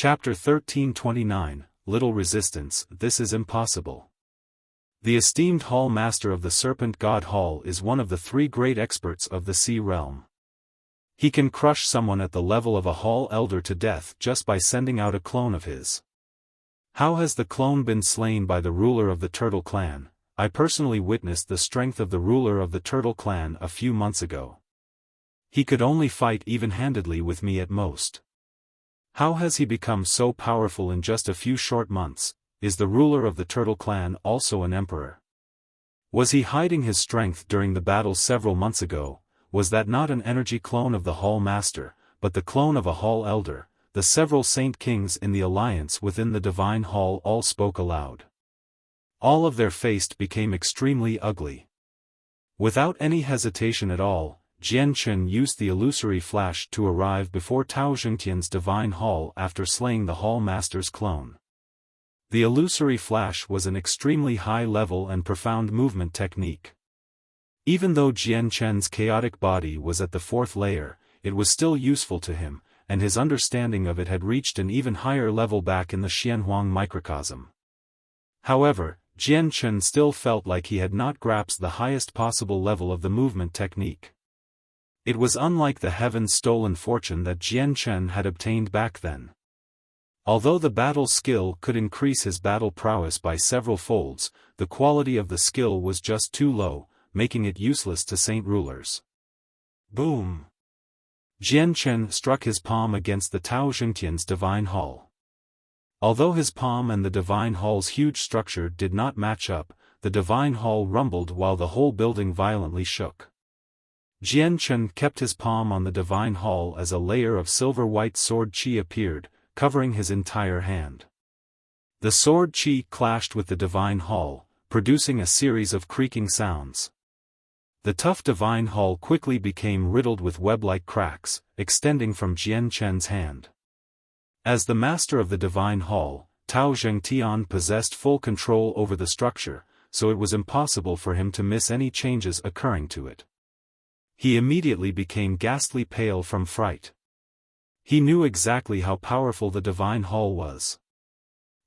Chapter 1329, Little Resistance. This is impossible. The esteemed Hall Master of the Serpent God Hall is one of the three great experts of the Sea Realm. He can crush someone at the level of a Hall Elder to death just by sending out a clone of his. How has the clone been slain by the ruler of the Turtle Clan? I personally witnessed the strength of the ruler of the Turtle Clan a few months ago. He could only fight even-handedly with me at most. How has he become so powerful in just a few short months? Is the ruler of the Turtle Clan also an emperor? Was he hiding his strength during the battle several months ago? Was that not an energy clone of the Hall Master, but the clone of a Hall Elder? The several Saint Kings in the alliance within the Divine Hall all spoke aloud. All of their faces became extremely ugly. Without any hesitation at all, Jian Chen used the illusory flash to arrive before Tao Jingtian's Divine Hall after slaying the Hall Master's clone. The illusory flash was an extremely high-level and profound movement technique. Even though Jian Chen's chaotic body was at the fourth layer, it was still useful to him, and his understanding of it had reached an even higher level back in the Xianhuang microcosm. However, Jian Chen still felt like he had not grasped the highest possible level of the movement technique. It was unlike the heaven-stolen fortune that Jian Chen had obtained back then. Although the battle skill could increase his battle prowess by several folds, the quality of the skill was just too low, making it useless to saint rulers. Boom! Jian Chen struck his palm against the Tao Jingtian's Divine Hall. Although his palm and the Divine Hall's huge structure did not match up, the Divine Hall rumbled while the whole building violently shook. Jian Chen kept his palm on the Divine Hall as a layer of silver-white sword qi appeared, covering his entire hand. The sword qi clashed with the Divine Hall, producing a series of creaking sounds. The tough Divine Hall quickly became riddled with web-like cracks, extending from Jian Chen's hand. As the master of the Divine Hall, Tao Jingtian possessed full control over the structure, so it was impossible for him to miss any changes occurring to it. He immediately became ghastly pale from fright. He knew exactly how powerful the Divine Hall was.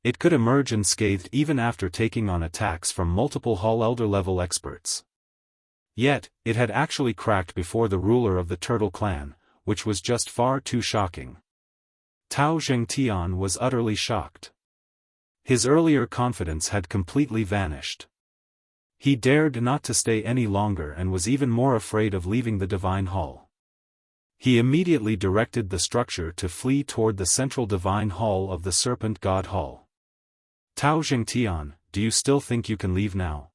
It could emerge unscathed even after taking on attacks from multiple Hall Elder level experts. Yet, it had actually cracked before the ruler of the Turtle Clan, which was just far too shocking. Tao Jingtian was utterly shocked. His earlier confidence had completely vanished. He dared not to stay any longer and was even more afraid of leaving the Divine Hall. He immediately directed the structure to flee toward the central Divine Hall of the Serpent God Hall. Tao Jingtian, do you still think you can leave now?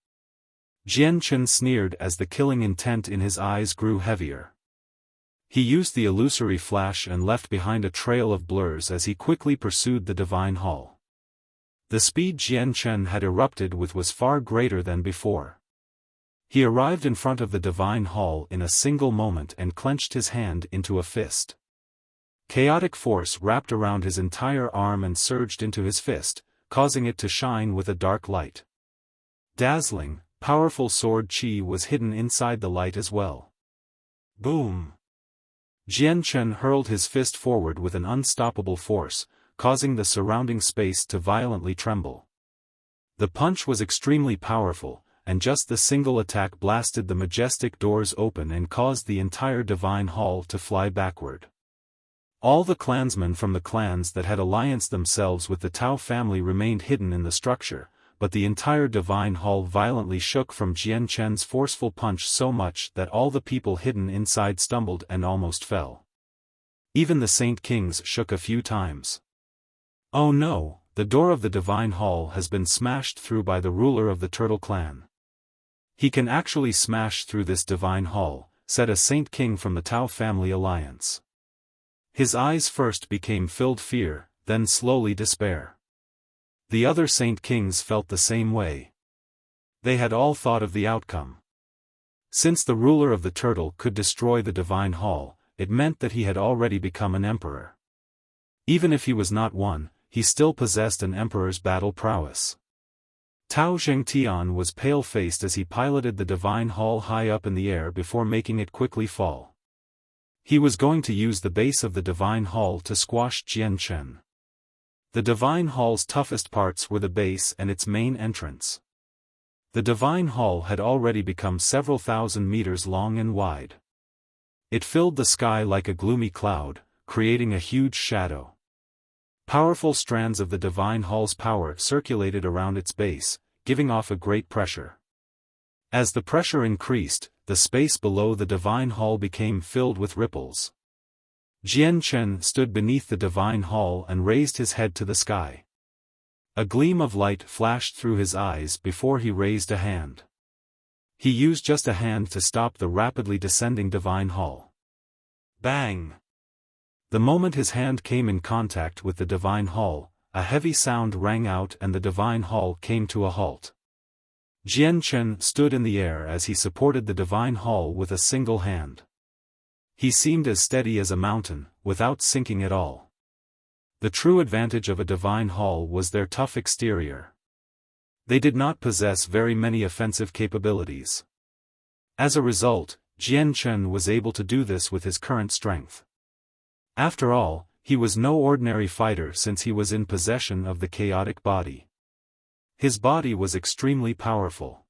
Jian Chen sneered as the killing intent in his eyes grew heavier. He used the illusory flash and left behind a trail of blurs as he quickly pursued the Divine Hall. The speed Jian Chen had erupted with was far greater than before. He arrived in front of the Divine Hall in a single moment and clenched his hand into a fist. Chaotic force wrapped around his entire arm and surged into his fist, causing it to shine with a dark light. Dazzling, powerful sword qi was hidden inside the light as well. Boom! Jian Chen hurled his fist forward with an unstoppable force, causing the surrounding space to violently tremble. The punch was extremely powerful, and just the single attack blasted the majestic doors open and caused the entire Divine Hall to fly backward. All the clansmen from the clans that had allianced themselves with the Tao family remained hidden in the structure, but the entire Divine Hall violently shook from Jian Chen's forceful punch so much that all the people hidden inside stumbled and almost fell. Even the Saint Kings shook a few times. Oh no, the door of the Divine Hall has been smashed through by the ruler of the Turtle Clan. He can actually smash through this Divine Hall, said a Saint King from the Tao family alliance. His eyes first became filled fear, then slowly despair. The other Saint Kings felt the same way. They had all thought of the outcome. Since the ruler of the Turtle could destroy the Divine Hall, it meant that he had already become an emperor. Even if he was not one, he still possessed an emperor's battle prowess. Tao Jingtian was pale-faced as he piloted the Divine Hall high up in the air before making it quickly fall. He was going to use the base of the Divine Hall to squash Jian Chen. The Divine Hall's toughest parts were the base and its main entrance. The Divine Hall had already become several thousand meters long and wide. It filled the sky like a gloomy cloud, creating a huge shadow. Powerful strands of the Divine Hall's power circulated around its base, giving off a great pressure. As the pressure increased, the space below the Divine Hall became filled with ripples. Jian Chen stood beneath the Divine Hall and raised his head to the sky. A gleam of light flashed through his eyes before he raised a hand. He used just a hand to stop the rapidly descending Divine Hall. Bang! The moment his hand came in contact with the Divine Hall, a heavy sound rang out and the Divine Hall came to a halt. Jian Chen stood in the air as he supported the Divine Hall with a single hand. He seemed as steady as a mountain, without sinking at all. The true advantage of a Divine Hall was their tough exterior. They did not possess very many offensive capabilities. As a result, Jian Chen was able to do this with his current strength. After all, he was no ordinary fighter since he was in possession of the chaotic body. His body was extremely powerful.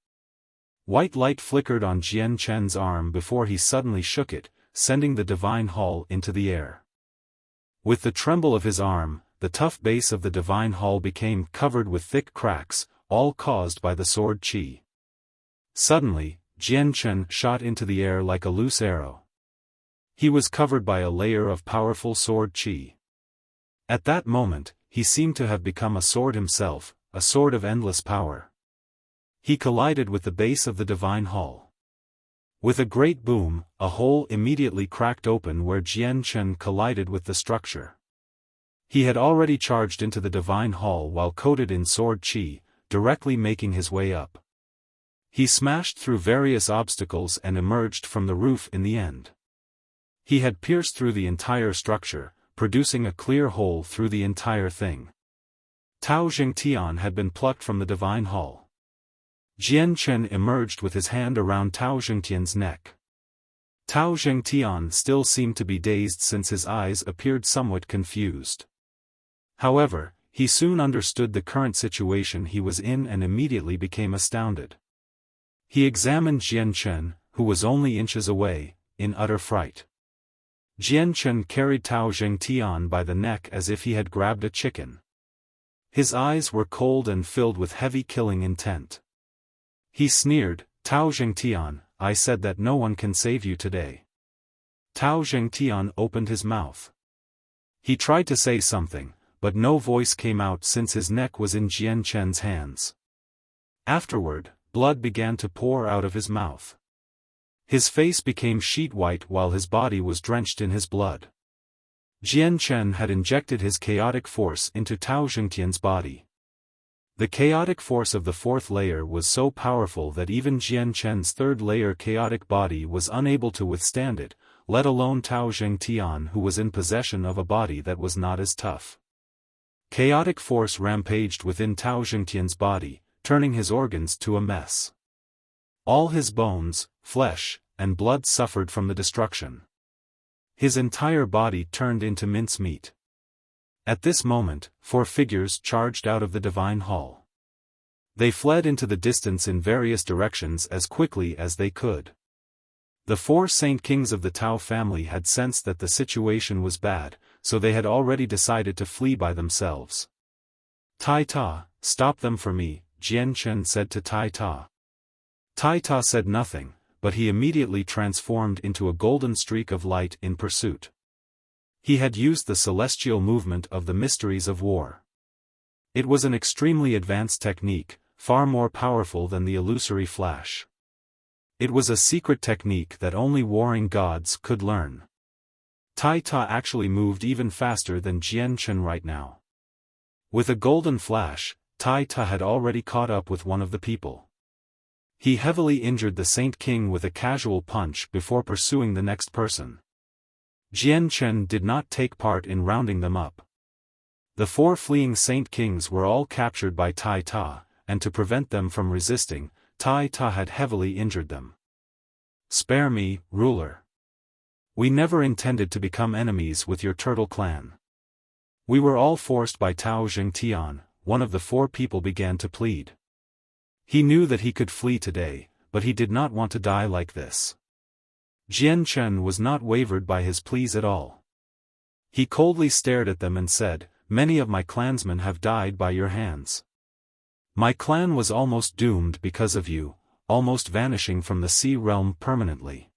White light flickered on Jian Chen's arm before he suddenly shook it, sending the Divine Hall into the air. With the tremble of his arm, the tough base of the Divine Hall became covered with thick cracks, all caused by the sword qi. Suddenly, Jian Chen shot into the air like a loose arrow. He was covered by a layer of powerful sword qi. At that moment, he seemed to have become a sword himself, a sword of endless power. He collided with the base of the Divine Hall. With a great boom, a hole immediately cracked open where Jian Chen collided with the structure. He had already charged into the Divine Hall while coated in sword qi, directly making his way up. He smashed through various obstacles and emerged from the roof in the end. He had pierced through the entire structure, producing a clear hole through the entire thing. Tao Jingtian had been plucked from the Divine Hall. Jian Chen emerged with his hand around Tao Jingtian's neck. Tao Jingtian still seemed to be dazed since his eyes appeared somewhat confused. However, he soon understood the current situation he was in and immediately became astounded. He examined Jian Chen, who was only inches away, in utter fright. Jian Chen carried Tao Jingtian by the neck as if he had grabbed a chicken. His eyes were cold and filled with heavy killing intent. He sneered, "Tao Jingtian, I said that no one can save you today." Tao Jingtian opened his mouth. He tried to say something, but no voice came out since his neck was in Jian Chen's hands. Afterward, blood began to pour out of his mouth. His face became sheet white while his body was drenched in his blood. Jian Chen had injected his chaotic force into Tao Jingtian's body. The chaotic force of the fourth layer was so powerful that even Jian Chen's third layer chaotic body was unable to withstand it, let alone Tao Jingtian who was in possession of a body that was not as tough. Chaotic force rampaged within Tao Jingtian's body, turning his organs to a mess. All his bones, flesh, and blood suffered from the destruction. His entire body turned into mincemeat. At this moment, 4 figures charged out of the Divine Hall. They fled into the distance in various directions as quickly as they could. The 4 Saint Kings of the Tao family had sensed that the situation was bad, so they had already decided to flee by themselves. "Tai Ta, stop them for me," Jian Chen said to Tai Ta. Tai Ta said nothing, but he immediately transformed into a golden streak of light in pursuit. He had used the celestial movement of the mysteries of war. It was an extremely advanced technique, far more powerful than the illusory flash. It was a secret technique that only warring gods could learn. Tai Ta actually moved even faster than Jian Chen right now. With a golden flash, Tai Ta had already caught up with one of the people. He heavily injured the Saint King with a casual punch before pursuing the next person. Jian Chen did not take part in rounding them up. The 4 fleeing Saint Kings were all captured by Tai Ta, and to prevent them from resisting, Tai Ta had heavily injured them. "Spare me, ruler. We never intended to become enemies with your turtle clan. We were all forced by Tao Jingtian, one of the four people began to plead. He knew that he could flee today, but he did not want to die like this. Jian Chen was not wavered by his pleas at all. He coldly stared at them and said, "Many of my clansmen have died by your hands. My clan was almost doomed because of you, almost vanishing from the sea realm permanently.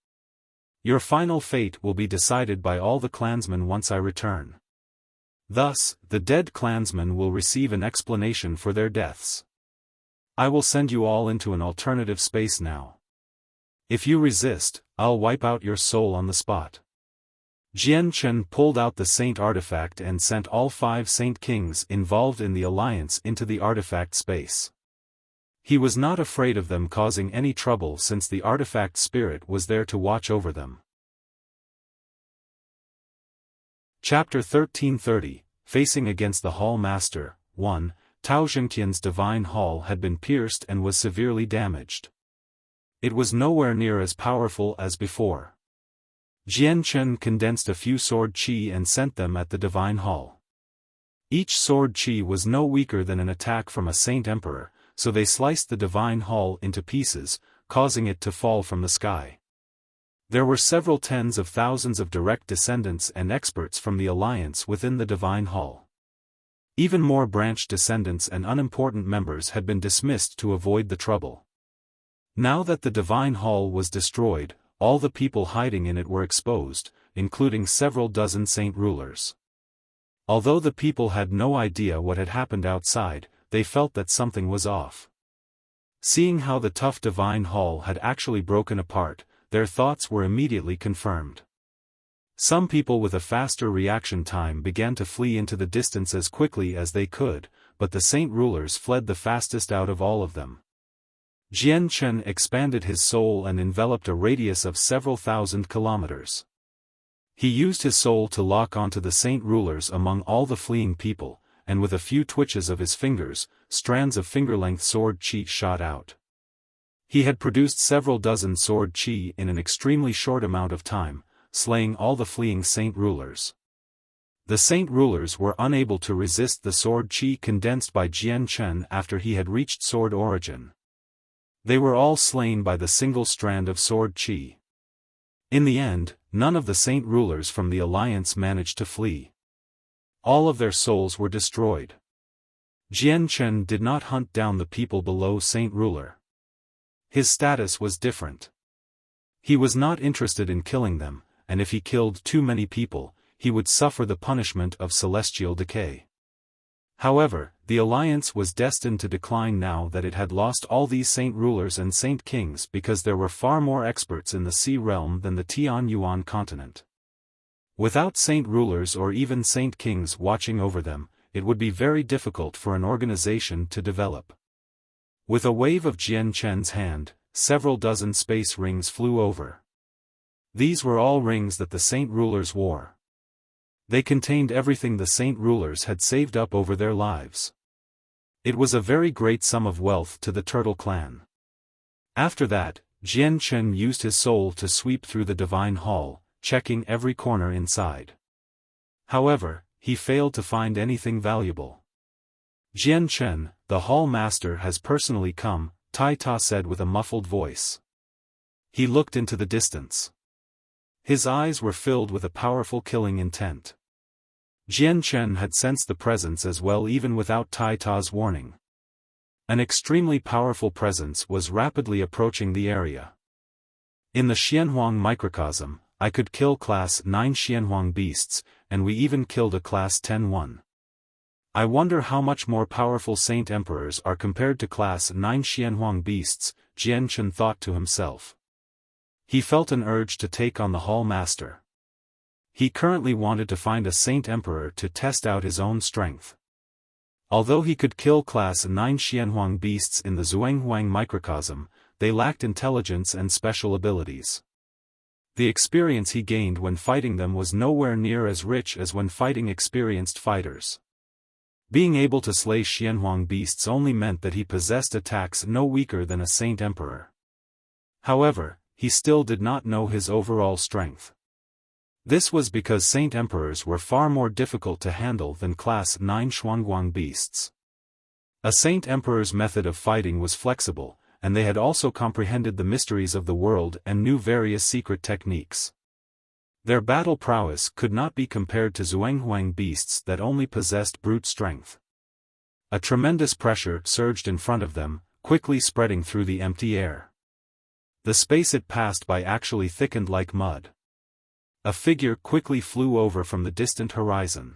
Your final fate will be decided by all the clansmen once I return. Thus, the dead clansmen will receive an explanation for their deaths. I will send you all into an alternative space now. If you resist, I'll wipe out your soul on the spot." Jian Chen pulled out the saint artifact and sent all 5 saint kings involved in the alliance into the artifact space. He was not afraid of them causing any trouble since the artifact spirit was there to watch over them. Chapter 1330, Facing Against the Hall Master. 1. Tao Jingtian's divine hall had been pierced and was severely damaged. It was nowhere near as powerful as before. Jian Chen condensed a few sword qi and sent them at the divine hall. Each sword qi was no weaker than an attack from a saint emperor, so they sliced the divine hall into pieces, causing it to fall from the sky. There were several tens of thousands of direct descendants and experts from the alliance within the divine hall. Even more branch descendants and unimportant members had been dismissed to avoid the trouble. Now that the divine hall was destroyed, all the people hiding in it were exposed, including several dozen saint rulers. Although the people had no idea what had happened outside, they felt that something was off. Seeing how the tough divine hall had actually broken apart, their thoughts were immediately confirmed. Some people with a faster reaction time began to flee into the distance as quickly as they could, but the saint rulers fled the fastest out of all of them. Jian Chen expanded his soul and enveloped a radius of several thousand kilometers. He used his soul to lock onto the saint rulers among all the fleeing people, and with a few twitches of his fingers, strands of finger-length sword qi shot out. He had produced several dozen sword qi in an extremely short amount of time, slaying all the fleeing saint rulers. The saint rulers were unable to resist the sword qi condensed by Jian Chen after he had reached sword origin. They were all slain by the single strand of sword qi. In the end, none of the saint rulers from the alliance managed to flee. All of their souls were destroyed. Jian Chen did not hunt down the people below saint ruler. His status was different. He was not interested in killing them, and if he killed too many people, he would suffer the punishment of celestial decay. However, the alliance was destined to decline now that it had lost all these saint rulers and saint kings because there were far more experts in the sea realm than the Tianyuan continent. Without saint rulers or even saint kings watching over them, it would be very difficult for an organization to develop. With a wave of Jian Chen's hand, several dozen space rings flew over. These were all rings that the saint rulers wore. They contained everything the saint rulers had saved up over their lives. It was a very great sum of wealth to the Turtle clan. After that, Jian Chen used his soul to sweep through the divine hall, checking every corner inside. However, he failed to find anything valuable. "Jian Chen, the hall master has personally come," Tai Ta said with a muffled voice. He looked into the distance. His eyes were filled with a powerful killing intent. Jian Chen had sensed the presence as well even without Tai Ta's warning. An extremely powerful presence was rapidly approaching the area. In the Xianhuang microcosm, I could kill class 9 Xianhuang beasts, and we even killed a class 10 one. I wonder how much more powerful saint emperors are compared to class 9 Xianhuang beasts, Jian Chen thought to himself. He felt an urge to take on the hall master. He currently wanted to find a saint emperor to test out his own strength. Although he could kill class 9 Xianhuang beasts in the Zhuanghuang microcosm, they lacked intelligence and special abilities. The experience he gained when fighting them was nowhere near as rich as when fighting experienced fighters. Being able to slay Xianhuang beasts only meant that he possessed attacks no weaker than a saint emperor. However, he still did not know his overall strength. This was because Saint Emperors were far more difficult to handle than Class 9 Xuanguang beasts. A Saint Emperor's method of fighting was flexible, and they had also comprehended the mysteries of the world and knew various secret techniques. Their battle prowess could not be compared to Xuanguang beasts that only possessed brute strength. A tremendous pressure surged in front of them, quickly spreading through the empty air. The space it passed by actually thickened like mud. A figure quickly flew over from the distant horizon.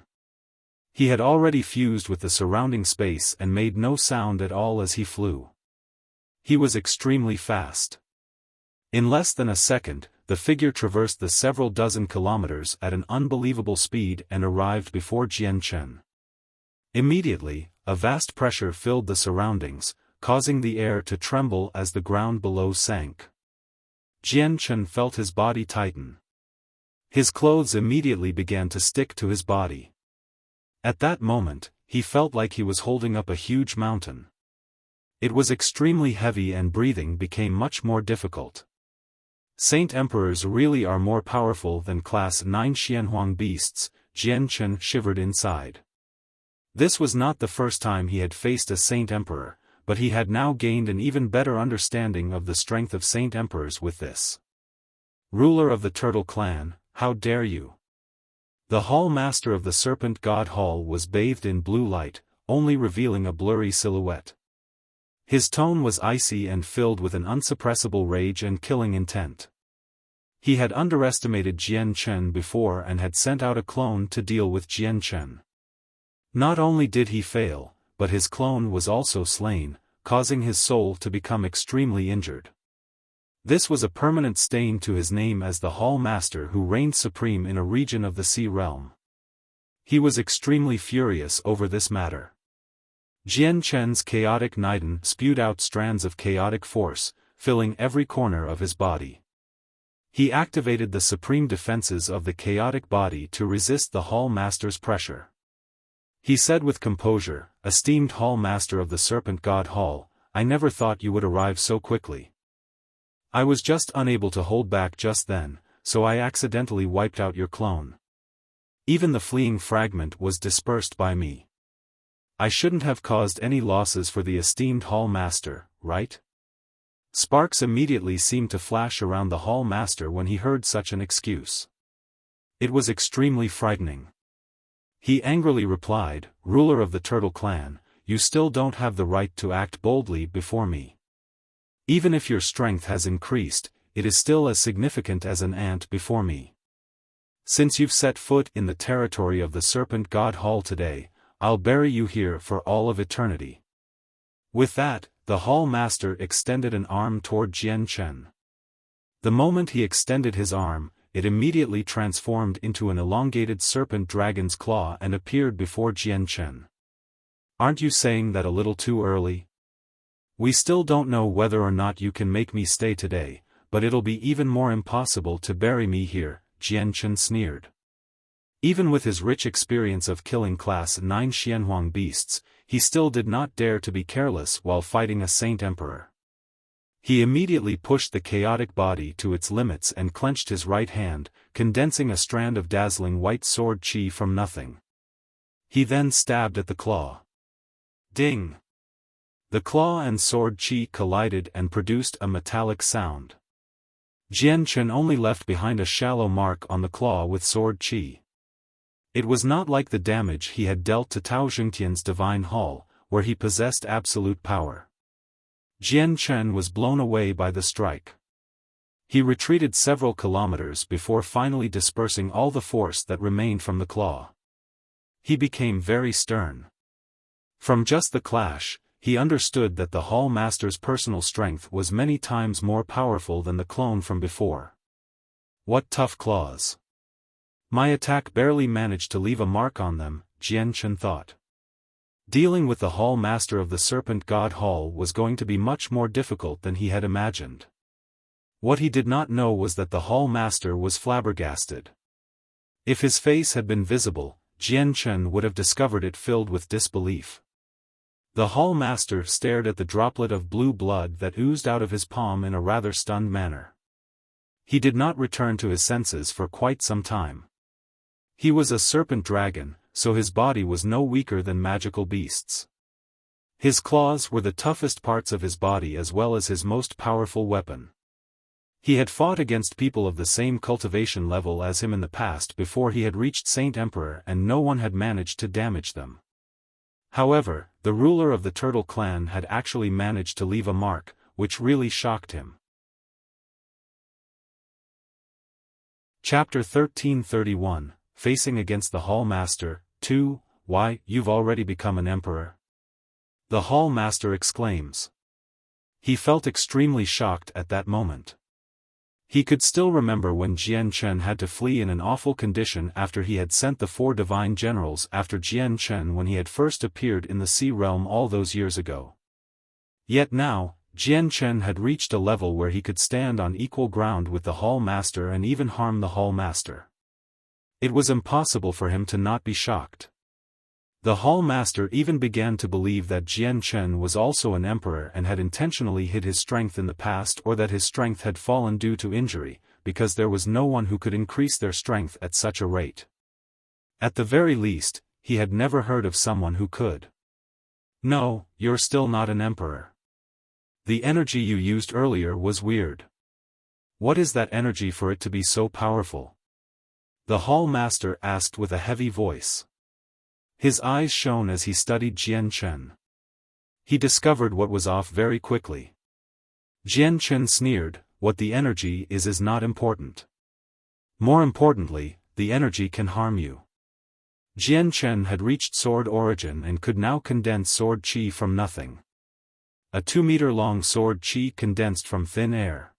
He had already fused with the surrounding space and made no sound at all as he flew. He was extremely fast. In less than a second, the figure traversed the several dozen kilometers at an unbelievable speed and arrived before Jian Chen. Immediately, a vast pressure filled the surroundings, causing the air to tremble as the ground below sank. Jian Chen felt his body tighten. His clothes immediately began to stick to his body. At that moment, he felt like he was holding up a huge mountain. It was extremely heavy and breathing became much more difficult. Saint Emperors really are more powerful than Class 9 Xianhuang beasts, Jian Chen shivered inside. This was not the first time he had faced a Saint Emperor, but he had now gained an even better understanding of the strength of Saint Emperors with this. Ruler of the Turtle Clan, how dare you? The Hall Master of the Serpent God Hall was bathed in blue light, only revealing a blurry silhouette. His tone was icy and filled with an unsuppressible rage and killing intent. He had underestimated Jian Chen before and had sent out a clone to deal with Jian Chen. Not only did he fail, but his clone was also slain, causing his soul to become extremely injured. This was a permanent stain to his name as the Hall Master who reigned supreme in a region of the Sea Realm. He was extremely furious over this matter. Jian Chen's chaotic Niden spewed out strands of chaotic force, filling every corner of his body. He activated the supreme defenses of the chaotic body to resist the Hall Master's pressure. He said with composure, "Esteemed Hall Master of the Serpent God Hall, I never thought you would arrive so quickly. I was just unable to hold back just then, so I accidentally wiped out your clone. Even the fleeing fragment was dispersed by me. I shouldn't have caused any losses for the esteemed Hall Master, right?" Sparks immediately seemed to flash around the Hall Master when he heard such an excuse. It was extremely frightening. He angrily replied, "Ruler of the Turtle Clan, you still don't have the right to act boldly before me. Even if your strength has increased, it is still as significant as an ant before me. Since you've set foot in the territory of the Serpent God Hall today, I'll bury you here for all of eternity." With that, the Hall Master extended an arm toward Jian Chen. The moment he extended his arm, it immediately transformed into an elongated serpent dragon's claw and appeared before Jian Chen. "Aren't you saying that a little too early? We still don't know whether or not you can make me stay today, but it'll be even more impossible to bury me here," Jian Chen sneered. Even with his rich experience of killing Class 9 Xianhuang beasts, he still did not dare to be careless while fighting a Saint Emperor. He immediately pushed the chaotic body to its limits and clenched his right hand, condensing a strand of dazzling white sword chi from nothing. He then stabbed at the claw. Ding! The claw and sword chi collided and produced a metallic sound. Jian Chen only left behind a shallow mark on the claw with sword chi. It was not like the damage he had dealt to Tao Jingtian's divine hall, where he possessed absolute power. Jian Chen was blown away by the strike. He retreated several kilometers before finally dispersing all the force that remained from the claw. He became very stern. From just the clash, he understood that the Hall Master's personal strength was many times more powerful than the clone from before. What tough claws! My attack barely managed to leave a mark on them, Jian Chen thought. Dealing with the Hall Master of the Serpent God Hall was going to be much more difficult than he had imagined. What he did not know was that the Hall Master was flabbergasted. If his face had been visible, Jian Chen would have discovered it filled with disbelief. The Hall Master stared at the droplet of blue blood that oozed out of his palm in a rather stunned manner. He did not return to his senses for quite some time. He was a serpent dragon, so his body was no weaker than magical beasts. His claws were the toughest parts of his body as well as his most powerful weapon. He had fought against people of the same cultivation level as him in the past before he had reached Saint Emperor, and no one had managed to damage them. However, the ruler of the Turtle clan had actually managed to leave a mark, which really shocked him. Chapter 1331, Facing Against the Hall Master, 2, Why, you've already become an emperor? The Hall Master exclaims. He felt extremely shocked at that moment. He could still remember when Jian Chen had to flee in an awful condition after he had sent the 4 divine generals after Jian Chen when he had first appeared in the Sea Realm all those years ago. Yet now, Jian Chen had reached a level where he could stand on equal ground with the Hall Master and even harm the Hall Master. It was impossible for him to not be shocked. The Hall Master even began to believe that Jian Chen was also an emperor and had intentionally hid his strength in the past, or that his strength had fallen due to injury, because there was no one who could increase their strength at such a rate. At the very least, he had never heard of someone who could. No, you're still not an emperor. The energy you used earlier was weird. What is that energy for it to be so powerful? The Hall Master asked with a heavy voice. His eyes shone as he studied Jian Chen. He discovered what was off very quickly. Jian Chen sneered, what the energy is not important. More importantly, the energy can harm you. Jian Chen had reached sword origin and could now condense sword qi from nothing. A 2-meter-long sword qi condensed from thin air.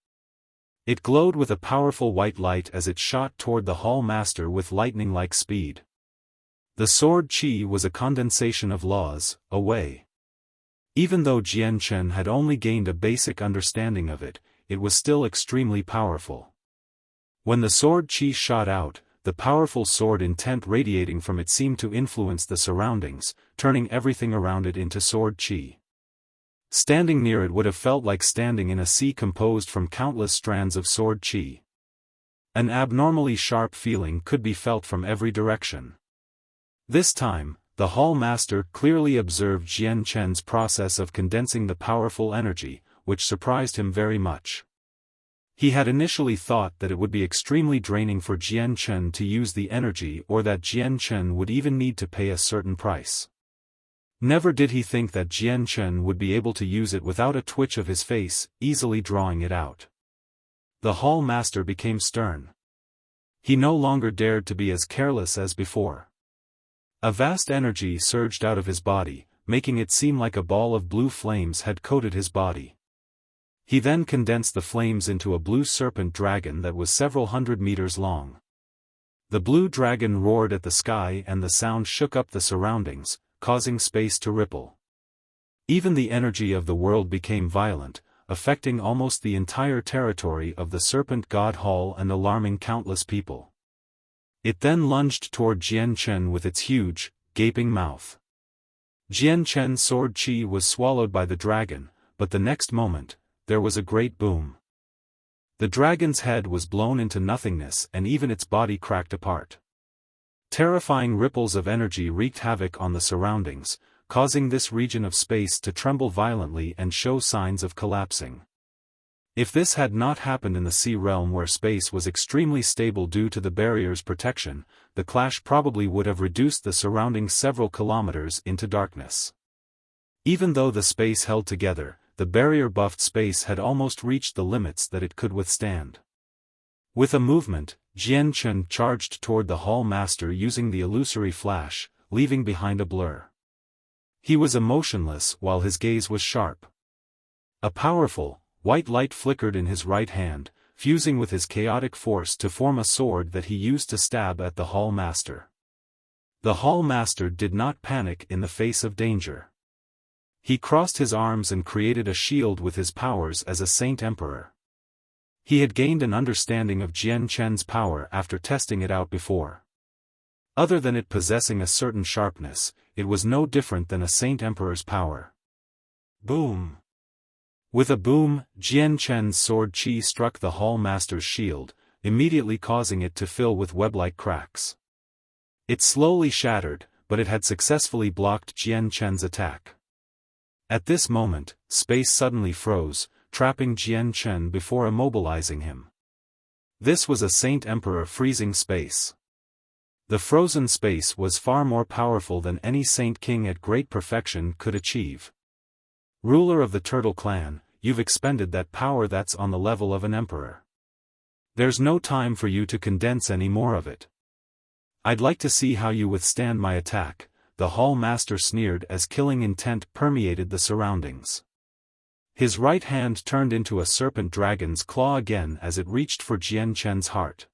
It glowed with a powerful white light as it shot toward the Hall Master with lightning-like speed. The sword qi was a condensation of laws, a way. Even though Jian Chen had only gained a basic understanding of it, it was still extremely powerful. When the sword qi shot out, the powerful sword intent radiating from it seemed to influence the surroundings, turning everything around it into sword qi. Standing near it would have felt like standing in a sea composed from countless strands of sword qi. An abnormally sharp feeling could be felt from every direction. This time, the Hall Master clearly observed Jian Chen's process of condensing the powerful energy, which surprised him very much. He had initially thought that it would be extremely draining for Jian Chen to use the energy, or that Jian Chen would even need to pay a certain price. Never did he think that Jian Chen would be able to use it without a twitch of his face, easily drawing it out. The Hall Master became stern. He no longer dared to be as careless as before. A vast energy surged out of his body, making it seem like a ball of blue flames had coated his body. He then condensed the flames into a blue serpent dragon that was several hundred meters long. The blue dragon roared at the sky and the sound shook up the surroundings, causing space to ripple. Even the energy of the world became violent, affecting almost the entire territory of the Serpent God Hall and alarming countless people. It then lunged toward Jian Chen with its huge, gaping mouth. Jian Chen's sword qi was swallowed by the dragon, but the next moment, there was a great boom. The dragon's head was blown into nothingness and even its body cracked apart. Terrifying ripples of energy wreaked havoc on the surroundings, causing this region of space to tremble violently and show signs of collapsing. If this had not happened in the Sea Realm where space was extremely stable due to the barrier's protection, the clash probably would have reduced the surroundings several kilometers into darkness. Even though the space held together, the barrier-buffed space had almost reached the limits that it could withstand. With a movement, Jian Chen charged toward the Hall Master using the illusory flash, leaving behind a blur. He was emotionless while his gaze was sharp. A powerful, white light flickered in his right hand, fusing with his chaotic force to form a sword that he used to stab at the Hall Master. The Hall Master did not panic in the face of danger. He crossed his arms and created a shield with his powers as a Saint Emperor. He had gained an understanding of Jian Chen's power after testing it out before. Other than it possessing a certain sharpness, it was no different than a Saint Emperor's power. Boom! With a boom, Jian Chen's sword qi struck the Hall Master's shield, immediately causing it to fill with web-like cracks. It slowly shattered, but it had successfully blocked Jian Chen's attack. At this moment, space suddenly froze, trapping Jian Chen before immobilizing him. This was a Saint Emperor freezing space. The frozen space was far more powerful than any Saint King at great perfection could achieve. Ruler of the Turtle Clan, you've expended that power that's on the level of an emperor. There's no time for you to condense any more of it. I'd like to see how you withstand my attack, the Hall Master sneered as killing intent permeated the surroundings. His right hand turned into a serpent dragon's claw again as it reached for Jian Chen's heart.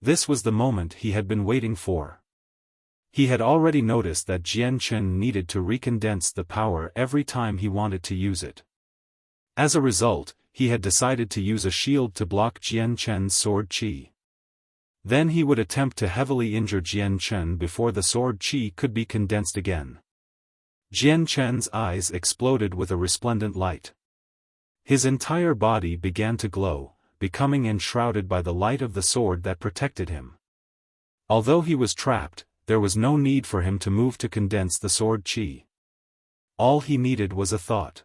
This was the moment he had been waiting for. He had already noticed that Jian Chen needed to recondense the power every time he wanted to use it. As a result, he had decided to use a shield to block Jian Chen's sword qi. Then he would attempt to heavily injure Jian Chen before the sword qi could be condensed again. Jian Chen's eyes exploded with a resplendent light. His entire body began to glow, becoming enshrouded by the light of the sword that protected him. Although he was trapped, there was no need for him to move to condense the sword qi. All he needed was a thought.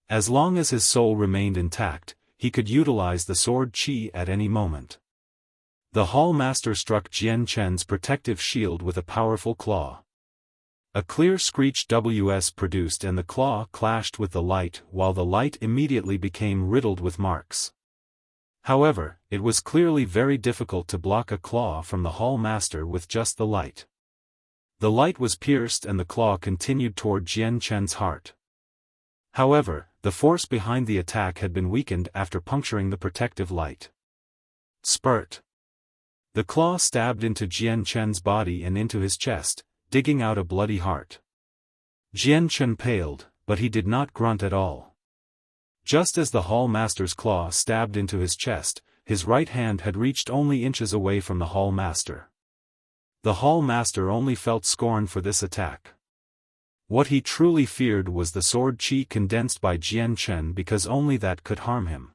As long as his soul remained intact, he could utilize the sword qi at any moment. The Hall Master struck Jian Chen's protective shield with a powerful claw. A clear screech was produced and the claw clashed with the light while the light immediately became riddled with marks. However, it was clearly very difficult to block a claw from the Hall Master with just the light. The light was pierced and the claw continued toward Jian Chen's heart. However, the force behind the attack had been weakened after puncturing the protective light. Spurt. The claw stabbed into Jian Chen's body and into his chest, digging out a bloody heart. Jian Chen paled, but he did not grunt at all. Just as the Hall Master's claw stabbed into his chest, his right hand had reached only inches away from the Hall Master. The Hall Master only felt scorn for this attack. What he truly feared was the sword qi condensed by Jian Chen because only that could harm him.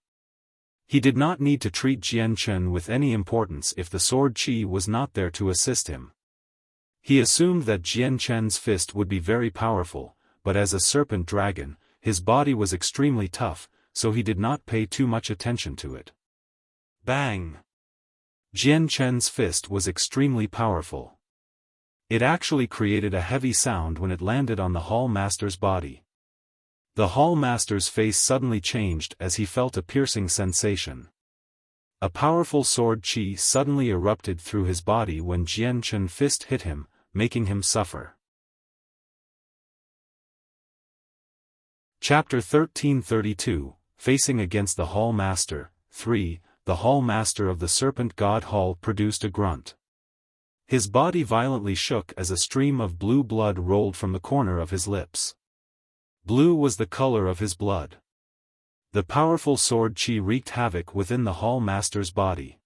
He did not need to treat Jian Chen with any importance if the sword qi was not there to assist him. He assumed that Jian Chen's fist would be very powerful, but as a serpent dragon, his body was extremely tough, so he did not pay too much attention to it. Bang! Jian Chen's fist was extremely powerful. It actually created a heavy sound when it landed on the Hall Master's body. The Hall Master's face suddenly changed as he felt a piercing sensation. A powerful sword qi suddenly erupted through his body when Jian Chen's fist hit him, making him suffer. Chapter 1332, Facing Against the Hall Master. 3. The Hall Master of the Serpent God Hall produced a grunt. His body violently shook as a stream of blue blood rolled from the corner of his lips. Blue was the color of his blood. The powerful sword qi wreaked havoc within the Hall Master's body.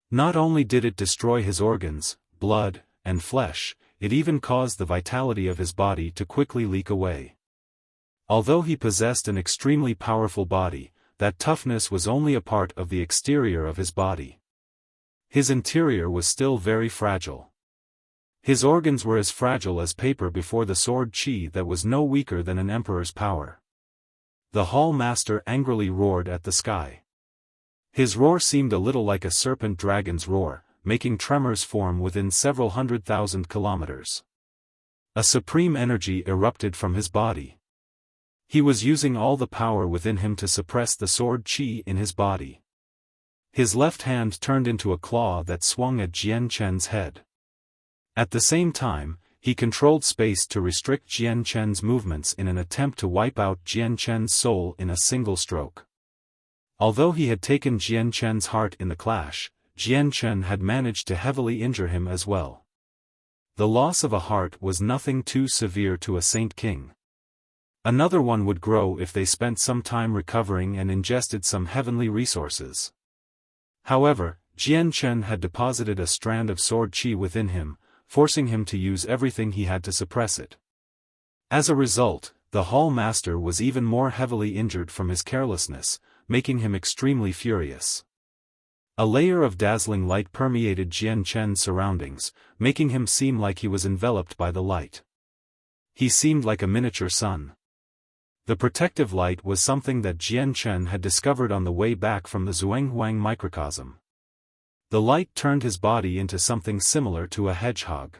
Not only did it destroy his organs, blood, and flesh, it even caused the vitality of his body to quickly leak away. Although he possessed an extremely powerful body, that toughness was only a part of the exterior of his body. His interior was still very fragile. His organs were as fragile as paper before the sword qi that was no weaker than an emperor's power. The Hall Master angrily roared at the sky. His roar seemed a little like a serpent dragon's roar, making tremors form within several 100,000 kilometers. A supreme energy erupted from his body. He was using all the power within him to suppress the sword qi in his body. His left hand turned into a claw that swung at Jian Chen's head. At the same time, he controlled space to restrict Jian Chen's movements in an attempt to wipe out Jian Chen's soul in a single stroke. Although he had taken Jian Chen's heart in the clash, Jian Chen had managed to heavily injure him as well. The loss of a heart was nothing too severe to a Saint King. Another one would grow if they spent some time recovering and ingested some heavenly resources. However, Jian Chen had deposited a strand of sword qi within him, forcing him to use everything he had to suppress it. As a result, the Hall Master was even more heavily injured from his carelessness, making him extremely furious. A layer of dazzling light permeated Jian Chen's surroundings, making him seem like he was enveloped by the light. He seemed like a miniature sun. The protective light was something that Jian Chen had discovered on the way back from the Zhuanghuang microcosm. The light turned his body into something similar to a hedgehog.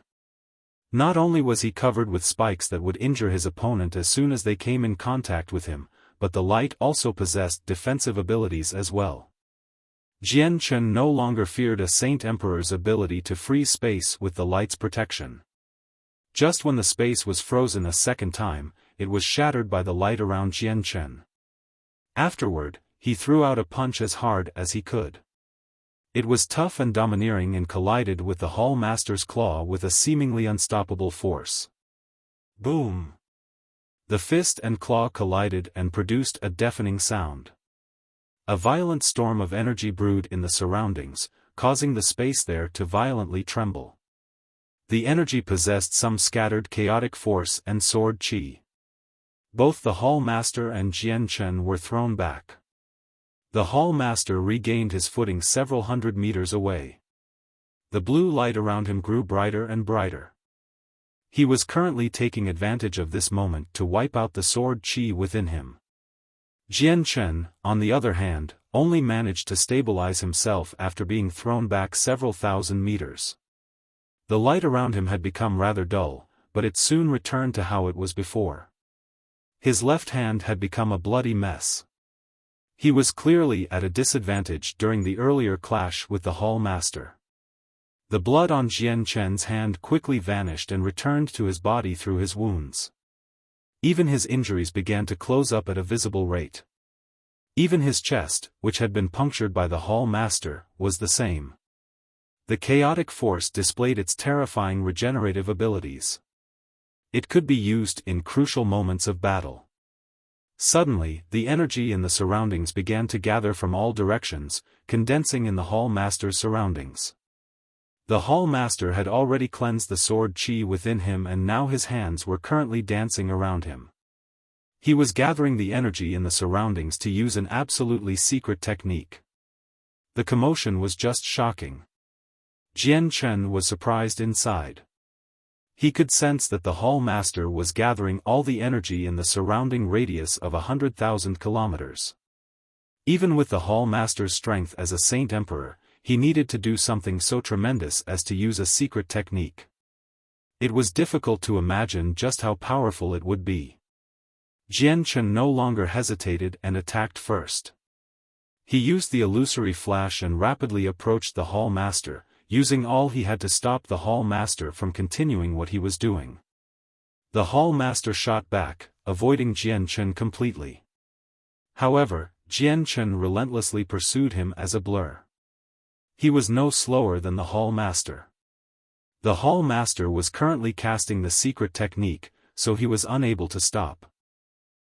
Not only was he covered with spikes that would injure his opponent as soon as they came in contact with him, but the light also possessed defensive abilities as well. Jian Chen no longer feared a Saint Emperor's ability to freeze space with the light's protection. Just when the space was frozen a second time, it was shattered by the light around Jian Chen. Afterward, he threw out a punch as hard as he could. It was tough and domineering and collided with the Hall Master's claw with a seemingly unstoppable force. Boom! The fist and claw collided and produced a deafening sound. A violent storm of energy brewed in the surroundings, causing the space there to violently tremble. The energy possessed some scattered chaotic force and sword qi. Both the Hall Master and Jian Chen were thrown back. The Hall Master regained his footing several hundred meters away. The blue light around him grew brighter and brighter. He was currently taking advantage of this moment to wipe out the sword qi within him. Jian Chen, on the other hand, only managed to stabilize himself after being thrown back several thousand meters. The light around him had become rather dull, but it soon returned to how it was before. His left hand had become a bloody mess. He was clearly at a disadvantage during the earlier clash with the Hall Master. The blood on Jian Chen's hand quickly vanished and returned to his body through his wounds. Even his injuries began to close up at a visible rate. Even his chest, which had been punctured by the Hall Master, was the same. The chaotic force displayed its terrifying regenerative abilities. It could be used in crucial moments of battle. Suddenly, the energy in the surroundings began to gather from all directions, condensing in the Hall Master's surroundings. The Hall Master had already cleansed the sword qi within him and now his hands were currently dancing around him. He was gathering the energy in the surroundings to use an absolutely secret technique. The commotion was just shocking. Jian Chen was surprised inside. He could sense that the Hall Master was gathering all the energy in the surrounding radius of 100,000 kilometers. Even with the Hall Master's strength as a Saint Emperor, he needed to do something so tremendous as to use a secret technique. It was difficult to imagine just how powerful it would be. Jian Chen no longer hesitated and attacked first. He used the illusory flash and rapidly approached the Hall Master, using all he had to stop the Hall Master from continuing what he was doing. The Hall Master shot back, avoiding Jian Chen completely. However, Jian Chen relentlessly pursued him as a blur. He was no slower than the Hall Master. The Hall Master was currently casting the secret technique, so he was unable to stop.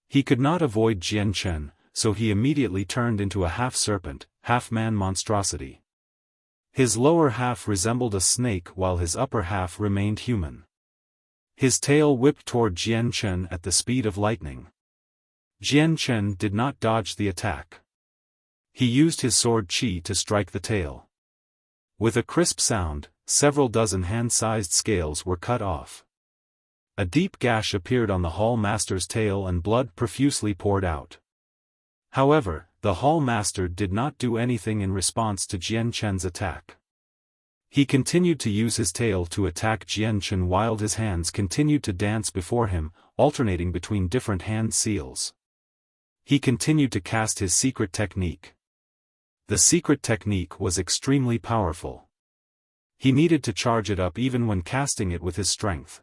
He could not avoid Jian Chen, so he immediately turned into a half-serpent, half-man monstrosity. His lower half resembled a snake while his upper half remained human. His tail whipped toward Jian Chen at the speed of lightning. Jian Chen did not dodge the attack. He used his sword qi to strike the tail. With a crisp sound, several dozen hand-sized scales were cut off. A deep gash appeared on the Hall Master's tail and blood profusely poured out. However, the Hall Master did not do anything in response to Jian Chen's attack. He continued to use his tail to attack Jian Chen while his hands continued to dance before him, alternating between different hand seals. He continued to cast his secret technique. The secret technique was extremely powerful. He needed to charge it up even when casting it with his strength.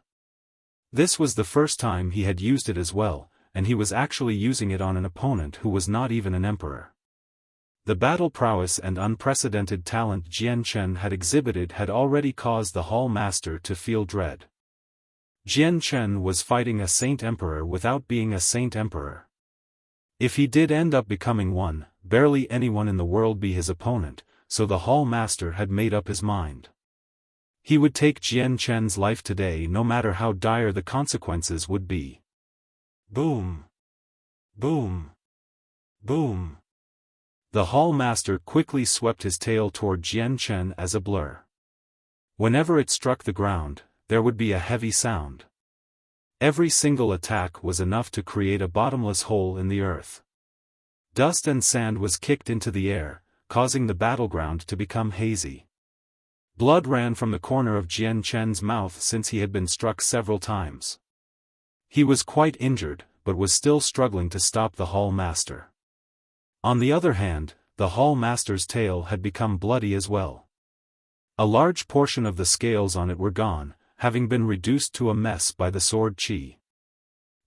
This was the first time he had used it as well, and he was actually using it on an opponent who was not even an emperor. The battle prowess and unprecedented talent Jian Chen had exhibited had already caused the Hall Master to feel dread. Jian Chen was fighting a Saint Emperor without being a Saint Emperor. If he did end up becoming one, barely anyone in the world be his opponent, so the Hall Master had made up his mind. He would take Jian Chen's life today no matter how dire the consequences would be. Boom! Boom! Boom! The Hall Master quickly swept his tail toward Jian Chen as a blur. Whenever it struck the ground, there would be a heavy sound. Every single attack was enough to create a bottomless hole in the earth. Dust and sand was kicked into the air, causing the battleground to become hazy. Blood ran from the corner of Jian Chen's mouth since he had been struck several times. He was quite injured, but was still struggling to stop the Hall Master. On the other hand, the Hall Master's tail had become bloody as well. A large portion of the scales on it were gone, having been reduced to a mess by the sword qi.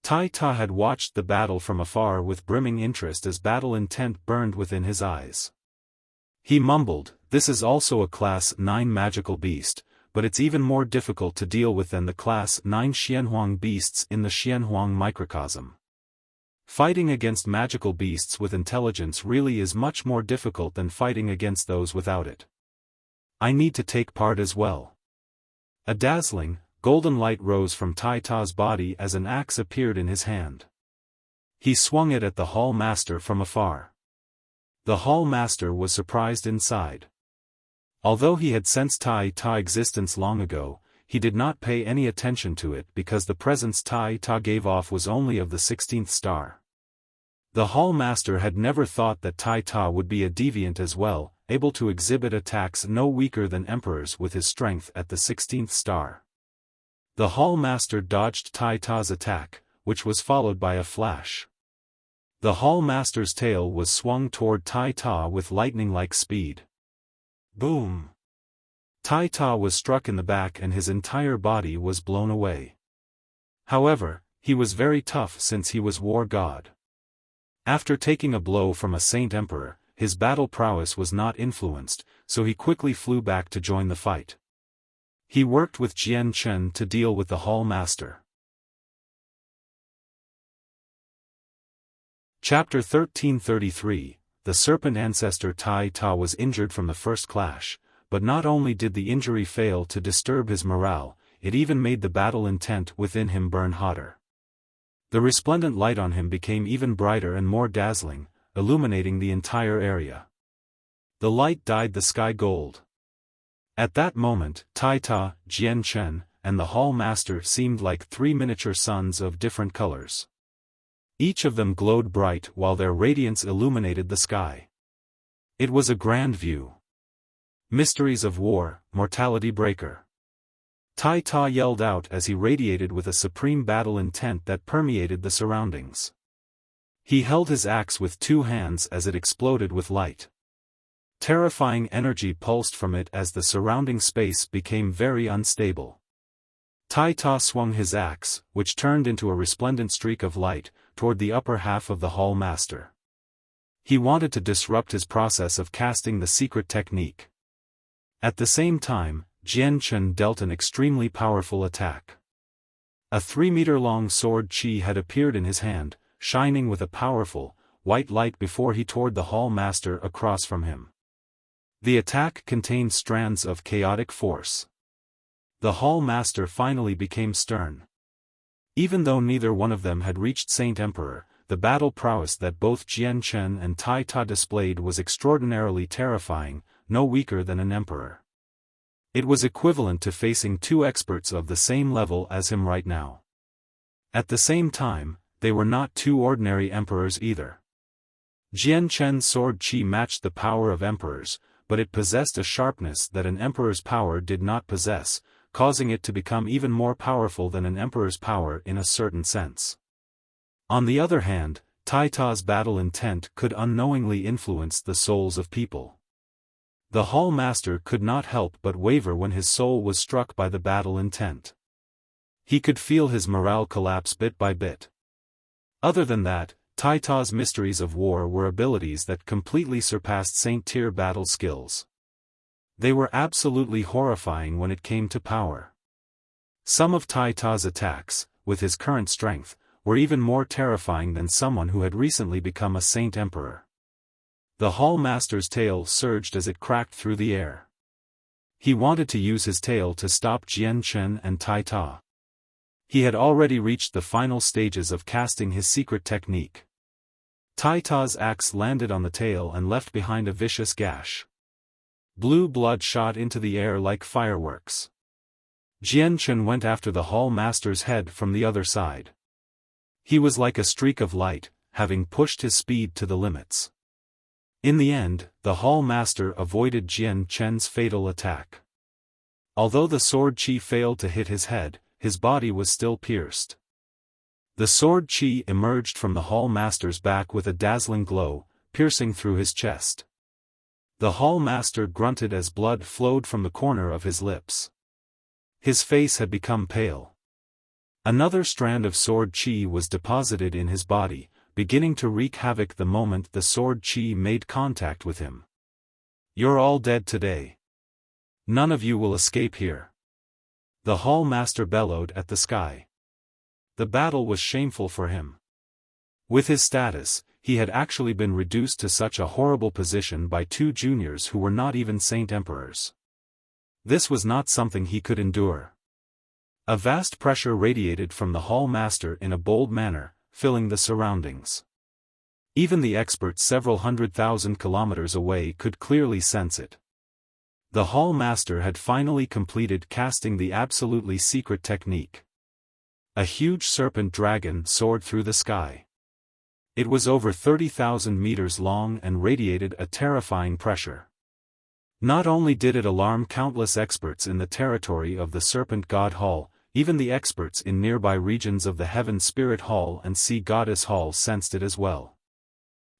Tai Ta had watched the battle from afar with brimming interest as battle intent burned within his eyes. He mumbled, "This is also a Class 9 magical beast, but it's even more difficult to deal with than the Class 9 Xianhuang beasts in the Xianhuang microcosm. Fighting against magical beasts with intelligence really is much more difficult than fighting against those without it. I need to take part as well." A dazzling, golden light rose from Tai Ta's body as an axe appeared in his hand. He swung it at the Hall Master from afar. The Hall Master was surprised inside. Although he had sensed Tai Ta's existence long ago, he did not pay any attention to it because the presence Tai Ta gave off was only of the 16th star. The Hall Master had never thought that Tai Ta would be a deviant as well, able to exhibit attacks no weaker than emperors with his strength at the 16th star. The Hall Master dodged Tai Ta's attack, which was followed by a flash. The Hall Master's tail was swung toward Tai Ta with lightning-like speed. Boom! Tai Ta was struck in the back and his entire body was blown away. However, he was very tough since he was war god. After taking a blow from a Saint Emperor, his battle prowess was not influenced, so he quickly flew back to join the fight. He worked with Jian Chen to deal with the Hall Master. Chapter 1333, The Serpent Ancestor. Tai Ta was injured from the first clash, but not only did the injury fail to disturb his morale, it even made the battle intent within him burn hotter. The resplendent light on him became even brighter and more dazzling, illuminating the entire area. The light dyed the sky gold. At that moment, Tai Ta, Jian Chen, and the Hall Master seemed like three miniature suns of different colors. Each of them glowed bright while their radiance illuminated the sky. It was a grand view. Mysteries of war, mortality breaker. Tai Ta yelled out as he radiated with a supreme battle intent that permeated the surroundings. He held his axe with two hands as it exploded with light. Terrifying energy pulsed from it as the surrounding space became very unstable. Tai Ta swung his axe, which turned into a resplendent streak of light, toward the upper half of the Hall Master. He wanted to disrupt his process of casting the secret technique. At the same time, Jian Chen dealt an extremely powerful attack. A 3-meter-long sword qi had appeared in his hand, shining with a powerful, white light before he tore the Hall Master across from him. The attack contained strands of chaotic force. The Hall Master finally became stern. Even though neither one of them had reached Saint Emperor, the battle prowess that both Jian Chen and Tai Ta displayed was extraordinarily terrifying, no weaker than an emperor. It was equivalent to facing two experts of the same level as him right now. At the same time, they were not two ordinary emperors either. Jian Chen's sword qi matched the power of emperors, but it possessed a sharpness that an emperor's power did not possess, causing it to become even more powerful than an emperor's power in a certain sense. On the other hand, Tai Ta's battle intent could unknowingly influence the souls of people. The Hall Master could not help but waver when his soul was struck by the battle intent. He could feel his morale collapse bit by bit. Other than that, Tai Ta's mysteries of war were abilities that completely surpassed Saint-tier battle skills. They were absolutely horrifying when it came to power. Some of Tai Ta's attacks, with his current strength, were even more terrifying than someone who had recently become a Saint Emperor. The Hall Master's tail surged as it cracked through the air. He wanted to use his tail to stop Jian Chen and Tai Ta. He had already reached the final stages of casting his secret technique. Tai Ta's axe landed on the tail and left behind a vicious gash. Blue blood shot into the air like fireworks. Jian Chen went after the Hall Master's head from the other side. He was like a streak of light, having pushed his speed to the limits. In the end, the Hall Master avoided Jian Chen's fatal attack. Although the sword chi failed to hit his head, his body was still pierced. The sword chi emerged from the Hall Master's back with a dazzling glow, piercing through his chest. The Hall Master grunted as blood flowed from the corner of his lips. His face had become pale. Another strand of sword chi was deposited in his body, beginning to wreak havoc the moment the sword chi made contact with him. "You're all dead today. None of you will escape here," the Hall Master bellowed at the sky. The battle was shameful for him. With his status, he had actually been reduced to such a horrible position by two juniors who were not even Saint Emperors. This was not something he could endure. A vast pressure radiated from the Hall Master in a bold manner, filling the surroundings. Even the experts several 100,000 kilometers away could clearly sense it. The Hall Master had finally completed casting the absolutely secret technique. A huge serpent dragon soared through the sky. It was over 30,000 meters long and radiated a terrifying pressure. Not only did it alarm countless experts in the territory of the Serpent God Hall, even the experts in nearby regions of the Heaven Spirit Hall and Sea Goddess Hall sensed it as well.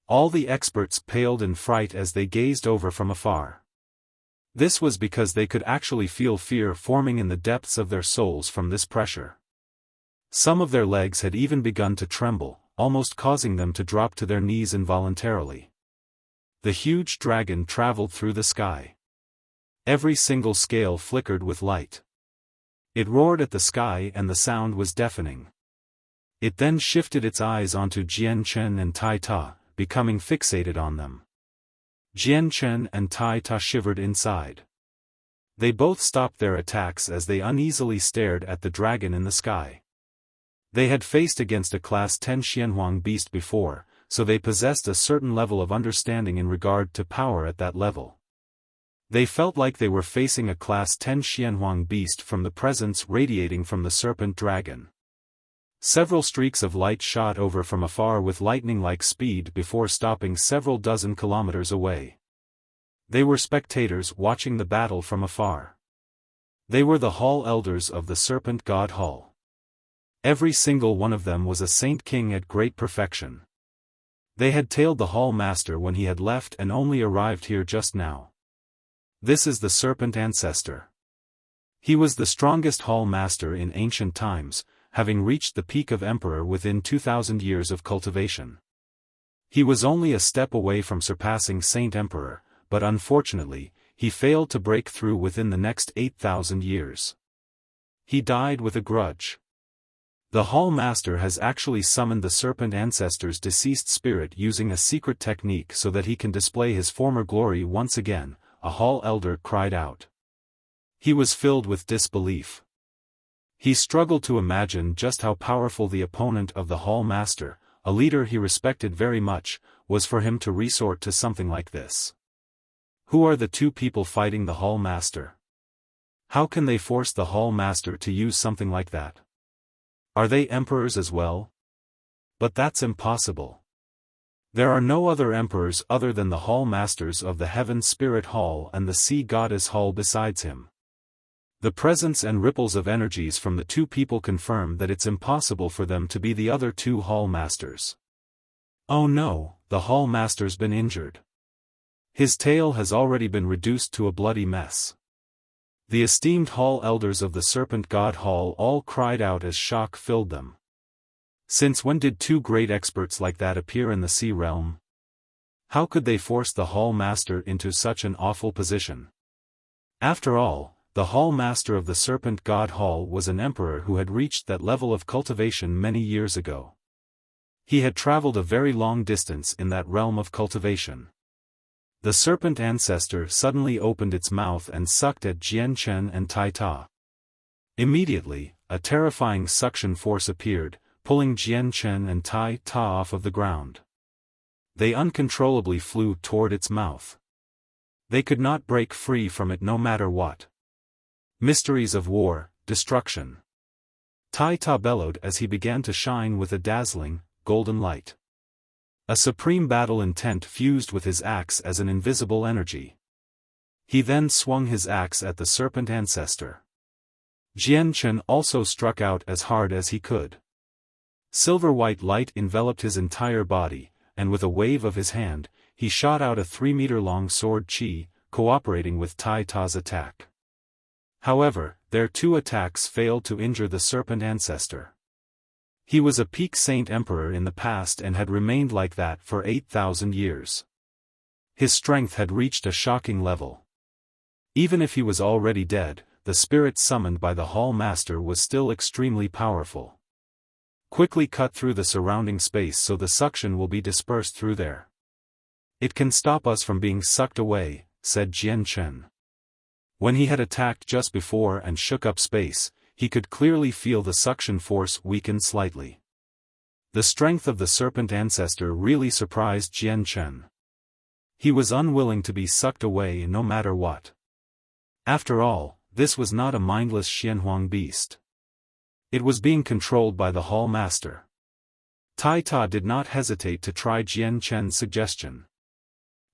All the experts paled in fright as they gazed over from afar. This was because they could actually feel fear forming in the depths of their souls from this pressure. Some of their legs had even begun to tremble, almost causing them to drop to their knees involuntarily. The huge dragon traveled through the sky. Every single scale flickered with light. It roared at the sky and the sound was deafening. It then shifted its eyes onto Jian Chen and Tai Ta, becoming fixated on them. Jian Chen and Tai Ta shivered inside. They both stopped their attacks as they uneasily stared at the dragon in the sky. They had faced against a Class 10 Xianhuang beast before, so they possessed a certain level of understanding in regard to power at that level. They felt like they were facing a Class 10 Xianhuang beast from the presence radiating from the serpent dragon. Several streaks of light shot over from afar with lightning-like speed before stopping several dozen kilometers away. They were spectators watching the battle from afar. They were the Hall Elders of the Serpent God Hall. Every single one of them was a Saint King at great perfection. They had tailed the Hall Master when he had left and only arrived here just now. This is the Serpent Ancestor. He was the strongest Hall Master in ancient times, having reached the peak of Emperor within 2,000 years of cultivation. He was only a step away from surpassing Saint Emperor, but unfortunately, he failed to break through within the next 8,000 years. He died with a grudge. The Hall Master has actually summoned the Serpent Ancestor's deceased spirit using a secret technique so that he can display his former glory once again, a Hall Elder cried out. He was filled with disbelief. He struggled to imagine just how powerful the opponent of the Hall Master, a leader he respected very much, was for him to resort to something like this. Who are the two people fighting the Hall Master? How can they force the Hall Master to use something like that? Are they emperors as well? But that's impossible. There are no other emperors other than the Hall Masters of the Heaven Spirit Hall and the Sea Goddess Hall besides him. The presence and ripples of energies from the two people confirm that it's impossible for them to be the other two Hall Masters. Oh no, the Hall Master's been injured. His tail has already been reduced to a bloody mess. The esteemed Hall Elders of the Serpent God Hall all cried out as shock filled them. Since when did two great experts like that appear in the Sea Realm? How could they force the Hall Master into such an awful position? After all, the Hall Master of the Serpent God Hall was an emperor who had reached that level of cultivation many years ago. He had traveled a very long distance in that realm of cultivation. The Serpent Ancestor suddenly opened its mouth and sucked at Jian Chen and Tai Ta. Immediately, a terrifying suction force appeared, pulling Jian Chen and Tai Ta off of the ground. They uncontrollably flew toward its mouth. They could not break free from it no matter what. Mysteries of war, destruction. Tai Ta bellowed as he began to shine with a dazzling, golden light. A supreme battle intent fused with his axe as an invisible energy. He then swung his axe at the serpent ancestor. Jian Chen also struck out as hard as he could. Silver-white light enveloped his entire body, and with a wave of his hand, he shot out a 3-meter-long sword chi, cooperating with Tai Ta's attack. However, their two attacks failed to injure the serpent ancestor. He was a peak saint emperor in the past and had remained like that for 8,000 years. His strength had reached a shocking level. Even if he was already dead, the spirit summoned by the Hall Master was still extremely powerful. Quickly cut through the surrounding space so the suction will be dispersed through there. It can stop us from being sucked away, said Jian Chen. When he had attacked just before and shook up space, he could clearly feel the suction force weaken slightly. The strength of the serpent ancestor really surprised Jian Chen. He was unwilling to be sucked away no matter what. After all, this was not a mindless Xianhuang beast. It was being controlled by the Hall Master. Tai Ta did not hesitate to try Jian Chen's suggestion.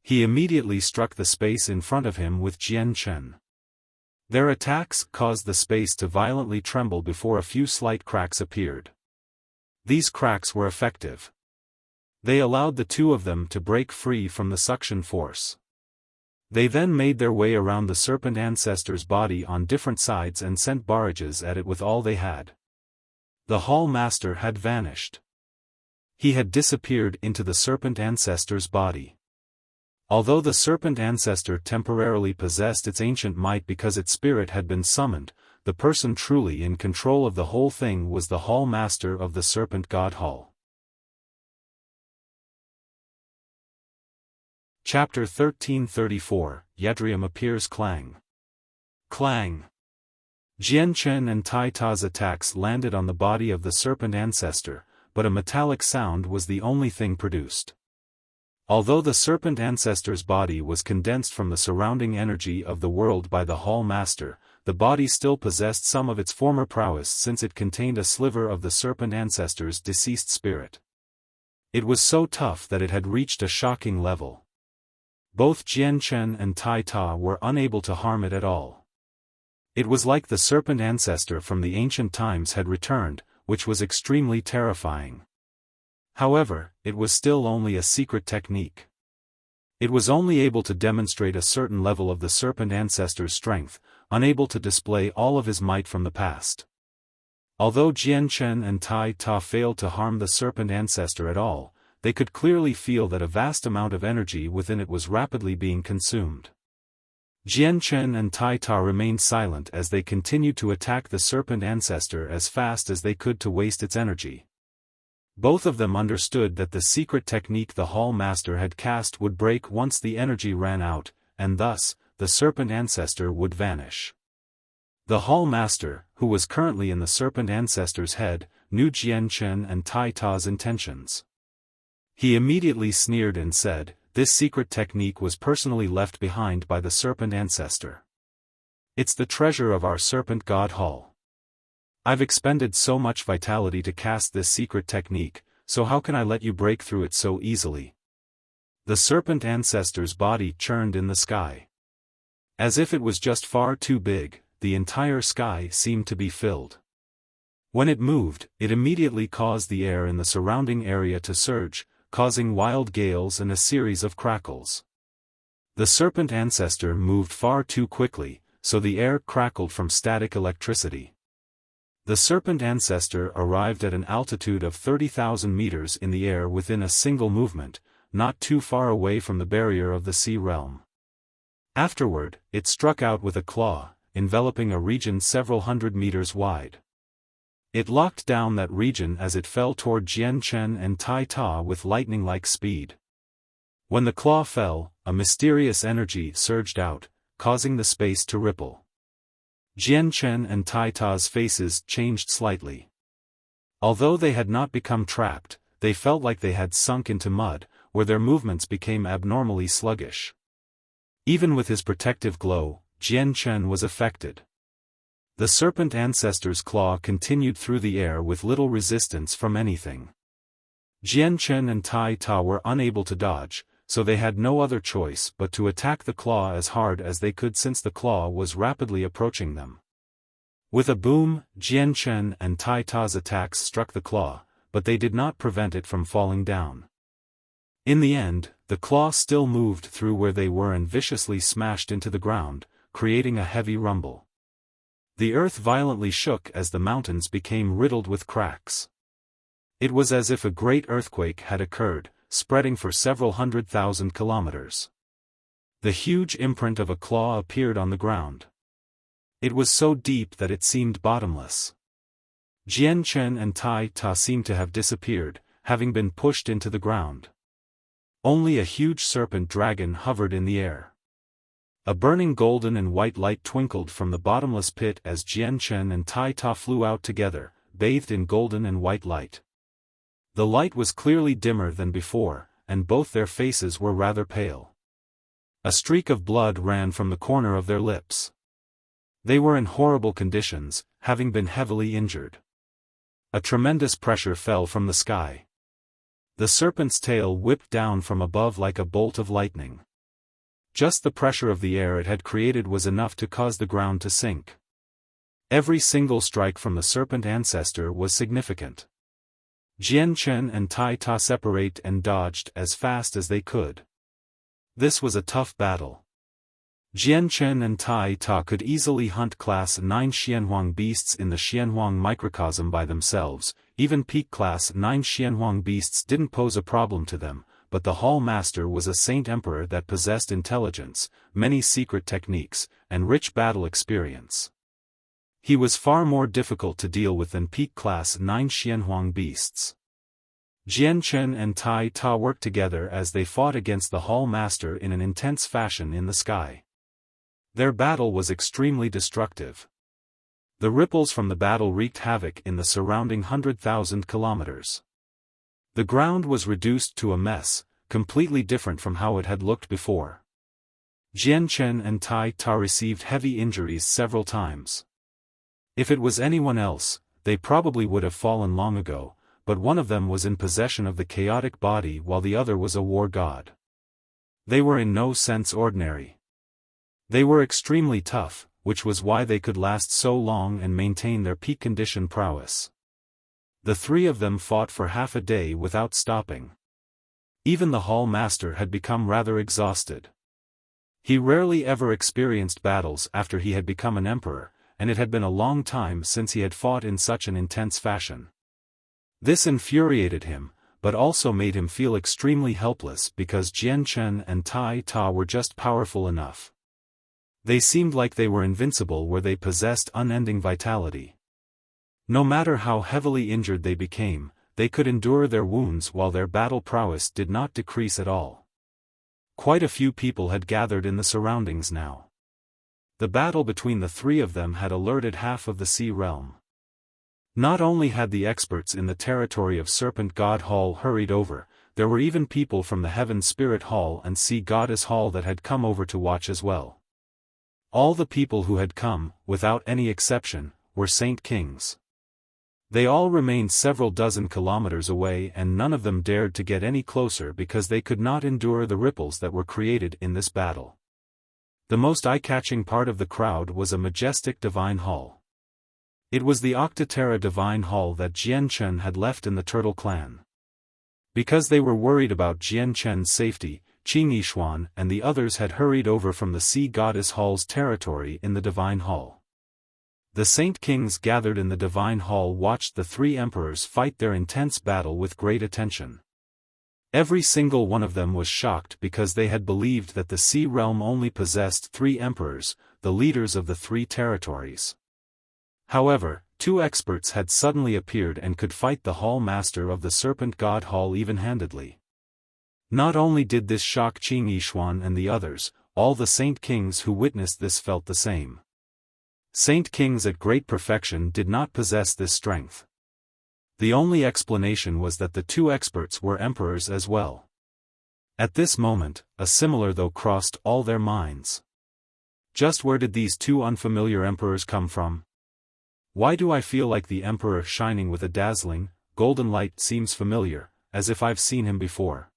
He immediately struck the space in front of him with Jian Chen. Their attacks caused the space to violently tremble before a few slight cracks appeared. These cracks were effective. They allowed the two of them to break free from the suction force. They then made their way around the serpent ancestor's body on different sides and sent barrages at it with all they had. The Hall Master had vanished. He had disappeared into the serpent ancestor's body. Although the serpent ancestor temporarily possessed its ancient might because its spirit had been summoned, the person truly in control of the whole thing was the Hall Master of the Serpent God Hall. Chapter 1334, Yedrium appears Clang. Clang. Jian Chen and Tai Ta's attacks landed on the body of the serpent ancestor, but a metallic sound was the only thing produced. Although the serpent ancestor's body was condensed from the surrounding energy of the world by the Hall Master, the body still possessed some of its former prowess since it contained a sliver of the serpent ancestor's deceased spirit. It was so tough that it had reached a shocking level. Both Jian Chen and Tai Ta were unable to harm it at all. It was like the serpent ancestor from the ancient times had returned, which was extremely terrifying. However, it was still only a secret technique. It was only able to demonstrate a certain level of the serpent ancestor's strength, unable to display all of his might from the past. Although Jian Chen and Tai Ta failed to harm the serpent ancestor at all, they could clearly feel that a vast amount of energy within it was rapidly being consumed. Jian Chen and Tai Ta remained silent as they continued to attack the serpent ancestor as fast as they could to waste its energy. Both of them understood that the secret technique the Hall Master had cast would break once the energy ran out, and thus, the serpent ancestor would vanish. The Hall Master, who was currently in the serpent ancestor's head, knew Jian Chen and Tai Ta's intentions. He immediately sneered and said, "This secret technique was personally left behind by the serpent ancestor. It's the treasure of our serpent god hall. I've expended so much vitality to cast this secret technique, so how can I let you break through it so easily?" The serpent ancestor's body churned in the sky. As if it was just far too big, the entire sky seemed to be filled. When it moved, it immediately caused the air in the surrounding area to surge, causing wild gales and a series of crackles. The serpent ancestor moved far too quickly, so the air crackled from static electricity. The serpent ancestor arrived at an altitude of 30,000 meters in the air within a single movement, not too far away from the barrier of the sea realm. Afterward, it struck out with a claw, enveloping a region several hundred meters wide. It locked down that region as it fell toward Jian Chen and Tai Ta with lightning-like speed. When the claw fell, a mysterious energy surged out, causing the space to ripple. Jian Chen and Tai Ta's faces changed slightly. Although they had not become trapped, they felt like they had sunk into mud, where their movements became abnormally sluggish. Even with his protective glow, Jian Chen was affected. The serpent ancestor's claw continued through the air with little resistance from anything. Jian Chen and Tai Ta were unable to dodge, so they had no other choice but to attack the claw as hard as they could since the claw was rapidly approaching them. With a boom, Jian Chen and Tai Ta's attacks struck the claw, but they did not prevent it from falling down. In the end, the claw still moved through where they were and viciously smashed into the ground, creating a heavy rumble. The earth violently shook as the mountains became riddled with cracks. It was as if a great earthquake had occurred, spreading for several 100,000 kilometers. The huge imprint of a claw appeared on the ground. It was so deep that it seemed bottomless. Jian Chen and Tai Ta seemed to have disappeared, having been pushed into the ground. Only a huge serpent dragon hovered in the air. A burning golden and white light twinkled from the bottomless pit as Jian Chen and Tai Ta flew out together, bathed in golden and white light. The light was clearly dimmer than before, and both their faces were rather pale. A streak of blood ran from the corner of their lips. They were in horrible conditions, having been heavily injured. A tremendous pressure fell from the sky. The serpent's tail whipped down from above like a bolt of lightning. Just the pressure of the air it had created was enough to cause the ground to sink. Every single strike from the serpent ancestor was significant. Jian Chen and Tai Ta separated and dodged as fast as they could. This was a tough battle. Jian Chen and Tai Ta could easily hunt Class 9 Xianhuang beasts in the Xianhuang microcosm by themselves. Even peak Class 9 Xianhuang beasts didn't pose a problem to them, but the Hall Master was a Saint Emperor that possessed intelligence, many secret techniques, and rich battle experience. He was far more difficult to deal with than peak Class 9 Xianhuang beasts. Jian Chen and Tai Ta worked together as they fought against the Hall Master in an intense fashion in the sky. Their battle was extremely destructive. The ripples from the battle wreaked havoc in the surrounding 100,000 kilometers. The ground was reduced to a mess, completely different from how it had looked before. Jian Chen and Tai Ta received heavy injuries several times. If it was anyone else, they probably would have fallen long ago, but one of them was in possession of the chaotic body while the other was a war god. They were in no sense ordinary. They were extremely tough, which was why they could last so long and maintain their peak condition prowess. The three of them fought for half a day without stopping. Even the Hall Master had become rather exhausted. He rarely ever experienced battles after he had become an emperor, and it had been a long time since he had fought in such an intense fashion. This infuriated him, but also made him feel extremely helpless because Jian Chen and Tai Ta were just powerful enough. They seemed like they were invincible where they possessed unending vitality. No matter how heavily injured they became, they could endure their wounds while their battle prowess did not decrease at all. Quite a few people had gathered in the surroundings now. The battle between the three of them had alerted half of the Sea Realm. Not only had the experts in the territory of Serpent God Hall hurried over, there were even people from the Heaven Spirit Hall and Sea Goddess Hall that had come over to watch as well. All the people who had come, without any exception, were Saint Kings. They all remained several dozen kilometers away and none of them dared to get any closer because they could not endure the ripples that were created in this battle. The most eye-catching part of the crowd was a majestic divine hall. It was the Octaterra divine hall that Jian Chen had left in the Turtle clan. Because they were worried about Jian Chen's safety, Qing Yishuan and the others had hurried over from the Sea Goddess Hall's territory in the Divine Hall. The Saint Kings gathered in the Divine Hall watched the three emperors fight their intense battle with great attention. Every single one of them was shocked because they had believed that the Sea Realm only possessed three emperors, the leaders of the three territories. However, two experts had suddenly appeared and could fight the Hall Master of the Serpent God Hall even-handedly. Not only did this shock Qing Yishuan and the others, all the Saint Kings who witnessed this felt the same. Saint kings at great perfection did not possess this strength. The only explanation was that the two experts were emperors as well. At this moment, a similar thought crossed all their minds. Just where did these two unfamiliar emperors come from? Why do I feel like the emperor shining with a dazzling, golden light seems familiar, as if I've seen him before?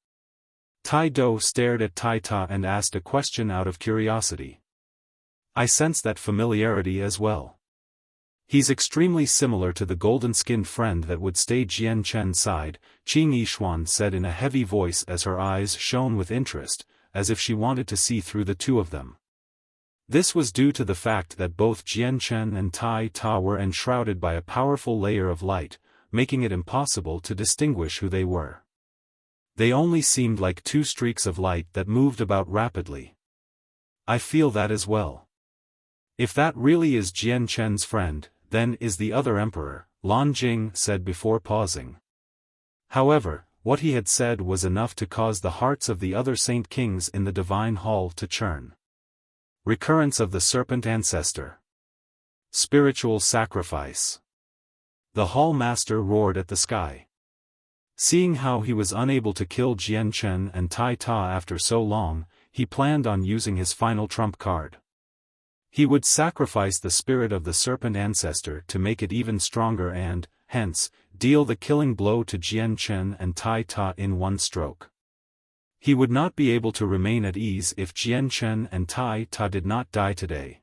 Tai Do stared at Tai Ta and asked a question out of curiosity. I sense that familiarity as well. He's extremely similar to the golden-skinned friend that would stay Jian Chen's side, Qing Yishuan said in a heavy voice as her eyes shone with interest, as if she wanted to see through the two of them. This was due to the fact that both Jian Chen and Tai Ta were enshrouded by a powerful layer of light, making it impossible to distinguish who they were. They only seemed like two streaks of light that moved about rapidly. I feel that as well. If that really is Jian Chen's friend, then is the other emperor, Lan Jing said before pausing. However, what he had said was enough to cause the hearts of the other saint kings in the divine hall to churn. Recurrence of the serpent ancestor. Spiritual sacrifice. The hall master roared at the sky. Seeing how he was unable to kill Jian Chen and Tai Ta after so long, he planned on using his final trump card. He would sacrifice the spirit of the serpent ancestor to make it even stronger and, hence, deal the killing blow to Jian Chen and Tai Ta in one stroke. He would not be able to remain at ease if Jian Chen and Tai Ta did not die today.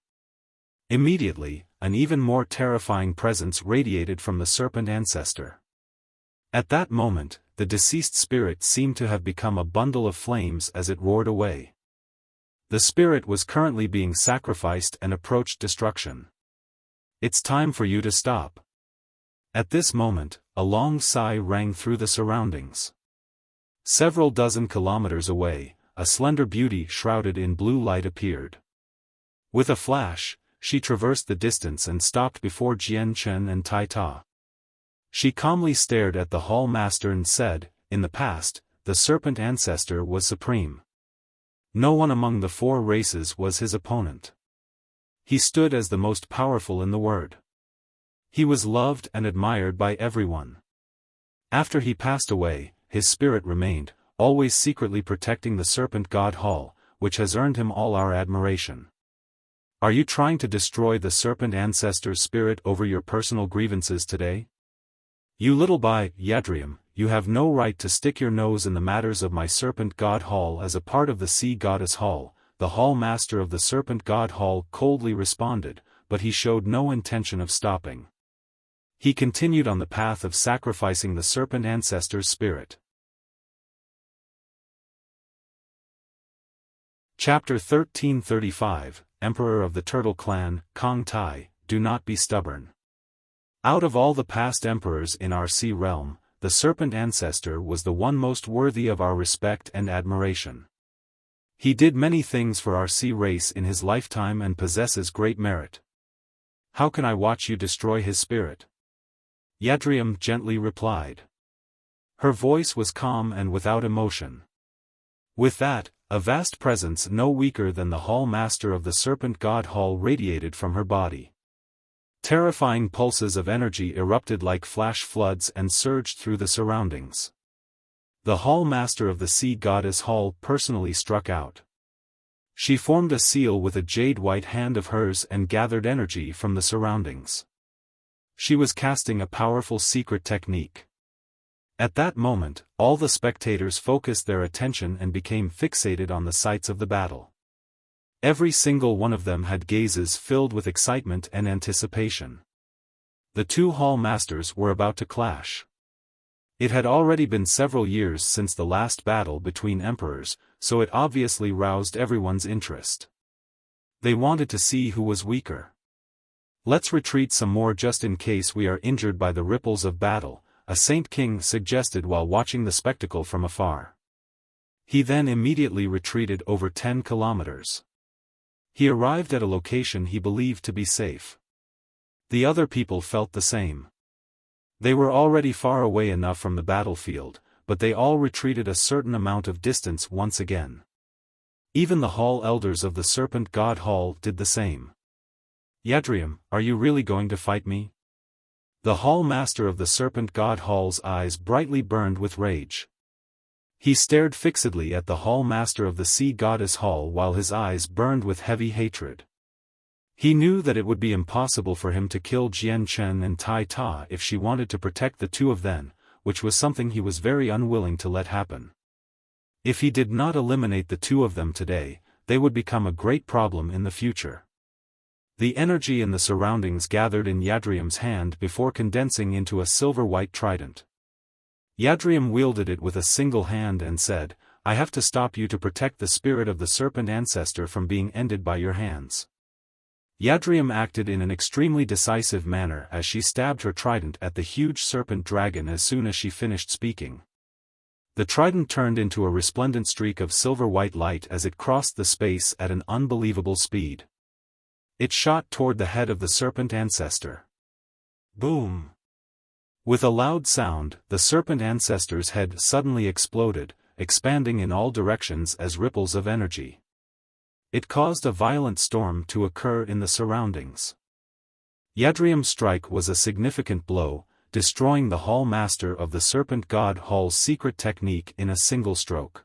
Immediately, an even more terrifying presence radiated from the serpent ancestor. At that moment, the deceased spirit seemed to have become a bundle of flames as it roared away. The spirit was currently being sacrificed and approached destruction. It's time for you to stop. At this moment, a long sigh rang through the surroundings. Several dozen kilometers away, a slender beauty shrouded in blue light appeared. With a flash, she traversed the distance and stopped before Jian Chen and Tai Ta. She calmly stared at the hall master and said, "In the past, the serpent ancestor was supreme. No one among the four races was his opponent. He stood as the most powerful in the world. He was loved and admired by everyone. After he passed away, his spirit remained, always secretly protecting the serpent god hall, which has earned him all our admiration. Are you trying to destroy the serpent ancestor's spirit over your personal grievances today? You little Yadrium, you have no right to stick your nose in the matters of my serpent god hall as a part of the sea goddess hall," the hall master of the serpent god hall coldly responded, but he showed no intention of stopping. He continued on the path of sacrificing the serpent ancestor's spirit. Chapter 1335, Emperor of the Turtle Clan, Kong Tai, do not be stubborn. Out of all the past emperors in our sea realm, the serpent ancestor was the one most worthy of our respect and admiration. He did many things for our sea race in his lifetime and possesses great merit. How can I watch you destroy his spirit? Yadrium gently replied. Her voice was calm and without emotion. With that, a vast presence no weaker than the hall master of the serpent god hall radiated from her body. Terrifying pulses of energy erupted like flash floods and surged through the surroundings. The hall master of the sea goddess hall personally struck out. She formed a seal with a jade-white hand of hers and gathered energy from the surroundings. She was casting a powerful secret technique. At that moment, all the spectators focused their attention and became fixated on the sights of the battle. Every single one of them had gazes filled with excitement and anticipation. The two hall masters were about to clash. It had already been several years since the last battle between emperors, so it obviously roused everyone's interest. They wanted to see who was weaker. Let's retreat some more just in case we are injured by the ripples of battle, a Saint King suggested while watching the spectacle from afar. He then immediately retreated over 10 kilometers. He arrived at a location he believed to be safe. The other people felt the same. They were already far away enough from the battlefield, but they all retreated a certain amount of distance once again. Even the hall elders of the serpent god hall did the same. Yadrium, are you really going to fight me? The Hall Master of the Serpent God Hall's eyes brightly burned with rage. He stared fixedly at the Hall Master of the Sea Goddess Hall while his eyes burned with heavy hatred. He knew that it would be impossible for him to kill Jian Chen and Tai Ta if she wanted to protect the two of them, which was something he was very unwilling to let happen. If he did not eliminate the two of them today, they would become a great problem in the future. The energy in the surroundings gathered in Yadrium's hand before condensing into a silver-white trident. Yadrium wielded it with a single hand and said, "I have to stop you to protect the spirit of the serpent ancestor from being ended by your hands." Yadrium acted in an extremely decisive manner as she stabbed her trident at the huge serpent dragon as soon as she finished speaking. The trident turned into a resplendent streak of silver-white light as it crossed the space at an unbelievable speed. It shot toward the head of the serpent ancestor. Boom! With a loud sound, the serpent ancestor's head suddenly exploded, expanding in all directions as ripples of energy. It caused a violent storm to occur in the surroundings. Yadrium's strike was a significant blow, destroying the Hall Master of the Serpent God Hall's secret technique in a single stroke.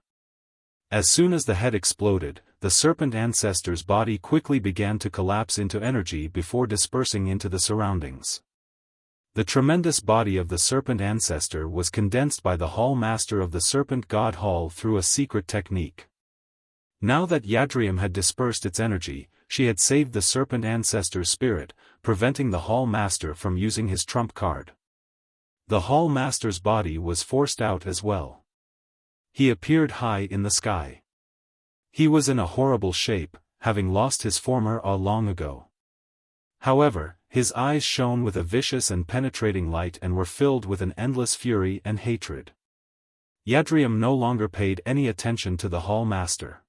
As soon as the head exploded, the serpent ancestor's body quickly began to collapse into energy before dispersing into the surroundings. The tremendous body of the serpent ancestor was condensed by the Hall Master of the Serpent God Hall through a secret technique. Now that Yadrium had dispersed its energy, she had saved the serpent ancestor's spirit, preventing the Hall Master from using his trump card. The Hall Master's body was forced out as well. He appeared high in the sky. He was in a horrible shape, having lost his former awe long ago. However, his eyes shone with a vicious and penetrating light and were filled with an endless fury and hatred. Yadrium no longer paid any attention to the Hall Master.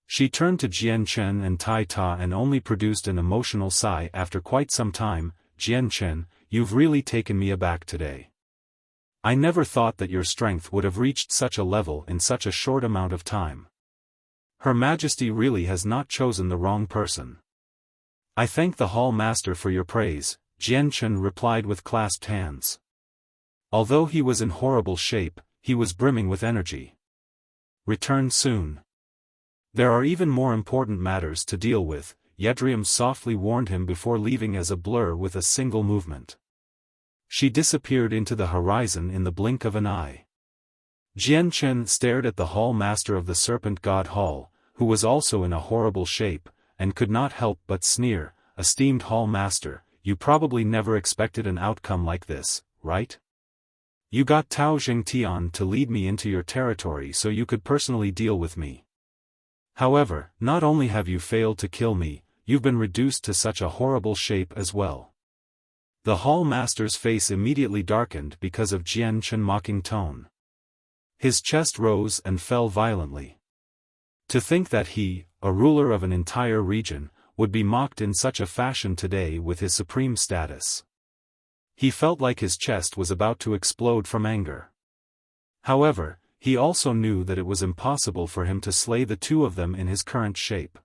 She turned to Jian Chen and Tai Ta and only produced an emotional sigh after quite some time. "Jian Chen, you've really taken me aback today. I never thought that your strength would have reached such a level in such a short amount of time. Her Majesty really has not chosen the wrong person." "I thank the Hall Master for your praise," Jian Chen replied with clasped hands. Although he was in horrible shape, he was brimming with energy. "Return soon. There are even more important matters to deal with," Yadrium softly warned him before leaving as a blur with a single movement. She disappeared into the horizon in the blink of an eye. Jian Chen stared at the Hall Master of the Serpent God Hall, who was also in a horrible shape, and could not help but sneer. "Esteemed Hall Master, you probably never expected an outcome like this, right? You got Tao Jingtian to lead me into your territory so you could personally deal with me. However, not only have you failed to kill me, you've been reduced to such a horrible shape as well." The Hall Master's face immediately darkened because of Jian Chen's mocking tone. His chest rose and fell violently. To think that he, a ruler of an entire region, would be mocked in such a fashion today with his supreme status. He felt like his chest was about to explode from anger. However, he also knew that it was impossible for him to slay the two of them in his current shape.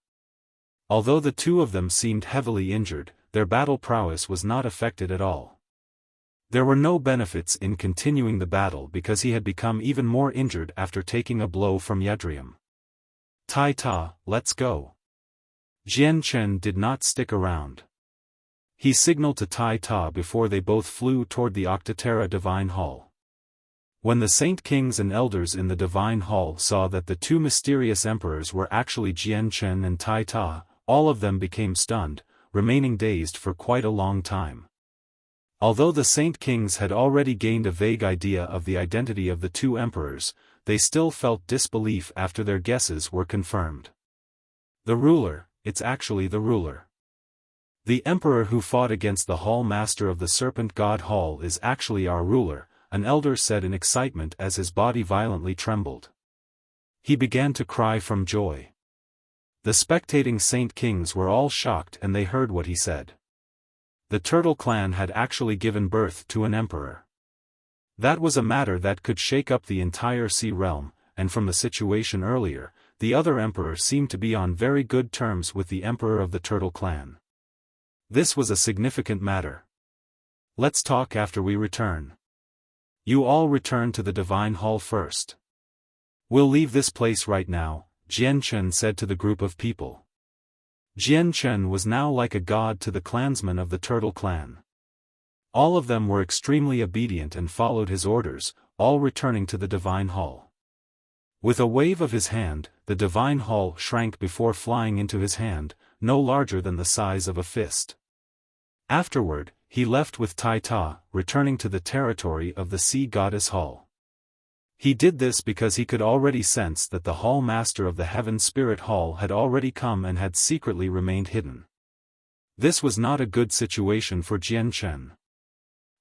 Although the two of them seemed heavily injured, their battle prowess was not affected at all. There were no benefits in continuing the battle because he had become even more injured after taking a blow from Yadrium. "Tai Ta, let's go." Jian Chen did not stick around. He signaled to Tai Ta before they both flew toward the Octaterra Divine Hall. When the Saint Kings and Elders in the Divine Hall saw that the two mysterious emperors were actually Jian Chen and Tai Ta, all of them became stunned, remaining dazed for quite a long time. Although the Saint Kings had already gained a vague idea of the identity of the two emperors, they still felt disbelief after their guesses were confirmed. "The ruler, it's actually the ruler. The emperor who fought against the Hall Master of the Serpent God Hall is actually our ruler," an elder said in excitement as his body violently trembled. He began to cry from joy. The spectating Saint Kings were all shocked and they heard what he said. The Turtle Clan had actually given birth to an emperor. That was a matter that could shake up the entire Sea Realm, and from the situation earlier, the other emperor seemed to be on very good terms with the emperor of the Turtle Clan. This was a significant matter. Let's talk after we return. You all return to the Divine Hall first. We'll leave this place right now, Jian Chen said to the group of people. Jian Chen was now like a god to the clansmen of the Turtle Clan. All of them were extremely obedient and followed his orders, all returning to the Divine Hall. With a wave of his hand, the Divine Hall shrank before flying into his hand, no larger than the size of a fist. Afterward, he left with Tai Ta, returning to the territory of the Sea Goddess Hall. He did this because he could already sense that the Hall Master of the Heaven Spirit Hall had already come and had secretly remained hidden. This was not a good situation for Jian Chen.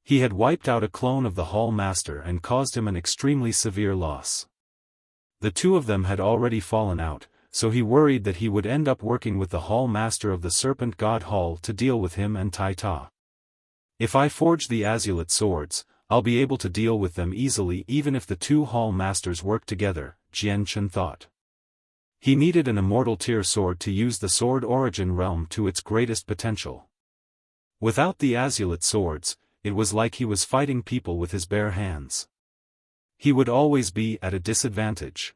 He had wiped out a clone of the Hall Master and caused him an extremely severe loss. The two of them had already fallen out, so he worried that he would end up working with the Hall Master of the Serpent God Hall to deal with him and Tai Ta. If I forge the azulate swords, I'll be able to deal with them easily even if the two Hall Masters work together, Jian Chen thought. He needed an immortal tier sword to use the sword origin realm to its greatest potential. Without the azulate swords, it was like he was fighting people with his bare hands. He would always be at a disadvantage.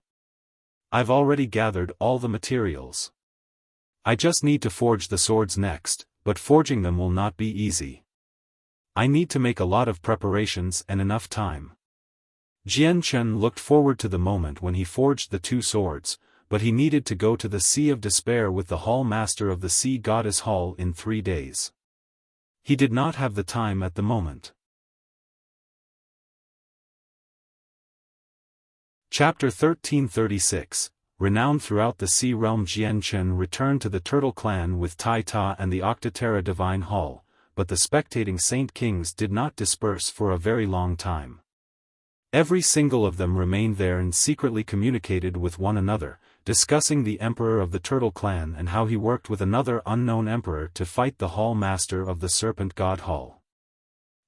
I've already gathered all the materials. I just need to forge the swords next, but forging them will not be easy. I need to make a lot of preparations and enough time. Jian Chen looked forward to the moment when he forged the two swords, but he needed to go to the Sea of Despair with the Hall Master of the Sea Goddess Hall in 3 days. He did not have the time at the moment. Chapter 1336, Renowned throughout the Sea Realm. Jian Chen returned to the Turtle Clan with Tai Ta and the Octaterra Divine Hall, but the spectating Saint Kings did not disperse for a very long time. Every single of them remained there and secretly communicated with one another, discussing the Emperor of the Turtle Clan and how he worked with another unknown emperor to fight the Hall Master of the Serpent God Hall.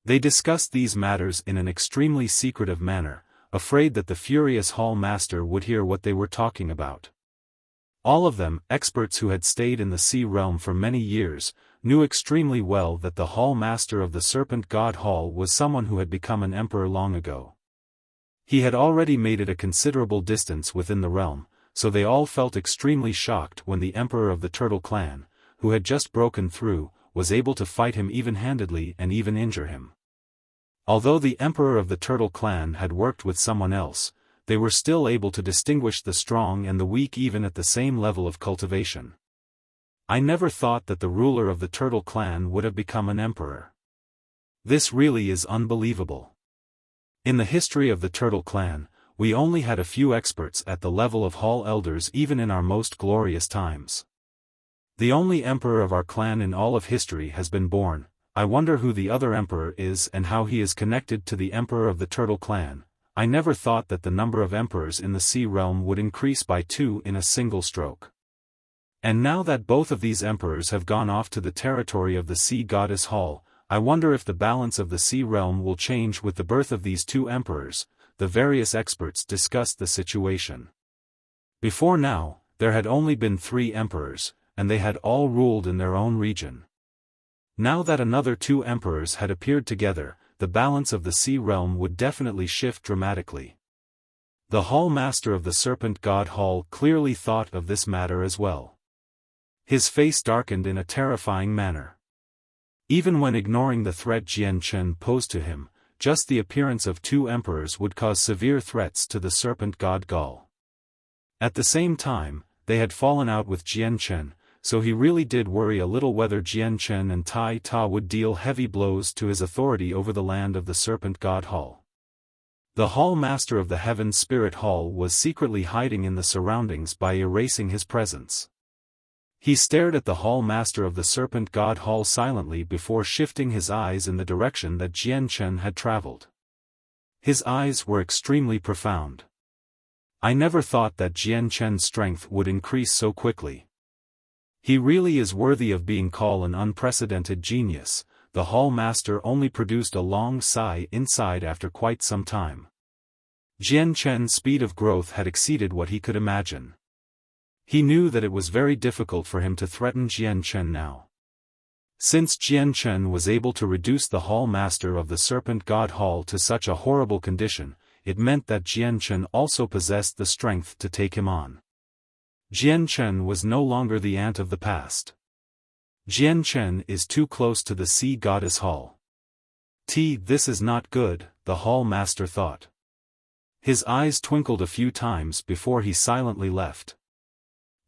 They discussed these matters in an extremely secretive manner, afraid that the furious Hall Master would hear what they were talking about. All of them, experts who had stayed in the Sea Realm for many years, knew extremely well that the Hall Master of the Serpent God Hall was someone who had become an emperor long ago. He had already made it a considerable distance within the realm, so they all felt extremely shocked when the Emperor of the Turtle Clan, who had just broken through, was able to fight him even-handedly and even injure him. Although the Emperor of the Turtle Clan had worked with someone else, they were still able to distinguish the strong and the weak even at the same level of cultivation. I never thought that the ruler of the Turtle Clan would have become an emperor. This really is unbelievable. In the history of the Turtle Clan, we only had a few experts at the level of Hall Elders even in our most glorious times. The only emperor of our clan in all of history has been born. I wonder who the other emperor is and how he is connected to the Emperor of the Turtle Clan. I never thought that the number of emperors in the Sea Realm would increase by 2 in a single stroke. And now that both of these emperors have gone off to the territory of the Sea Goddess Hall, I wonder if the balance of the Sea Realm will change with the birth of these 2 emperors. The various experts discussed the situation. Before now, there had only been 3 emperors, and they had all ruled in their own region. Now that another 2 emperors had appeared together, the balance of the Sea Realm would definitely shift dramatically. The Hall Master of the Serpent God Hall clearly thought of this matter as well. His face darkened in a terrifying manner. Even when ignoring the threat Jian Chen posed to him, just the appearance of 2 emperors would cause severe threats to the Serpent God Gaul. At the same time, they had fallen out with Jian Chen, so he really did worry a little whether Jian Chen and Tai Ta would deal heavy blows to his authority over the land of the Serpent God Hall. The Hall Master of the Heaven Spirit Hall was secretly hiding in the surroundings by erasing his presence. He stared at the Hall Master of the Serpent God Hall silently before shifting his eyes in the direction that Jian Chen had traveled. His eyes were extremely profound. I never thought that Jian Chen's strength would increase so quickly. He really is worthy of being called an unprecedented genius. The Hall Master only produced a long sigh inside after quite some time. Jian Chen's speed of growth had exceeded what he could imagine. He knew that it was very difficult for him to threaten Jian Chen now. Since Jian Chen was able to reduce the Hall Master of the Serpent God Hall to such a horrible condition, it meant that Jian Chen also possessed the strength to take him on. Jian Chen was no longer the ant of the past. Jian Chen is too close to the Sea Goddess Hall. This is not good, the Hall Master thought. His eyes twinkled a few times before he silently left.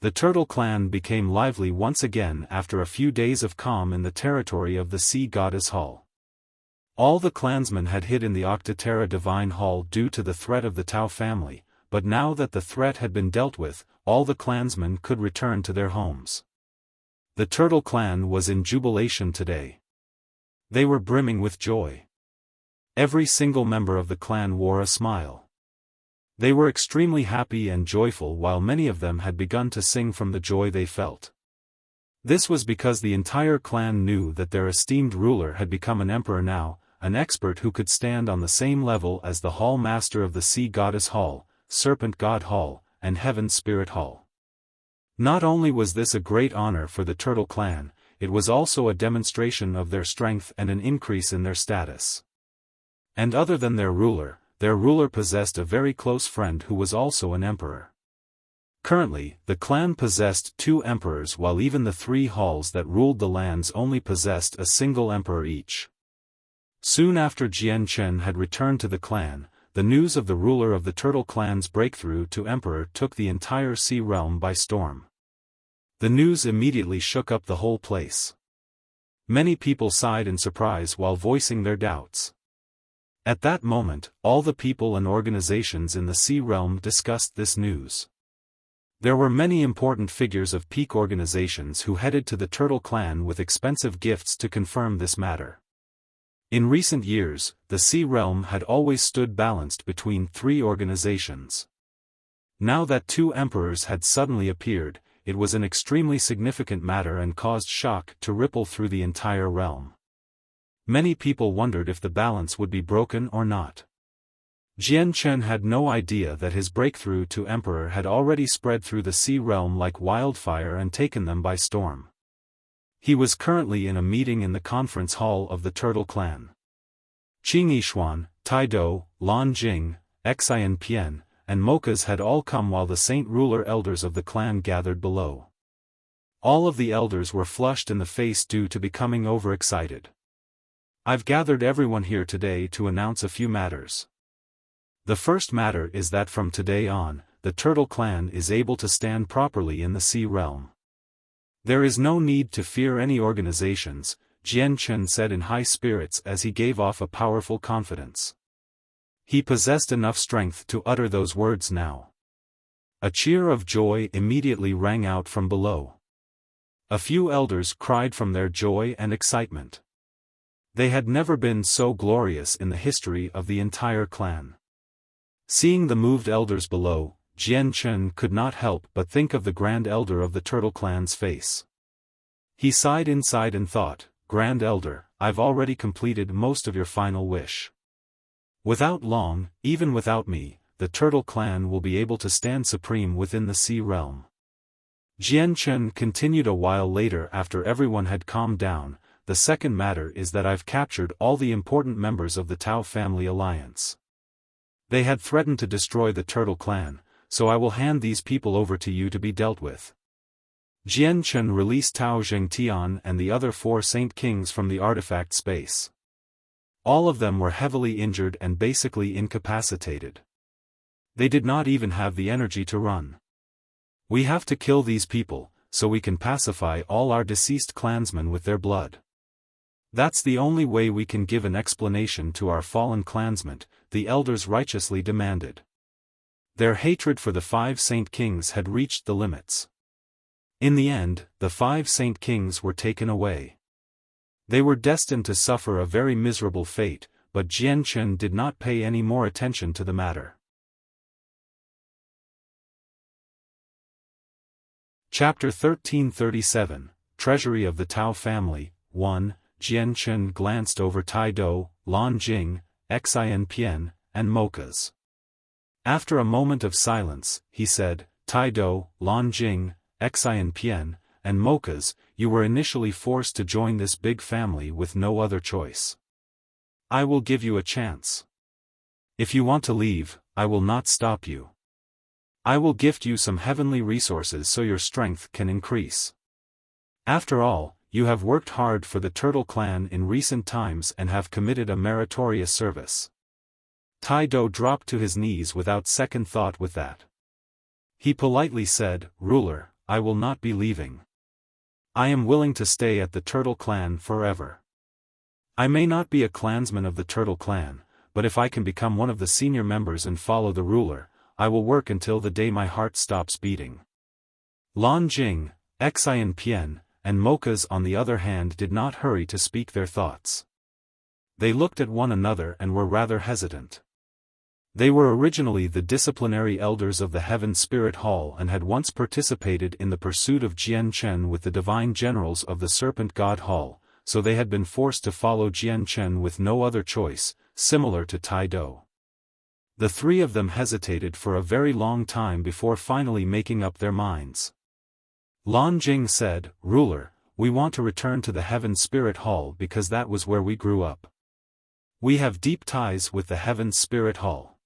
The Turtle Clan became lively once again after a few days of calm in the territory of the Sea Goddess Hall. All the clansmen had hid in the Octaterra Divine Hall due to the threat of the Tao family, but now that the threat had been dealt with, all the clansmen could return to their homes. The Turtle Clan was in jubilation today. They were brimming with joy. Every single member of the clan wore a smile. They were extremely happy and joyful, while many of them had begun to sing from the joy they felt. This was because the entire clan knew that their esteemed ruler had become an emperor now, an expert who could stand on the same level as the Hall Master of the Sea Goddess Hall, Serpent God Hall, and Heaven Spirit Hall. Not only was this a great honor for the Turtle Clan, it was also a demonstration of their strength and an increase in their status. And other than their ruler possessed a very close friend who was also an emperor. Currently, the clan possessed 2 emperors, while even the 3 halls that ruled the lands only possessed a single emperor each. Soon after Jian Chen had returned to the clan, the news of the ruler of the Turtle Clan's breakthrough to emperor took the entire sea realm by storm. The news immediately shook up the whole place. Many people sighed in surprise while voicing their doubts. At that moment, all the people and organizations in the sea realm discussed this news. There were many important figures of peak organizations who headed to the Turtle Clan with expensive gifts to confirm this matter. In recent years, the sea realm had always stood balanced between 3 organizations. Now that 2 emperors had suddenly appeared, it was an extremely significant matter and caused shock to ripple through the entire realm. Many people wondered if the balance would be broken or not. Jian Chen had no idea that his breakthrough to emperor had already spread through the sea realm like wildfire and taken them by storm. He was currently in a meeting in the conference hall of the Turtle Clan. Qing Yishuan, Taido, Lan Jing, Xian Pian, and Mochas had all come while the Saint Ruler elders of the clan gathered below. All of the elders were flushed in the face due to becoming overexcited. I've gathered everyone here today to announce a few matters. The first matter is that from today on, the Turtle Clan is able to stand properly in the sea realm. There is no need to fear any organizations, Jian Chen said in high spirits as he gave off a powerful confidence. He possessed enough strength to utter those words now. A cheer of joy immediately rang out from below. A few elders cried from their joy and excitement. They had never been so glorious in the history of the entire clan. Seeing the moved elders below, Jian Chen could not help but think of the Grand Elder of the Turtle Clan's face. He sighed inside and thought, Grand Elder, I've already completed most of your final wish. Without long, even without me, the Turtle Clan will be able to stand supreme within the sea realm. Jian Chen continued a while later after everyone had calmed down. The second matter is that I've captured all the important members of the Tao family alliance. They had threatened to destroy the Turtle Clan, so I will hand these people over to you to be dealt with. Jian Chen released Tao Zhengtian and the other 4 Saint Kings from the artifact space. All of them were heavily injured and basically incapacitated. They did not even have the energy to run. We have to kill these people, so we can pacify all our deceased clansmen with their blood. That's the only way we can give an explanation to our fallen clansmen, the elders righteously demanded. Their hatred for the 5 Saint Kings had reached the limits. In the end, the 5 Saint Kings were taken away. They were destined to suffer a very miserable fate, but Jian Chen did not pay any more attention to the matter. Chapter 1337, Treasury of the Tao Family, 1. Jian Chen glanced over Taido, Lan Jing, Xian Pian, and Mochas. After a moment of silence, he said, Taido, Lan Jing, Xian Pian, and mochas, you were initially forced to join this big family with no other choice. I will give you a chance. If you want to leave, I will not stop you. I will gift you some heavenly resources so your strength can increase. After all, you have worked hard for the Turtle Clan in recent times and have committed a meritorious service. Tai-Do dropped to his knees without second thought with that. He politely said, "Ruler, I will not be leaving. I am willing to stay at the Turtle Clan forever. I may not be a clansman of the Turtle Clan, but if I can become one of the senior members and follow the ruler, I will work until the day my heart stops beating." Lan Jing, Xian Pian, and mochas on the other hand did not hurry to speak their thoughts. They looked at one another and were rather hesitant. They were originally the disciplinary elders of the Heaven Spirit Hall and had once participated in the pursuit of Jian Chen with the divine generals of the Serpent God Hall, so they had been forced to follow Jian Chen with no other choice, similar to Tai-Do. The three of them hesitated for a very long time before finally making up their minds. Lan Jing said, "Ruler, we want to return to the Heaven Spirit Hall because that was where we grew up. We have deep ties with the Heaven Spirit Hall.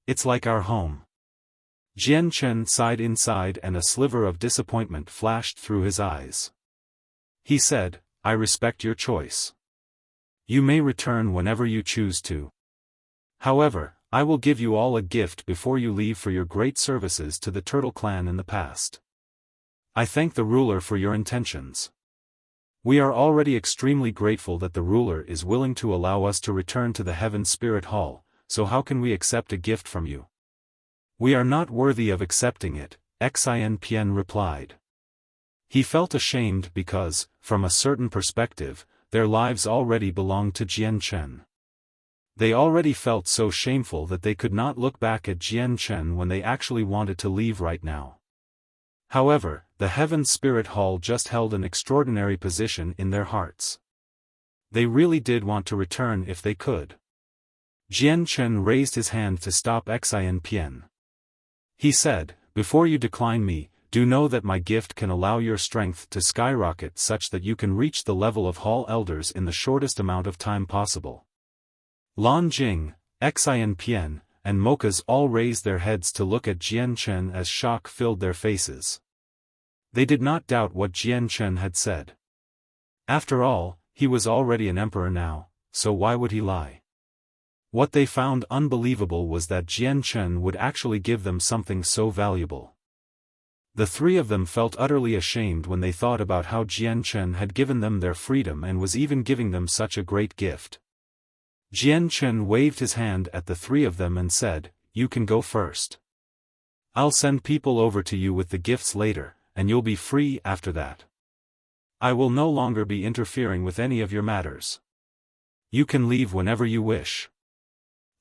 It's like our home." Jian Chen sighed inside and a sliver of disappointment flashed through his eyes. He said, "I respect your choice. You may return whenever you choose to. However, I will give you all a gift before you leave for your great services to the Turtle Clan in the past. I thank the ruler for your intentions. We are already extremely grateful that the ruler is willing to allow us to return to the Heaven Spirit Hall, so how can we accept a gift from you? We are not worthy of accepting it," Xian Pian replied. He felt ashamed because, from a certain perspective, their lives already belonged to Jian Chen. They already felt so shameful that they could not look back at Jian Chen when they actually wanted to leave right now. However, the Heaven Spirit Hall just held an extraordinary position in their hearts. They really did want to return if they could. Jian Chen raised his hand to stop Xian Pian. He said, "Before you decline me, do know that my gift can allow your strength to skyrocket such that you can reach the level of Hall Elders in the shortest amount of time possible." Lan Jing, Xian Pian, and mochas all raised their heads to look at Jian Chen as shock filled their faces. They did not doubt what Jian Chen had said. After all, he was already an emperor now, so why would he lie? What they found unbelievable was that Jian Chen would actually give them something so valuable. The three of them felt utterly ashamed when they thought about how Jian Chen had given them their freedom and was even giving them such a great gift. Jian Chen waved his hand at the three of them and said, "You can go first. I'll send people over to you with the gifts later, and you'll be free after that. I will no longer be interfering with any of your matters. You can leave whenever you wish."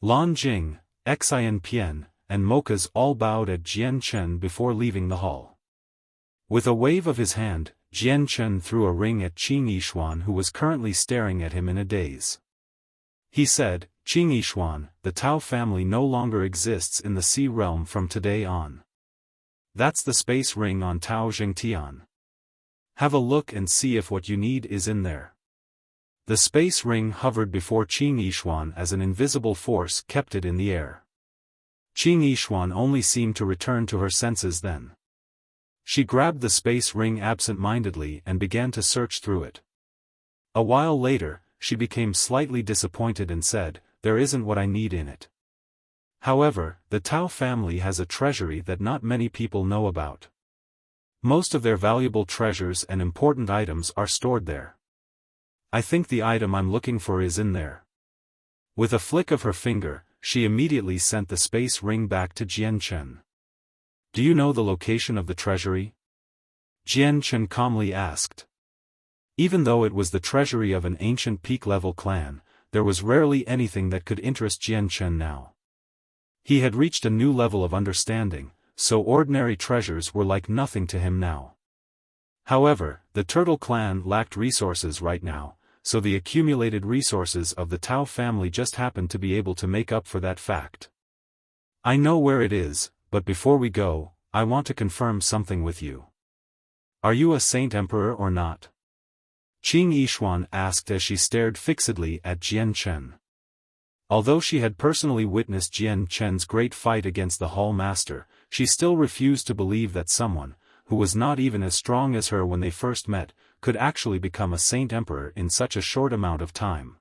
Lan Jing, Xian Pian, and mochas all bowed at Jian Chen before leaving the hall. With a wave of his hand, Jian Chen threw a ring at Qing Yishuan, who was currently staring at him in a daze. He said, "Qing Yishuan, the Tao family no longer exists in the Sea Realm from today on. That's the space ring on Tao Jingtian. Have a look and see if what you need is in there." The space ring hovered before Qing Yishuan as an invisible force kept it in the air. Qing Yishuan only seemed to return to her senses then. She grabbed the space ring absent-mindedly and began to search through it. A while later, she became slightly disappointed and said, "There isn't what I need in it. However, the Tao family has a treasury that not many people know about. Most of their valuable treasures and important items are stored there. I think the item I'm looking for is in there." With a flick of her finger, she immediately sent the space ring back to Jian Chen. "Do you know the location of the treasury?" Jian Chen calmly asked. Even though it was the treasury of an ancient peak-level clan, there was rarely anything that could interest Jian Chen now. He had reached a new level of understanding, so ordinary treasures were like nothing to him now. However, the Turtle Clan lacked resources right now, so the accumulated resources of the Tao family just happened to be able to make up for that fact. "I know where it is, but before we go, I want to confirm something with you." Are you a saint emperor or not? Qing Yishuan asked as she stared fixedly at Jian Chen. Although she had personally witnessed Jian Chen's great fight against the Hall Master, she still refused to believe that someone, who was not even as strong as her when they first met, could actually become a saint emperor in such a short amount of time.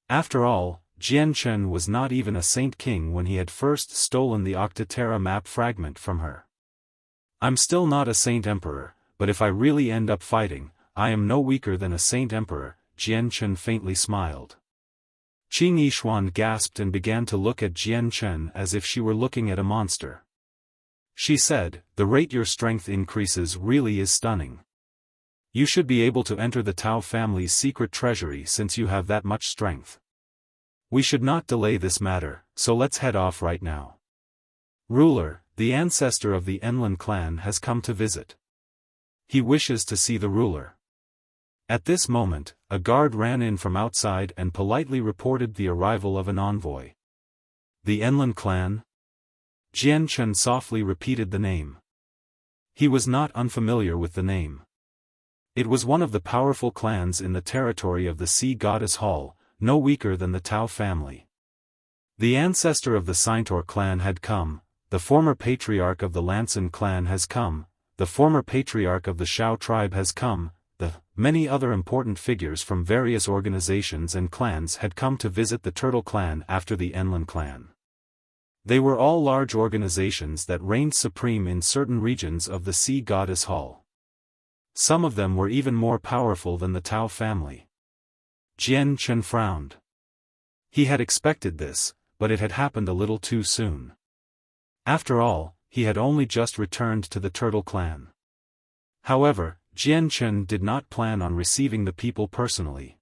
After all, Jian Chen was not even a saint king when he had first stolen the Octaterra map fragment from her. I'm still not a saint emperor, but if I really end up fighting, I am no weaker than a saint emperor, Jian Chen faintly smiled. Qing Yishuan gasped and began to look at Jian Chen as if she were looking at a monster. She said, "The rate your strength increases really is stunning. You should be able to enter the Tao family's secret treasury since you have that much strength. We should not delay this matter, so let's head off right now. Ruler, the ancestor of the Enlin clan has come to visit. He wishes to see the ruler." At this moment, a guard ran in from outside and politely reported the arrival of an envoy. The Enlin clan? Jian Chen softly repeated the name. He was not unfamiliar with the name. It was one of the powerful clans in the territory of the Sea Goddess Hall, no weaker than the Tao family. The ancestor of the Saintor clan had come, the former patriarch of the Lanson clan has come, the former patriarch of the Shao tribe has come, many other important figures from various organizations and clans had come to visit the Turtle clan after the Enlin clan. They were all large organizations that reigned supreme in certain regions of the Sea Goddess Hall. Some of them were even more powerful than the Tao family. Jian Chen frowned. He had expected this, but it had happened a little too soon. After all, he had only just returned to the Turtle clan. However, Jian Chen did not plan on receiving the people personally.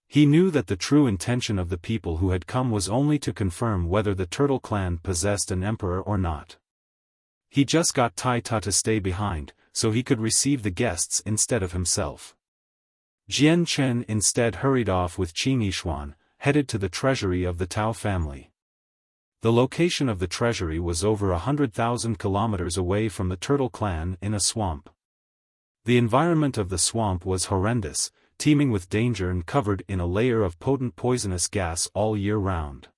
He knew that the true intention of the people who had come was only to confirm whether the Turtle clan possessed an emperor or not. He just got Tai Ta to stay behind, so he could receive the guests instead of himself. Jian Chen instead hurried off with Qing Yishuan, headed to the treasury of the Tao family. The location of the treasury was over 100,000 kilometers away from the Turtle clan in a swamp. The environment of the swamp was horrendous, teeming with danger and covered in a layer of potent poisonous gas all year round.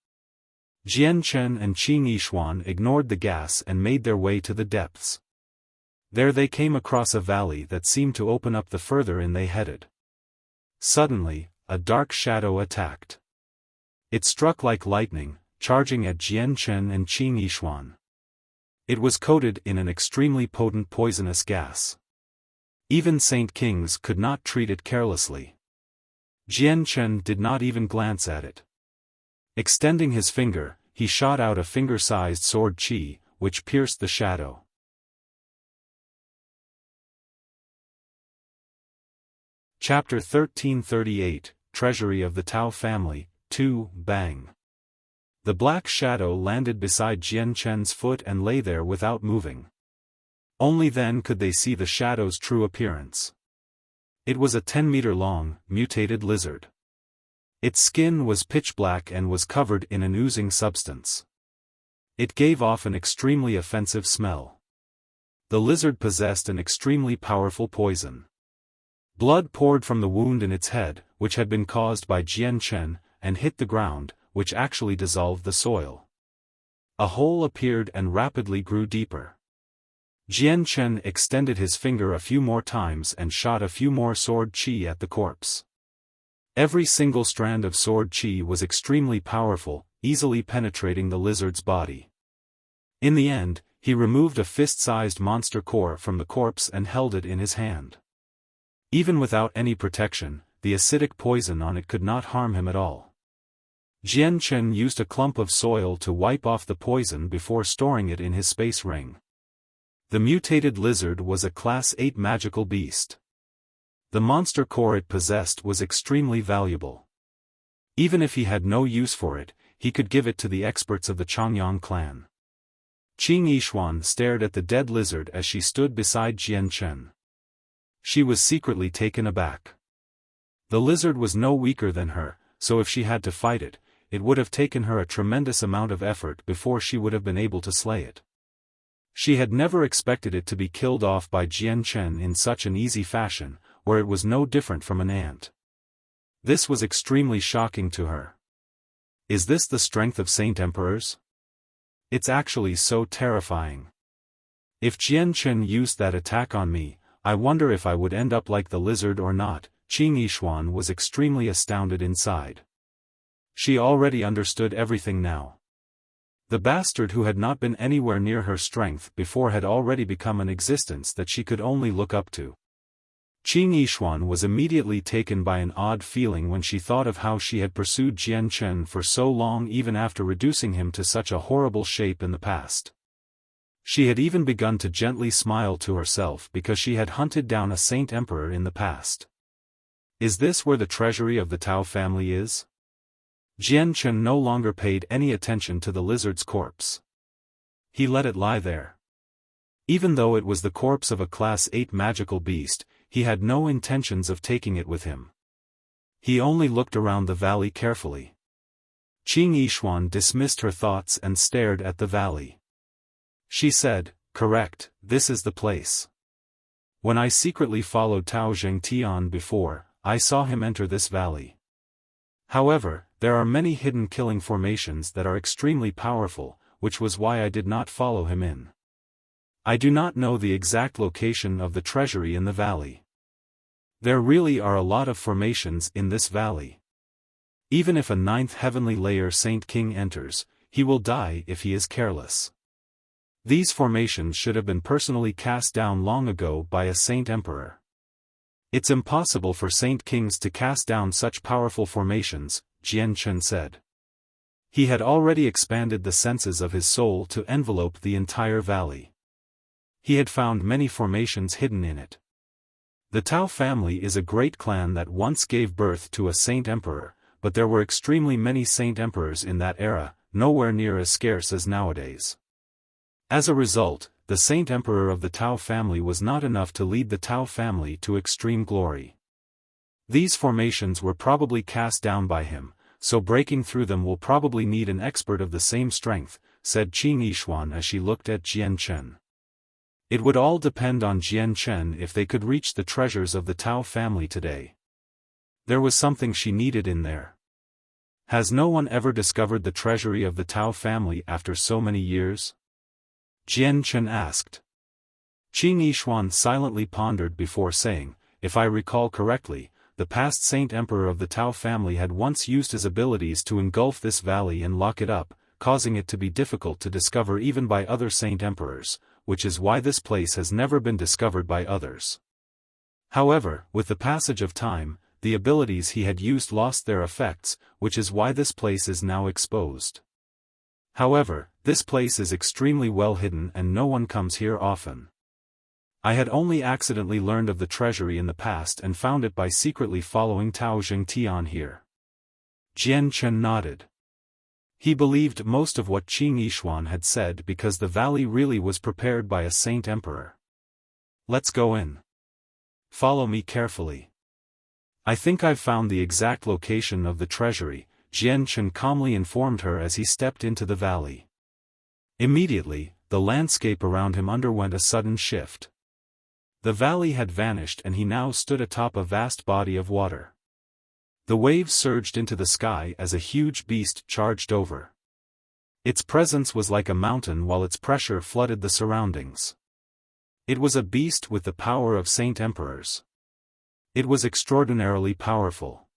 Jian Chen and Qing Yishuan ignored the gas and made their way to the depths. There they came across a valley that seemed to open up the further in they headed. Suddenly, a dark shadow attacked. It struck like lightning, charging at Jian Chen and Qing Yishuan. It was coated in an extremely potent poisonous gas. Even Saint Kings could not treat it carelessly. Jian Chen did not even glance at it. Extending his finger, he shot out a finger-sized sword qi, which pierced the shadow. Chapter 1338, Treasury of the Tao Family, 2, Bang. The black shadow landed beside Jian Chen's foot and lay there without moving. Only then could they see the shadow's true appearance. It was a 10-meter-long, mutated lizard. Its skin was pitch black and was covered in an oozing substance. It gave off an extremely offensive smell. The lizard possessed an extremely powerful poison. Blood poured from the wound in its head, which had been caused by Jian Chen, and hit the ground, which actually dissolved the soil. A hole appeared and rapidly grew deeper. Jian Chen extended his finger a few more times and shot a few more sword qi at the corpse. Every single strand of sword qi was extremely powerful, easily penetrating the lizard's body. In the end, he removed a fist-sized monster core from the corpse and held it in his hand. Even without any protection, the acidic poison on it could not harm him at all. Jian Chen used a clump of soil to wipe off the poison before storing it in his space ring. The mutated lizard was a Class 8 magical beast. The monster core it possessed was extremely valuable. Even if he had no use for it, he could give it to the experts of the Changyang clan. Qing Yishuan stared at the dead lizard as she stood beside Jian Chen. She was secretly taken aback. The lizard was no weaker than her, so if she had to fight it, it would have taken her a tremendous amount of effort before she would have been able to slay it. She had never expected it to be killed off by Jian Chen in such an easy fashion, where it was no different from an ant. This was extremely shocking to her. Is this the strength of Saint Emperors? It's actually so terrifying. If Jian Chen used that attack on me, I wonder if I would end up like the lizard or not. Qing Yishuan was extremely astounded inside. She already understood everything now. The bastard who had not been anywhere near her strength before had already become an existence that she could only look up to. Qing Yishuan was immediately taken by an odd feeling when she thought of how she had pursued Jian Chen for so long even after reducing him to such a horrible shape in the past. She had even begun to gently smile to herself because she had hunted down a Saint Emperor in the past. Is this where the treasury of the Tao family is? Jian Chen no longer paid any attention to the lizard's corpse. He let it lie there. Even though it was the corpse of a Class 8 magical beast, he had no intentions of taking it with him. He only looked around the valley carefully. Qing Yishuan dismissed her thoughts and stared at the valley. She said, "Correct, this is the place. When I secretly followed Tao Zhengtian before, I saw him enter this valley. However, there are many hidden killing formations that are extremely powerful, which was why I did not follow him in. I do not know the exact location of the treasury in the valley. There really are a lot of formations in this valley. Even if a 9th heavenly layer Saint King enters, he will die if he is careless. These formations should have been personally cast down long ago by a Saint Emperor. It's impossible for Saint Kings to cast down such powerful formations," Jian Chen said. He had already expanded the senses of his soul to envelope the entire valley. He had found many formations hidden in it. The Tao family is a great clan that once gave birth to a Saint Emperor, but there were extremely many Saint Emperors in that era, nowhere near as scarce as nowadays. As a result, the Saint Emperor of the Tao family was not enough to lead the Tao family to extreme glory. These formations were probably cast down by him, so breaking through them will probably need an expert of the same strength, said Qing Yishuan as she looked at Jian Chen. It would all depend on Jian Chen if they could reach the treasures of the Tao family today. There was something she needed in there. Has no one ever discovered the treasury of the Tao family after so many years? Jian Chen asked. Qing Yishuan silently pondered before saying, "If I recall correctly, the past Saint Emperor of the Tao family had once used his abilities to engulf this valley and lock it up, causing it to be difficult to discover even by other Saint Emperors, which is why this place has never been discovered by others. However, with the passage of time, the abilities he had used lost their effects, which is why this place is now exposed. However, this place is extremely well hidden and no one comes here often. I had only accidentally learned of the treasury in the past and found it by secretly following Tao Zhengtian here." Jian Chen nodded. He believed most of what Qing Yishuan had said because the valley really was prepared by a Saint Emperor. "Let's go in. Follow me carefully. I think I've found the exact location of the treasury," Jian Chen calmly informed her as he stepped into the valley. Immediately, the landscape around him underwent a sudden shift. The valley had vanished and he now stood atop a vast body of water. The waves surged into the sky as a huge beast charged over. Its presence was like a mountain while its pressure flooded the surroundings. It was a beast with the power of Saint Emperors. It was extraordinarily powerful.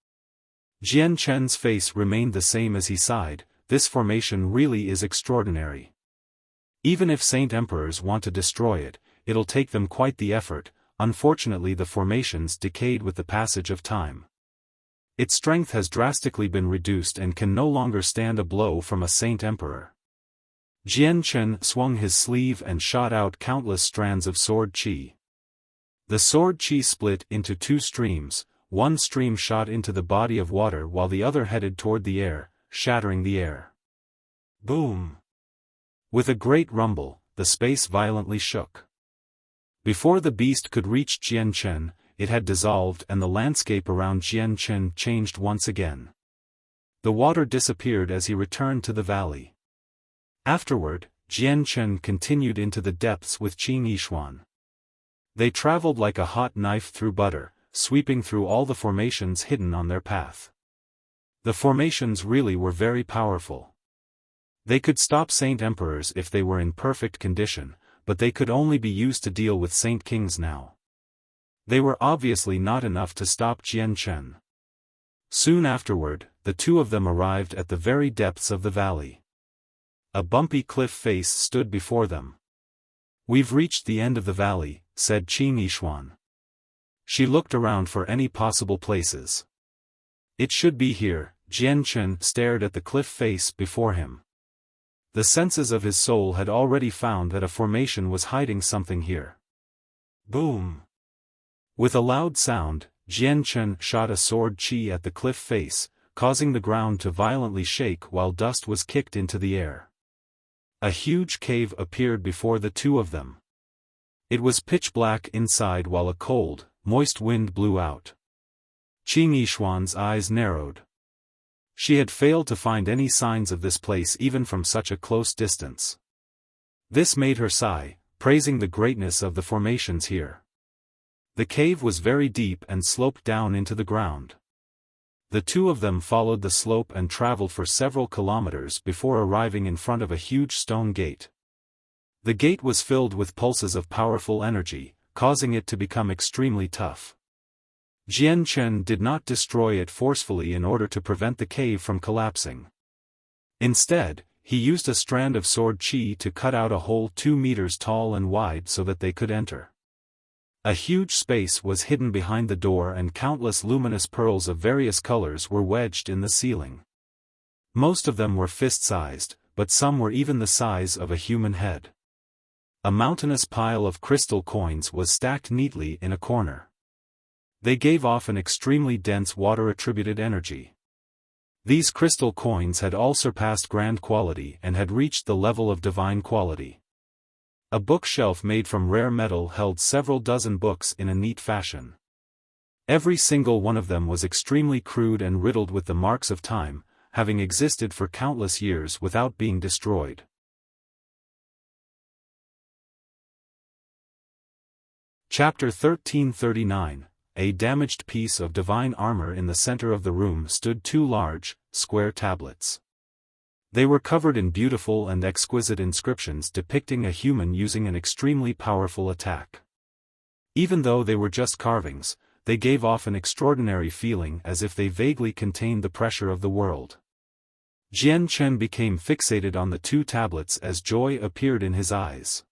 Jian Chen's face remained the same as he sighed, "This formation really is extraordinary. Even if Saint Emperors want to destroy it, it'll take them quite the effort." Unfortunately, the formations decayed with the passage of time. Its strength has drastically been reduced and can no longer stand a blow from a Saint Emperor. Jian Chen swung his sleeve and shot out countless strands of sword qi. The sword qi split into two streams. One stream shot into the body of water while the other headed toward the air, shattering the air. Boom! With a great rumble, the space violently shook. Before the beast could reach Jian Chen, it had dissolved and the landscape around Jian Chen changed once again. The water disappeared as he returned to the valley. Afterward, Jian Chen continued into the depths with Qin Yishuan. They traveled like a hot knife through butter, sweeping through all the formations hidden on their path. The formations really were very powerful. They could stop Saint Emperors if they were in perfect condition, but they could only be used to deal with Saint Kings now. They were obviously not enough to stop Jian Chen. Soon afterward, the two of them arrived at the very depths of the valley. A bumpy cliff face stood before them. "We've reached the end of the valley," said Qin Yishuan. She looked around for any possible places. "It should be here." Jian Chen stared at the cliff face before him. The senses of his soul had already found that a formation was hiding something here. Boom! With a loud sound, Jian Chen shot a sword chi at the cliff face, causing the ground to violently shake while dust was kicked into the air. A huge cave appeared before the two of them. It was pitch black inside while a cold, moist wind blew out. Qin Yishuan's eyes narrowed. She had failed to find any signs of this place even from such a close distance. This made her sigh, praising the greatness of the formations here. The cave was very deep and sloped down into the ground. The two of them followed the slope and traveled for several kilometers before arriving in front of a huge stone gate. The gate was filled with pulses of powerful energy, causing it to become extremely tough. Jian Chen did not destroy it forcefully in order to prevent the cave from collapsing. Instead, he used a strand of sword chi to cut out a hole 2 meters tall and wide so that they could enter. A huge space was hidden behind the door and countless luminous pearls of various colors were wedged in the ceiling. Most of them were fist-sized, but some were even the size of a human head. A mountainous pile of crystal coins was stacked neatly in a corner. They gave off an extremely dense water-attributed energy. These crystal coins had all surpassed grand quality and had reached the level of divine quality. A bookshelf made from rare metal held several dozen books in a neat fashion. Every single one of them was extremely crude and riddled with the marks of time, having existed for countless years without being destroyed. Chapter 1339. A damaged piece of divine armor. In the center of the room stood 2 large, square tablets. They were covered in beautiful and exquisite inscriptions depicting a human using an extremely powerful attack. Even though they were just carvings, they gave off an extraordinary feeling as if they vaguely contained the pressure of the world. Jian Chen became fixated on the 2 tablets as joy appeared in his eyes.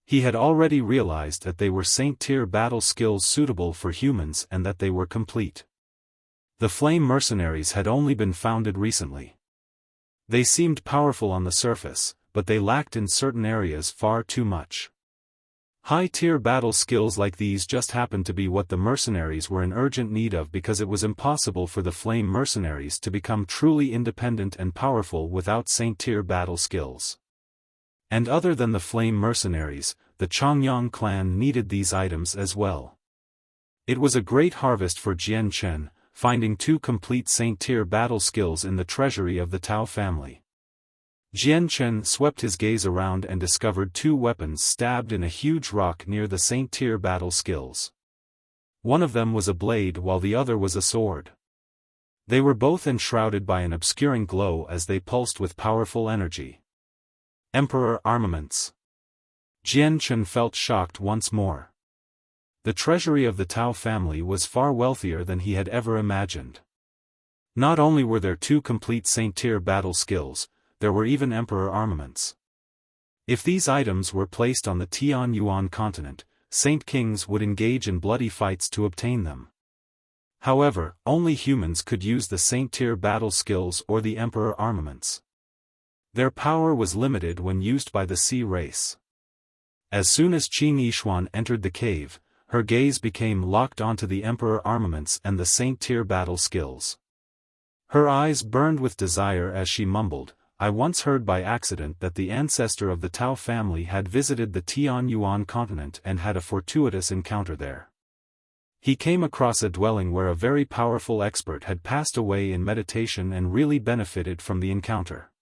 He had already realized that they were Saint-tier battle skills suitable for humans and that they were complete. The Flame Mercenaries had only been founded recently. They seemed powerful on the surface, but they lacked in certain areas far too much. High-tier battle skills like these just happened to be what the mercenaries were in urgent need of because it was impossible for the Flame Mercenaries to become truly independent and powerful without Saint-tier battle skills. And other than the Flame Mercenaries, the Changyang clan needed these items as well. It was a great harvest for Jian Chen, finding 2 complete Saint-tier battle skills in the treasury of the Tao family. Jian Chen swept his gaze around and discovered 2 weapons stabbed in a huge rock near the Saint-tier battle skills. One of them was a blade while the other was a sword. They were both enshrouded by an obscuring glow as they pulsed with powerful energy. Emperor armaments. Jian Chen felt shocked once more. The treasury of the Tao family was far wealthier than he had ever imagined. Not only were there 2 complete Saint-tier battle skills, there were even Emperor armaments. If these items were placed on the Tianyuan continent, Saint Kings would engage in bloody fights to obtain them. However, only humans could use the Saint-tier battle skills or the Emperor armaments. Their power was limited when used by the Sea race. As soon as Qin Yishuan entered the cave, her gaze became locked onto the Emperor armaments and the Saint-tier battle skills. Her eyes burned with desire as she mumbled, "I once heard by accident that the ancestor of the Tao family had visited the Tianyuan continent and had a fortuitous encounter there. He came across a dwelling where a very powerful expert had passed away in meditation and really benefited from the encounter.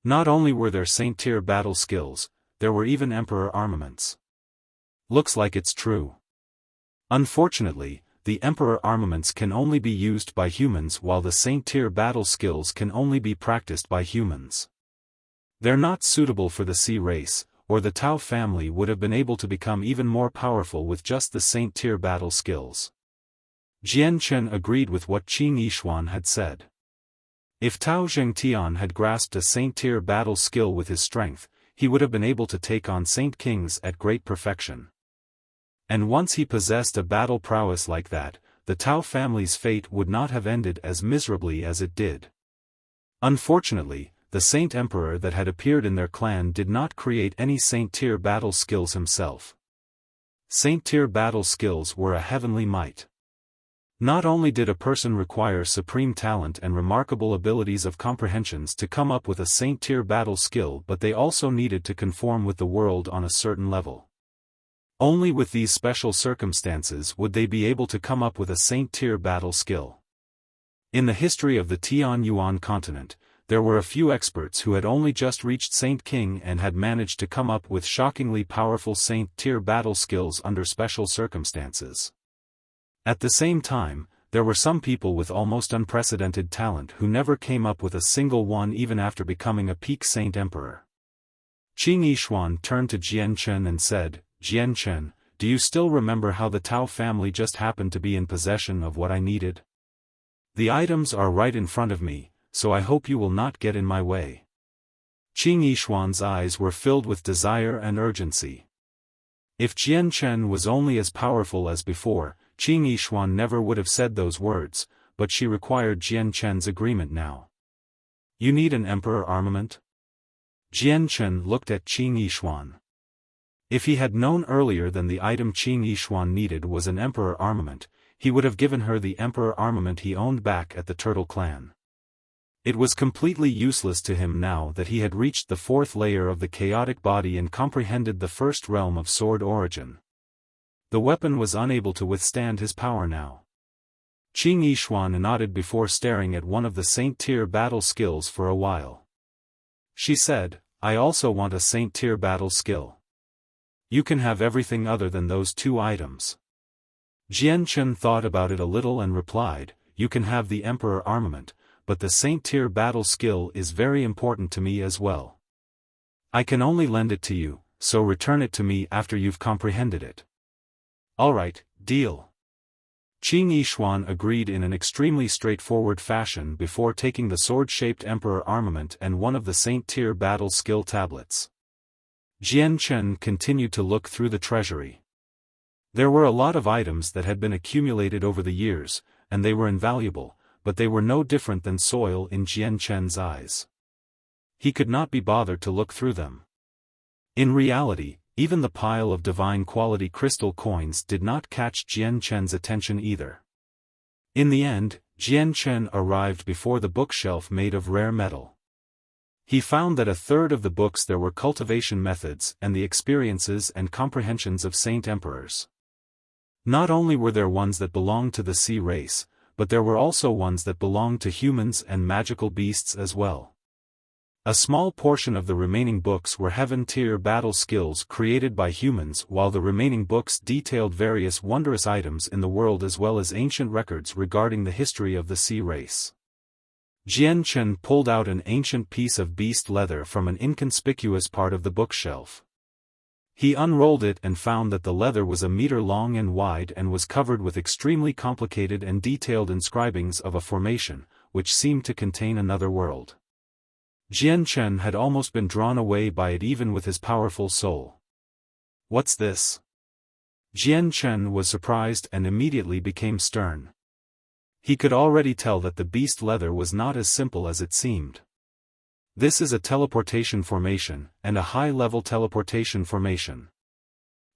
Not only were there Saint-tier battle skills, there were even Emperor armaments. Looks like it's true. Unfortunately, the Emperor armaments can only be used by humans while the Saint-tier battle skills can only be practiced by humans. They're not suitable for the Sea race, or the Tao family would have been able to become even more powerful with just the Saint-tier battle skills. Jian Chen agreed with what Qing Yishuan had said. If Tao Zhengtian had grasped a Saint-tier battle skill with his strength, he would have been able to take on Saint Kings at great perfection. And once he possessed a battle prowess like that, the Tao family's fate would not have ended as miserably as it did. Unfortunately, the Saint Emperor that had appeared in their clan did not create any Saint-tier battle skills himself. Saint-tier battle skills were a heavenly might. Not only did a person require supreme talent and remarkable abilities of comprehensions to come up with a Saint-tier battle skill, but they also needed to conform with the world on a certain level. Only with these special circumstances would they be able to come up with a Saint-tier battle skill. In the history of the Tianyuan continent, there were a few experts who had only just reached Saint King and had managed to come up with shockingly powerful Saint-tier battle skills under special circumstances. At the same time, there were some people with almost unprecedented talent who never came up with a single one even after becoming a peak Saint Emperor. Qing Yishuan turned to Jian Chen and said, "Jian Chen, do you still remember how the Tao family just happened to be in possession of what I needed? The items are right in front of me, so I hope you will not get in my way." Qing Yishuan's eyes were filled with desire and urgency. If Jian Chen was only as powerful as before, Qing Yishuan never would have said those words, but she required Jian Chen's agreement now. "You need an Emperor armament?" Jian Chen looked at Qing Yishuan. If he had known earlier than the item Qing Yishuan needed was an Emperor armament, he would have given her the Emperor armament he owned back at the Turtle Clan. It was completely useless to him now that he had reached the fourth layer of the chaotic body and comprehended the first realm of sword origin. The weapon was unable to withstand his power now. Qing Yishuan nodded before staring at one of the Saint-tier battle skills for a while. She said, "I also want a Saint-tier battle skill. You can have everything other than those two items." Jian Chen thought about it a little and replied, "You can have the Emperor armament, but the Saint-tier battle skill is very important to me as well. I can only lend it to you, so return it to me after you've comprehended it." "Alright, deal." Qing Yishuan agreed in an extremely straightforward fashion before taking the sword-shaped Emperor armament and one of the Saint-tier battle skill tablets. Jian Chen continued to look through the treasury. There were a lot of items that had been accumulated over the years, and they were invaluable, but they were no different than soil in Jian Chen's eyes. He could not be bothered to look through them. In reality, even the pile of divine quality crystal coins did not catch Jian Chen's attention either. In the end, Jian Chen arrived before the bookshelf made of rare metal. He found that a third of the books there were cultivation methods and the experiences and comprehensions of Saint Emperors. Not only were there ones that belonged to the Sea race, but there were also ones that belonged to humans and magical beasts as well. A small portion of the remaining books were heaven-tier battle skills created by humans, while the remaining books detailed various wondrous items in the world as well as ancient records regarding the history of the Sea race. Jian Chen pulled out an ancient piece of beast leather from an inconspicuous part of the bookshelf. He unrolled it and found that the leather was a meter long and wide and was covered with extremely complicated and detailed inscribings of a formation, which seemed to contain another world. Jian Chen had almost been drawn away by it even with his powerful soul. "What's this?" Jian Chen was surprised and immediately became stern. He could already tell that the beast leather was not as simple as it seemed. "This is a teleportation formation, and a high-level teleportation formation.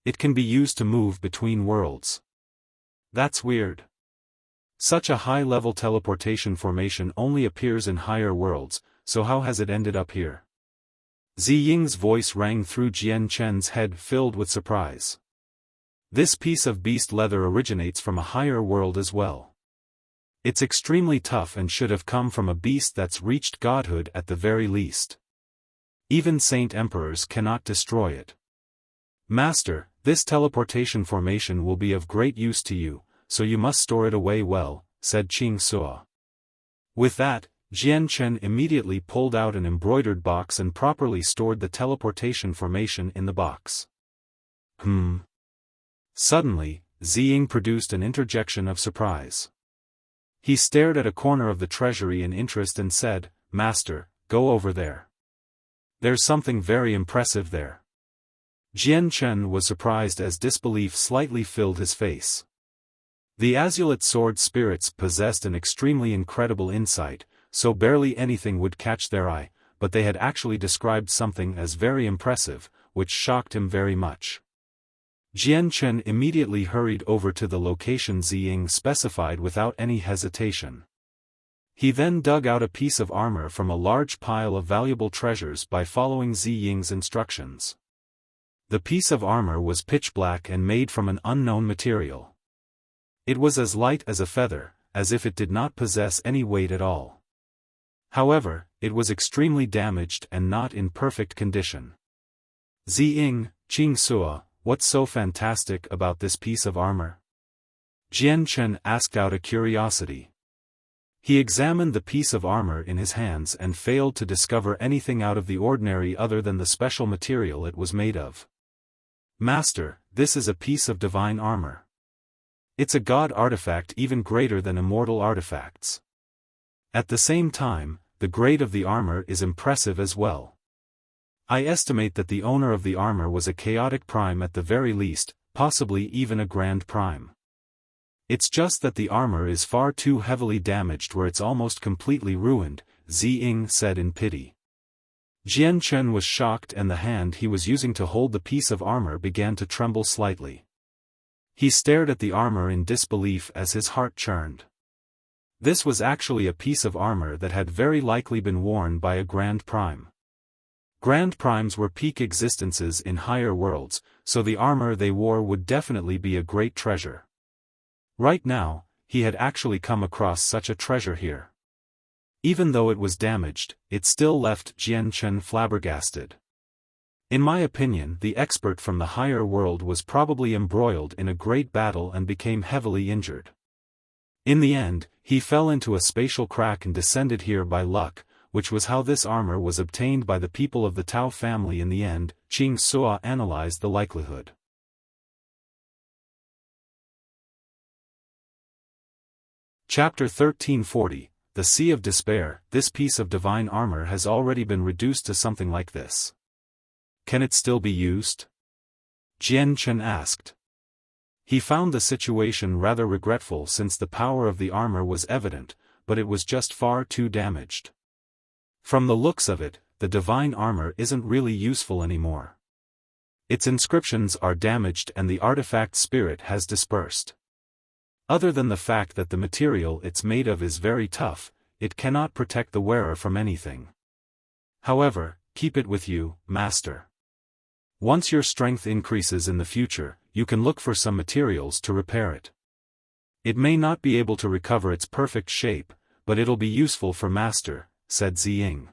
It can be used to move between worlds." "That's weird. Such a high-level teleportation formation only appears in higher worlds, so how has it ended up here?" Ziying's voice rang through Jian Chen's head, filled with surprise. "This piece of beast leather originates from a higher world as well. It's extremely tough and should have come from a beast that's reached godhood at the very least." Even saint emperors cannot destroy it. Master, this teleportation formation will be of great use to you, so you must store it away well, said Qing Suo. With that, Jian Chen immediately pulled out an embroidered box and properly stored the teleportation formation in the box. Suddenly, Ziying produced an interjection of surprise. He stared at a corner of the treasury in interest and said, Master, go over there. There's something very impressive there. Jian Chen was surprised as disbelief slightly filled his face. The azulate sword spirits possessed an extremely incredible insight, so barely anything would catch their eye, but they had actually described something as very impressive, which shocked him very much. Jian Chen immediately hurried over to the location Ziying specified without any hesitation. He then dug out a piece of armor from a large pile of valuable treasures by following Ziying's instructions. The piece of armor was pitch black and made from an unknown material. It was as light as a feather, as if it did not possess any weight at all. However, it was extremely damaged and not in perfect condition. Ziying, Qing Suo, what's so fantastic about this piece of armor? Jian Chen asked out of curiosity. He examined the piece of armor in his hands and failed to discover anything out of the ordinary other than the special material it was made of. Master, this is a piece of divine armor. It's a god artifact even greater than immortal artifacts. At the same time, the grade of the armor is impressive as well. I estimate that the owner of the armor was a chaotic prime at the very least, possibly even a grand prime. It's just that the armor is far too heavily damaged where it's almost completely ruined, Ziying said in pity. Jian Chen was shocked and the hand he was using to hold the piece of armor began to tremble slightly. He stared at the armor in disbelief as his heart churned. This was actually a piece of armor that had very likely been worn by a Grand Prime. Grand Primes were peak existences in higher worlds, so the armor they wore would definitely be a great treasure. Right now, he had actually come across such a treasure here. Even though it was damaged, it still left Jian Chen flabbergasted. In my opinion, the expert from the higher world was probably embroiled in a great battle and became heavily injured. In the end, he fell into a spatial crack and descended here by luck, which was how this armor was obtained by the people of the Tao family in the end. Qing Suo analyzed the likelihood. Chapter 1340, The Sea of Despair. This piece of divine armor has already been reduced to something like this. Can it still be used? Jian Chen asked. He found the situation rather regretful since the power of the armor was evident, but it was just far too damaged. From the looks of it, the divine armor isn't really useful anymore. Its inscriptions are damaged and the artifact spirit has dispersed. Other than the fact that the material it's made of is very tough, it cannot protect the wearer from anything. However, keep it with you, Master. Once your strength increases in the future, you can look for some materials to repair it. It may not be able to recover its perfect shape, but it'll be useful for Master, said Ziying.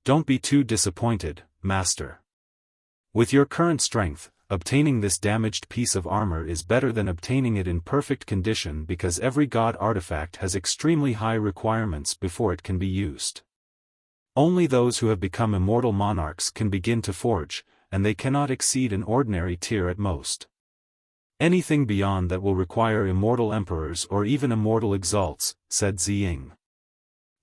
Don't be too disappointed, Master. With your current strength, obtaining this damaged piece of armor is better than obtaining it in perfect condition because every god artifact has extremely high requirements before it can be used. Only those who have become immortal monarchs can begin to forge, and they cannot exceed an ordinary tier at most. Anything beyond that will require immortal emperors or even immortal exalts, said Ziying.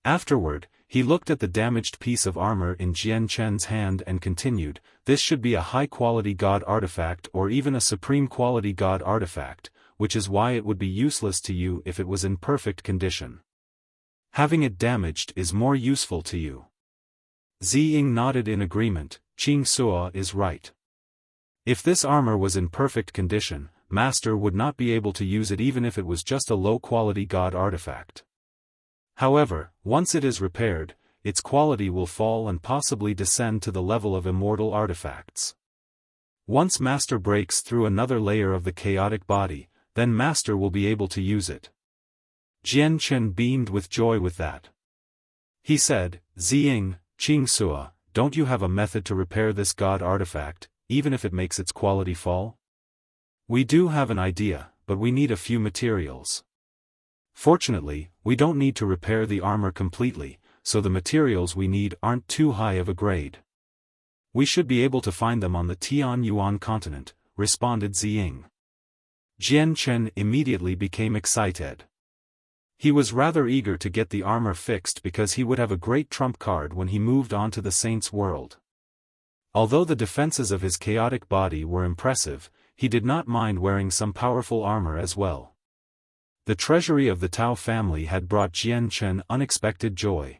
Afterward, he looked at the damaged piece of armor in Jian Chen's hand and continued, this should be a high-quality god artifact or even a supreme-quality god artifact, which is why it would be useless to you if it was in perfect condition. Having it damaged is more useful to you. Ziying nodded in agreement. Qing Suo is right. If this armor was in perfect condition, Master would not be able to use it even if it was just a low-quality god artifact. However, once it is repaired, its quality will fall and possibly descend to the level of immortal artifacts. Once Master breaks through another layer of the chaotic body, then Master will be able to use it. Jian Chen beamed with joy with that. He said, Ziying, Qing Suo, don't you have a method to repair this god artifact, even if it makes its quality fall? We do have an idea, but we need a few materials. Fortunately, we don't need to repair the armor completely, so the materials we need aren't too high of a grade. We should be able to find them on the Tianyuan continent, responded Ziying. Jian Chen immediately became excited. He was rather eager to get the armor fixed because he would have a great trump card when he moved on to the Saints' world. Although the defenses of his chaotic body were impressive, he did not mind wearing some powerful armor as well. The treasury of the Tao family had brought Jian Chen unexpected joy.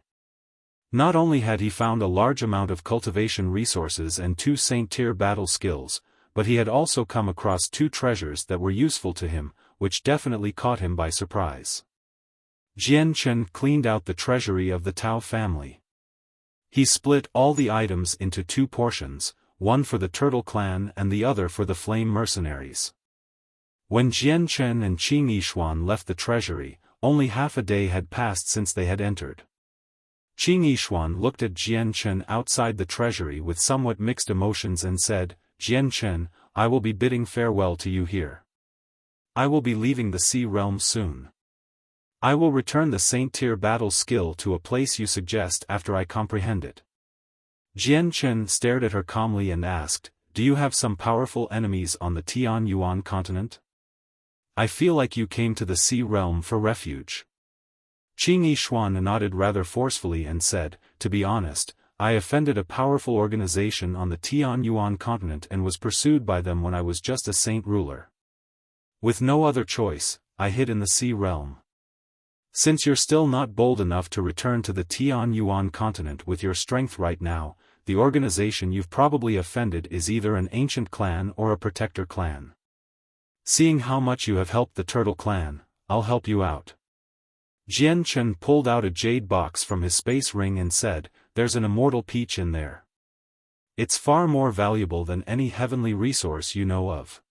Not only had he found a large amount of cultivation resources and 2 saint-tier battle skills, but he had also come across 2 treasures that were useful to him, which definitely caught him by surprise. Jian Chen cleaned out the treasury of the Tao family. He split all the items into 2 portions, one for the Turtle Clan and the other for the Flame Mercenaries. When Jian Chen and Qing Yishuan left the treasury, only half a day had passed since they had entered. Qing Yishuan looked at Jian Chen outside the treasury with somewhat mixed emotions and said, "Jian Chen, I will be bidding farewell to you here. I will be leaving the Sea Realm soon. I will return the Saint-tier battle skill to a place you suggest after I comprehend it." Jian Chen stared at her calmly and asked, "Do you have some powerful enemies on the Tianyuan continent? I feel like you came to the Sea Realm for refuge." Qing Yishuan nodded rather forcefully and said, "To be honest, I offended a powerful organization on the Tianyuan continent and was pursued by them when I was just a saint ruler. With no other choice, I hid in the Sea Realm. Since you're still not bold enough to return to the Tianyuan continent with your strength right now, the organization you've probably offended is either an ancient clan or a protector clan. Seeing how much you have helped the Turtle Clan, I'll help you out." Jian Chen pulled out a jade box from his space ring and said, "There's an immortal peach in there. It's far more valuable than any heavenly resource you know of.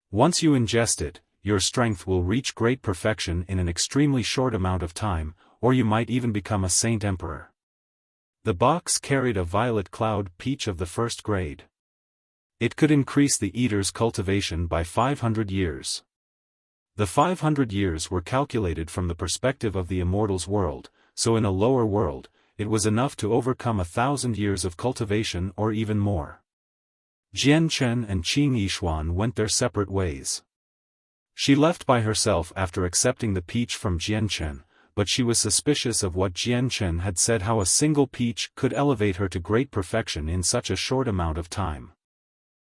Once you ingest it, your strength will reach great perfection in an extremely short amount of time, or you might even become a Saint Emperor." The box carried a violet cloud peach of the 1st grade. It could increase the eater's cultivation by 500 years. The 500 years were calculated from the perspective of the immortal's world, so in a lower world, it was enough to overcome 1,000 years of cultivation or even more. Jian Chen and Qing Yishuan went their separate ways. She left by herself after accepting the peach from Jian Chen, but she was suspicious of what Jian Chen had said, how a single peach could elevate her to great perfection in such a short amount of time.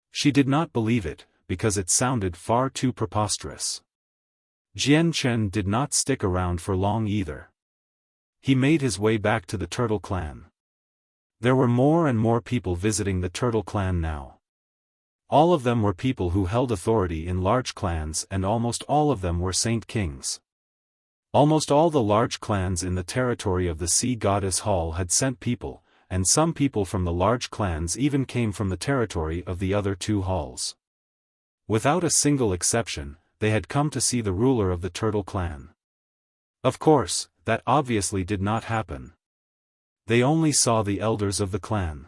She did not believe it, because it sounded far too preposterous. Jian Chen did not stick around for long either. He made his way back to the Turtle Clan. There were more and more people visiting the Turtle Clan now. All of them were people who held authority in large clans, and almost all of them were Saint Kings. Almost all the large clans in the territory of the Sea Goddess Hall had sent people, and some people from the large clans even came from the territory of the other 2 halls. Without a single exception, they had come to see the ruler of the Turtle Clan. Of course, that obviously did not happen. They only saw the elders of the clan.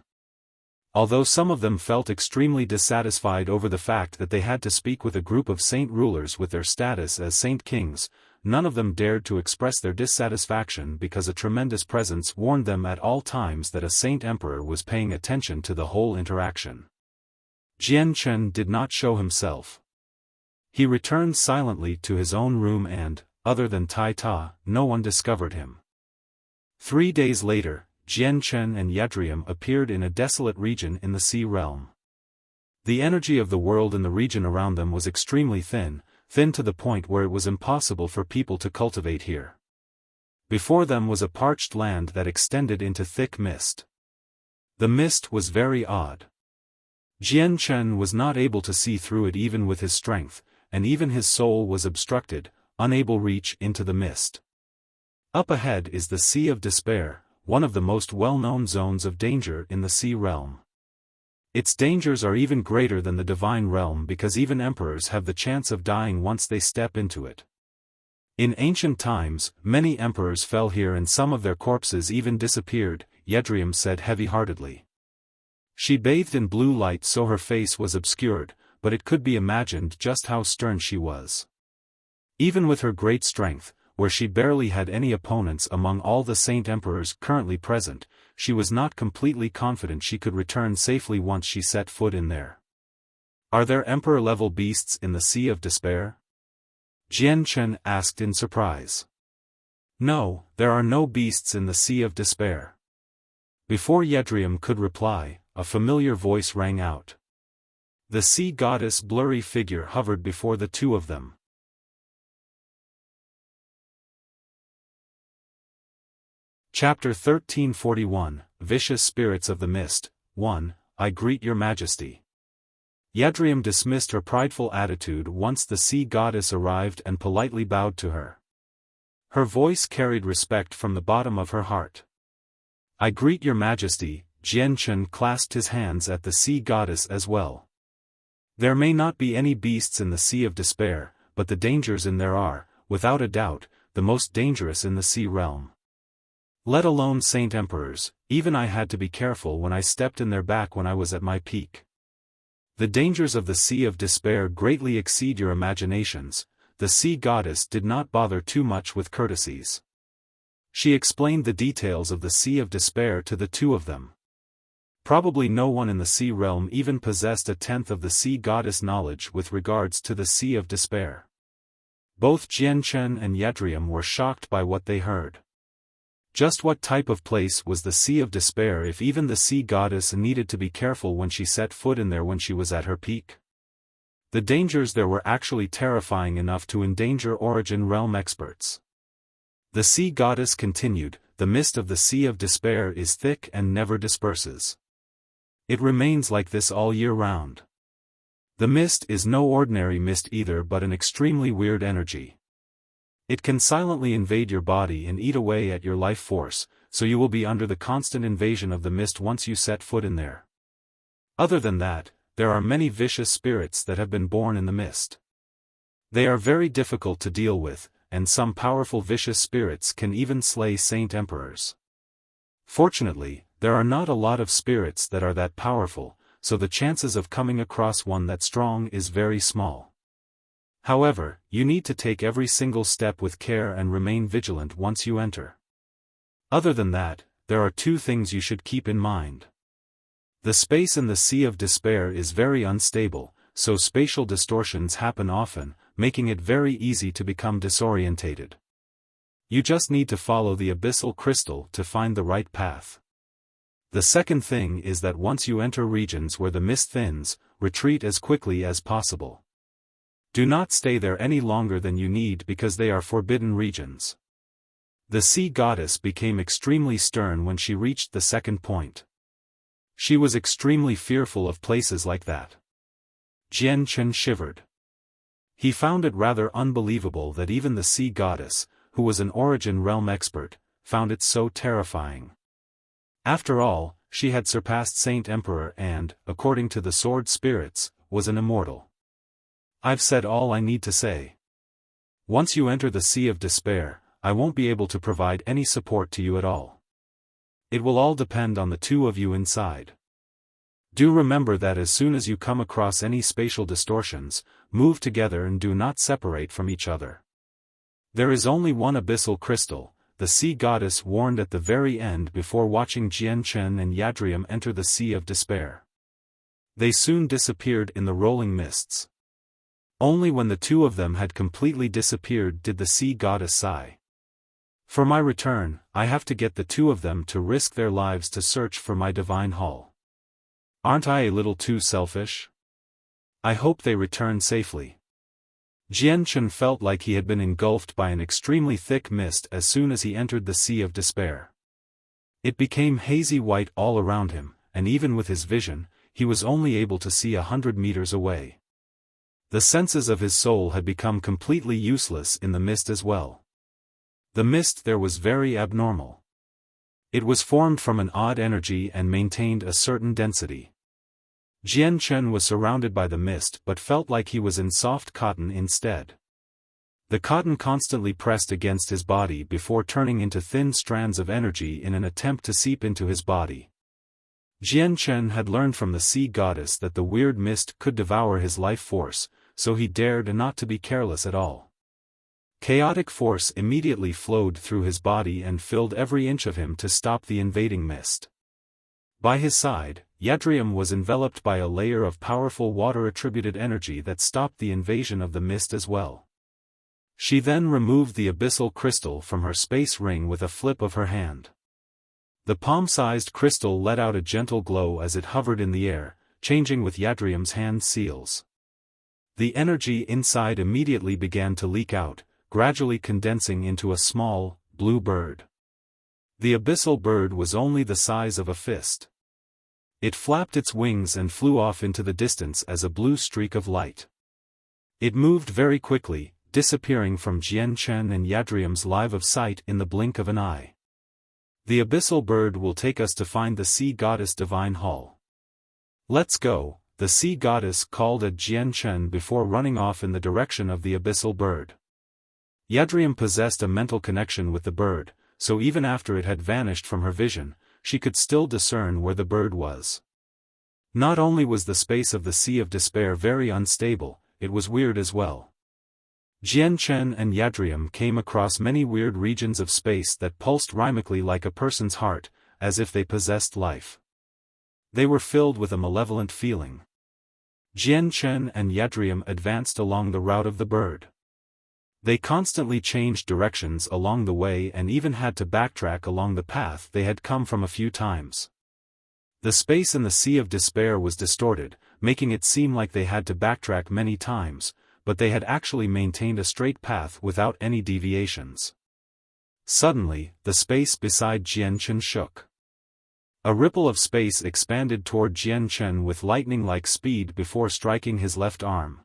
Although some of them felt extremely dissatisfied over the fact that they had to speak with a group of saint rulers with their status as Saint Kings, none of them dared to express their dissatisfaction because a tremendous presence warned them at all times that a Saint Emperor was paying attention to the whole interaction. Jian Chen did not show himself. He returned silently to his own room and, other than Tai Ta, no one discovered him. 3 days later, Jian Chen and Yadrium appeared in a desolate region in the Sea Realm. The energy of the world in the region around them was extremely thin to the point where it was impossible for people to cultivate here. Before them was a parched land that extended into thick mist. The mist was very odd. Jian Chen was not able to see through it even with his strength, and even his soul was obstructed, unable to reach into the mist. Up ahead is the Sea of Despair, one of the most well-known zones of danger in the Sea Realm. Its dangers are even greater than the Divine Realm because even emperors have the chance of dying once they step into it. In ancient times, many emperors fell here and some of their corpses even disappeared, Yedrium said heavy-heartedly. She bathed in blue light so her face was obscured, but it could be imagined just how stern she was. Even with her great strength, where she barely had any opponents among all the Saint Emperors currently present, she was not completely confident she could return safely once she set foot in there. Are there Emperor-level beasts in the Sea of Despair? Jian Chen asked in surprise. No, there are no beasts in the Sea of Despair. Before Yedrium could reply, a familiar voice rang out. The sea goddess' blurry figure hovered before the two of them. Chapter 1341, Vicious Spirits of the Mist. 1. I greet your majesty. Yedrium dismissed her prideful attitude once the sea goddess arrived and politely bowed to her. Her voice carried respect from the bottom of her heart. I greet your majesty. Jian Chen clasped his hands at the sea goddess as well. There may not be any beasts in the Sea of Despair, but the dangers in there are, without a doubt, the most dangerous in the sea realm. Let alone Saint Emperors, even I had to be careful when I stepped in their back when I was at my peak. The dangers of the Sea of Despair greatly exceed your imaginations. The sea goddess did not bother too much with courtesies. She explained the details of the Sea of Despair to the two of them. Probably no one in the sea realm even possessed a tenth of the sea goddess knowledge with regards to the Sea of Despair. Both Jian Chen and Yedrium were shocked by what they heard. Just what type of place was the Sea of Despair if even the sea goddess needed to be careful when she set foot in there when she was at her peak? The dangers there were actually terrifying enough to endanger Origin Realm experts. The sea goddess continued, the mist of the Sea of Despair is thick and never disperses. It remains like this all year round. The mist is no ordinary mist either but an extremely weird energy. It can silently invade your body and eat away at your life force, so you will be under the constant invasion of the mist once you set foot in there. Other than that, there are many vicious spirits that have been born in the mist. They are very difficult to deal with, and some powerful vicious spirits can even slay Saint Emperors. Fortunately, there are not a lot of spirits that are that powerful, so the chances of coming across one that strong is very small. However, you need to take every single step with care and remain vigilant once you enter. Other than that, there are two things you should keep in mind. The space in the Sea of Despair is very unstable, so spatial distortions happen often, making it very easy to become disorientated. You just need to follow the abyssal crystal to find the right path. The second thing is that once you enter regions where the mist thins, retreat as quickly as possible. Do not stay there any longer than you need because they are forbidden regions. The sea goddess became extremely stern when she reached the second point. She was extremely fearful of places like that. Jian Chen shivered. He found it rather unbelievable that even the sea goddess, who was an Origin Realm expert, found it so terrifying. After all, she had surpassed Saint Emperor and, according to the sword spirits, was an immortal. I've said all I need to say. Once you enter the Sea of Despair, I won't be able to provide any support to you at all. It will all depend on the two of you inside. Do remember that as soon as you come across any spatial distortions, move together and do not separate from each other. There is only one abyssal crystal, the sea goddess warned at the very end before watching Jian Chen and Yedrium enter the Sea of Despair. They soon disappeared in the rolling mists. Only when the two of them had completely disappeared did the sea goddess sigh. For my return, I have to get the two of them to risk their lives to search for my divine hall. Aren't I a little too selfish? I hope they return safely. Jian Chen felt like he had been engulfed by an extremely thick mist as soon as he entered the Sea of Despair. It became hazy white all around him, and even with his vision, he was only able to see 100 meters away. The senses of his soul had become completely useless in the mist as well. The mist there was very abnormal. It was formed from an odd energy and maintained a certain density. Jian Chen was surrounded by the mist but felt like he was in soft cotton instead. The cotton constantly pressed against his body before turning into thin strands of energy in an attempt to seep into his body. Jian Chen had learned from the sea goddess that the weird mist could devour his life force, so he dared not to be careless at all. Chaotic force immediately flowed through his body and filled every inch of him to stop the invading mist. By his side, Yadrium was enveloped by a layer of powerful water-attributed energy that stopped the invasion of the mist as well. She then removed the abyssal crystal from her space ring with a flip of her hand. The palm-sized crystal let out a gentle glow as it hovered in the air, changing with Yadrium's hand seals. The energy inside immediately began to leak out, gradually condensing into a small, blue bird. The abyssal bird was only the size of a fist. It flapped its wings and flew off into the distance as a blue streak of light. It moved very quickly, disappearing from Jian Chen and Yadrium's line of sight in the blink of an eye. The abyssal bird will take us to find the sea goddess divine hall. Let's go, the sea goddess called at Jian Chen before running off in the direction of the abyssal bird. Yadrium possessed a mental connection with the bird, so even after it had vanished from her vision, she could still discern where the bird was. Not only was the space of the Sea of Despair very unstable, it was weird as well. Jian Chen and Yadrium came across many weird regions of space that pulsed rhythmically like a person's heart, as if they possessed life. They were filled with a malevolent feeling. Jian Chen and Yadrium advanced along the route of the bird. They constantly changed directions along the way and even had to backtrack along the path they had come from a few times. The space in the Sea of Despair was distorted, making it seem like they had to backtrack many times, but they had actually maintained a straight path without any deviations. Suddenly, the space beside Jian Chen shook. A ripple of space expanded toward Jian Chen with lightning-like speed before striking his left arm.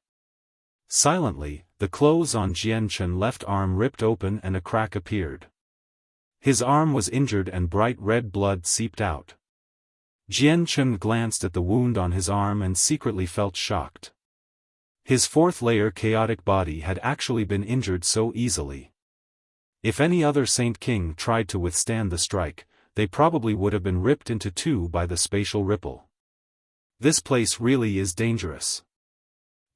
Silently, the clothes on Jian Chen's left arm ripped open and a crack appeared. His arm was injured and bright red blood seeped out. Jian Chen glanced at the wound on his arm and secretly felt shocked. His fourth-layer chaotic body had actually been injured so easily. If any other Saint King tried to withstand the strike, they probably would have been ripped into two by the spatial ripple. This place really is dangerous.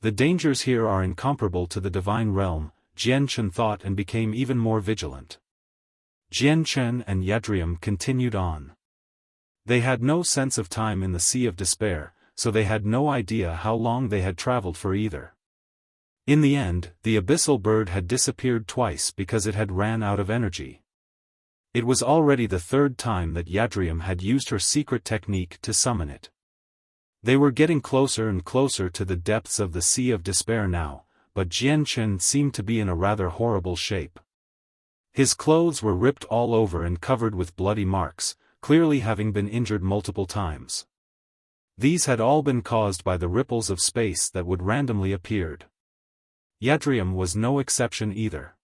The dangers here are incomparable to the divine realm, Jian Chen thought and became even more vigilant. Jian Chen and Yadrium continued on. They had no sense of time in the Sea of Despair, so they had no idea how long they had traveled for either. In the end, the abyssal bird had disappeared twice because it had ran out of energy. It was already the third time that Yadrium had used her secret technique to summon it. They were getting closer and closer to the depths of the Sea of Despair now, but Jian Chen seemed to be in a rather horrible shape. His clothes were ripped all over and covered with bloody marks, clearly having been injured multiple times. These had all been caused by the ripples of space that would randomly appeared. Yadrium was no exception either.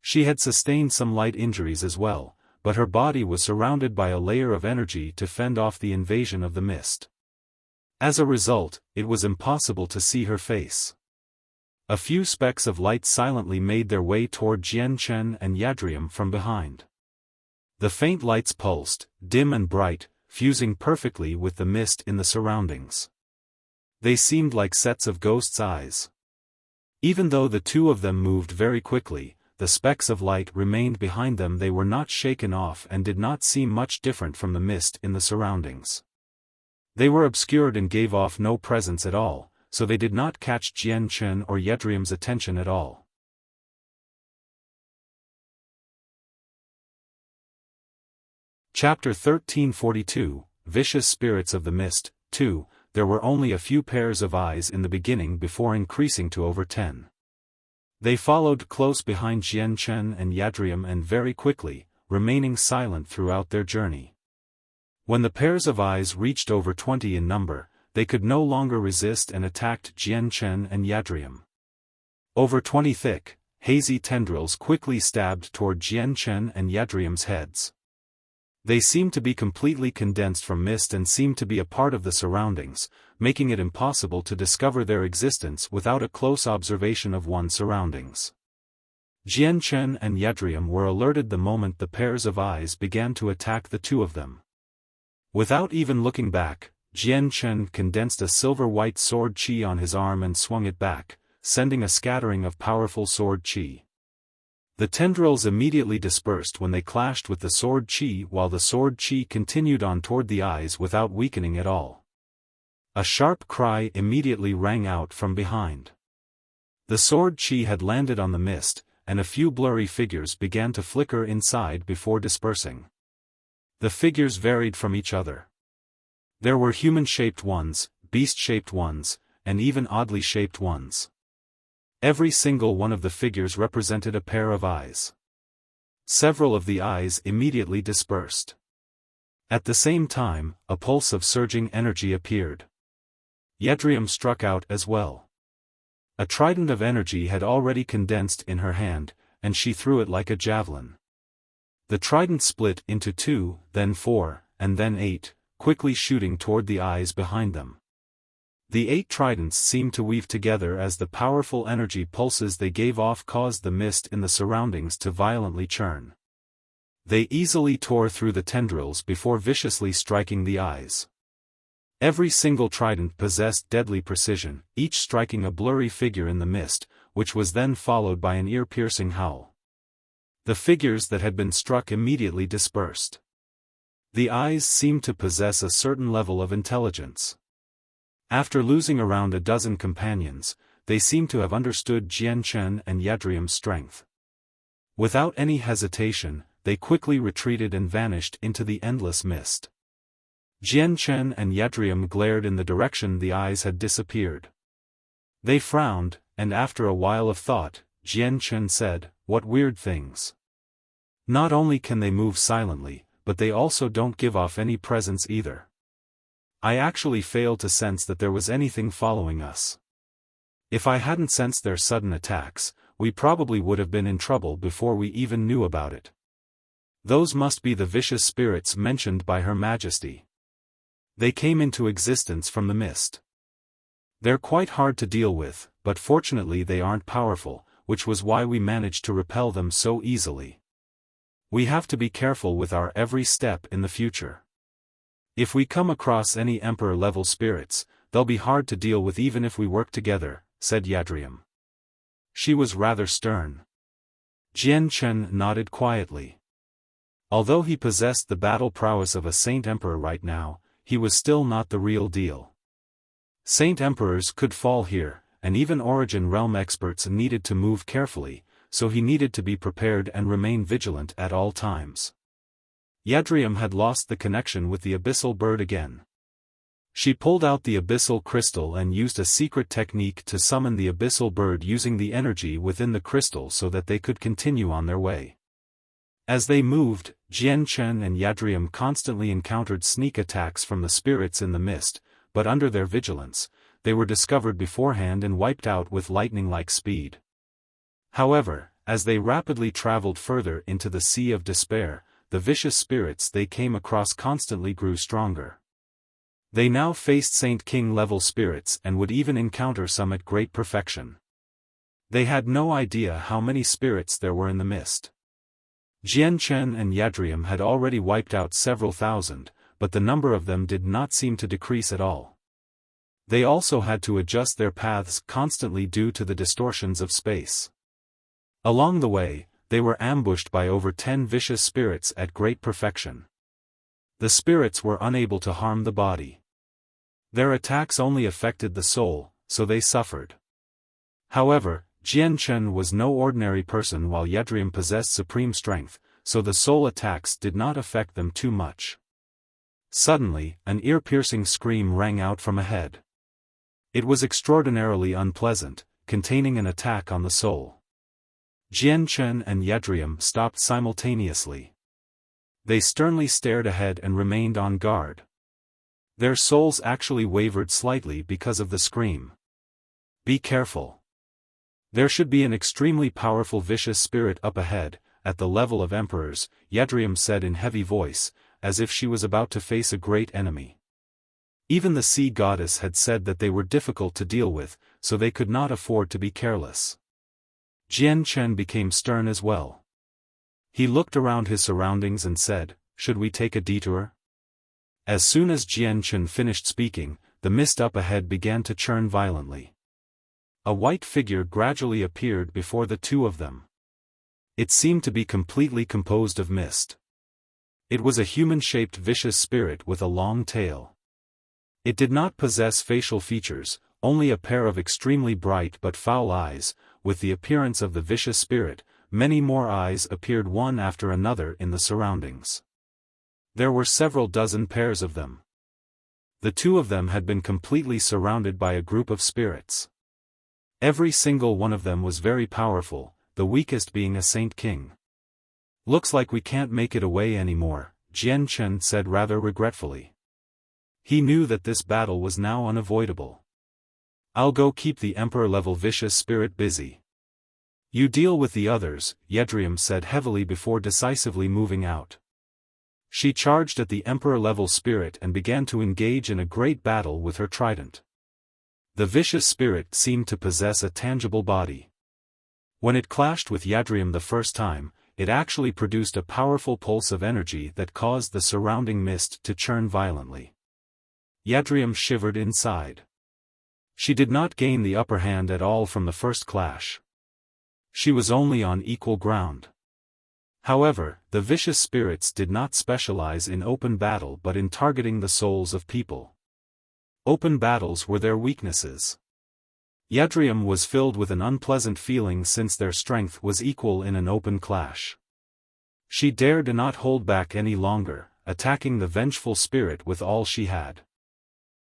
She had sustained some light injuries as well, but her body was surrounded by a layer of energy to fend off the invasion of the mist. As a result, it was impossible to see her face. A few specks of light silently made their way toward Jian Chen and Yadrium from behind. The faint lights pulsed, dim and bright, fusing perfectly with the mist in the surroundings. They seemed like sets of ghosts' eyes. Even though the two of them moved very quickly, the specks of light remained behind them. They were not shaken off and did not seem much different from the mist in the surroundings. They were obscured and gave off no presence at all, so they did not catch Jian Chen or Yadrium's attention at all. Chapter 1342, Vicious Spirits of the Mist, 2. There were only a few pairs of eyes in the beginning before increasing to over 10. They followed close behind Jian Chen and Yadrium and very quickly, remaining silent throughout their journey. When the pairs of eyes reached over 20 in number, they could no longer resist and attacked Jian Chen and Yadrium. Over 20 thick, hazy tendrils quickly stabbed toward Jian Chen and Yadrium's heads. They seemed to be completely condensed from mist and seemed to be a part of the surroundings, making it impossible to discover their existence without a close observation of one's surroundings. Jianchen and Yadrium were alerted the moment the pairs of eyes began to attack the two of them. Without even looking back, Jianchen condensed a silver-white sword qi on his arm and swung it back, sending a scattering of powerful sword qi. The tendrils immediately dispersed when they clashed with the sword qi, while the sword qi continued on toward the eyes without weakening at all. A sharp cry immediately rang out from behind. The sword qi had landed on the mist, and a few blurry figures began to flicker inside before dispersing. The figures varied from each other. There were human-shaped ones, beast-shaped ones, and even oddly shaped ones. Every single one of the figures represented a pair of eyes. Several of the eyes immediately dispersed. At the same time, a pulse of surging energy appeared. Yadrium struck out as well. A trident of energy had already condensed in her hand, and she threw it like a javelin. The trident split into 2, then 4, and then 8, quickly shooting toward the eyes behind them. The 8 tridents seemed to weave together as the powerful energy pulses they gave off caused the mist in the surroundings to violently churn. They easily tore through the tendrils before viciously striking the eyes. Every single trident possessed deadly precision, each striking a blurry figure in the mist, which was then followed by an ear-piercing howl. The figures that had been struck immediately dispersed. The eyes seemed to possess a certain level of intelligence. After losing around a dozen companions, they seemed to have understood Jianchen and Yadrium's strength. Without any hesitation, they quickly retreated and vanished into the endless mist. Jianchen and Yadrium glared in the direction the eyes had disappeared. They frowned, and after a while of thought, Jianchen said, "What weird things. Not only can they move silently, but they also don't give off any presence either. I actually failed to sense that there was anything following us. If I hadn't sensed their sudden attacks, we probably would have been in trouble before we even knew about it. Those must be the vicious spirits mentioned by Her Majesty. They came into existence from the mist. They're quite hard to deal with, but fortunately they aren't powerful, which was why we managed to repel them so easily. We have to be careful with our every step in the future. If we come across any Emperor-level spirits, they'll be hard to deal with even if we work together," said Yadrium. She was rather stern. Jianchen nodded quietly. Although he possessed the battle prowess of a Saint Emperor right now, he was still not the real deal. Saint Emperors could fall here, and even Origin Realm experts needed to move carefully, so he needed to be prepared and remain vigilant at all times. Yadrium had lost the connection with the abyssal bird again. She pulled out the abyssal crystal and used a secret technique to summon the abyssal bird using the energy within the crystal so that they could continue on their way. As they moved, Jianchen and Yadrium constantly encountered sneak attacks from the spirits in the mist, but under their vigilance, they were discovered beforehand and wiped out with lightning-like speed. However, as they rapidly traveled further into the Sea of Despair, the vicious spirits they came across constantly grew stronger. They now faced Saint King-level spirits and would even encounter some at great perfection. They had no idea how many spirits there were in the mist. Jianchen and Yadrium had already wiped out several thousand, but the number of them did not seem to decrease at all. They also had to adjust their paths constantly due to the distortions of space. Along the way, they were ambushed by over 10 vicious spirits at great perfection. The spirits were unable to harm the body. Their attacks only affected the soul, so they suffered. However, Jianchen was no ordinary person while Yadrium possessed supreme strength, so the soul attacks did not affect them too much. Suddenly, an ear-piercing scream rang out from ahead. It was extraordinarily unpleasant, containing an attack on the soul. Jianchen and Yadrium stopped simultaneously. They sternly stared ahead and remained on guard. Their souls actually wavered slightly because of the scream. "Be careful. There should be an extremely powerful vicious spirit up ahead, at the level of emperors," Yadrium said in heavy voice, as if she was about to face a great enemy. Even the sea goddess had said that they were difficult to deal with, so they could not afford to be careless. Jian Chen became stern as well. He looked around his surroundings and said, "Should we take a detour?" As soon as Jian Chen finished speaking, the mist up ahead began to churn violently. A white figure gradually appeared before the two of them. It seemed to be completely composed of mist. It was a human-shaped vicious spirit with a long tail. It did not possess facial features, only a pair of extremely bright but foul eyes. With the appearance of the vicious spirit, many more eyes appeared one after another in the surroundings. There were several dozen pairs of them. The two of them had been completely surrounded by a group of spirits. Every single one of them was very powerful, the weakest being a Saint King. "Looks like we can't make it away anymore," Jian Chen said rather regretfully. He knew that this battle was now unavoidable. "I'll go keep the Emperor-level vicious spirit busy. You deal with the others," Yedrium said heavily before decisively moving out. She charged at the Emperor-level spirit and began to engage in a great battle with her trident. The vicious spirit seemed to possess a tangible body. When it clashed with Yadrium the first time, it actually produced a powerful pulse of energy that caused the surrounding mist to churn violently. Yadrium shivered inside. She did not gain the upper hand at all from the first clash. She was only on equal ground. However, the vicious spirits did not specialize in open battle but in targeting the souls of people. Open battles were their weaknesses. Yadrium was filled with an unpleasant feeling since their strength was equal in an open clash. She dared not hold back any longer, attacking the vengeful spirit with all she had.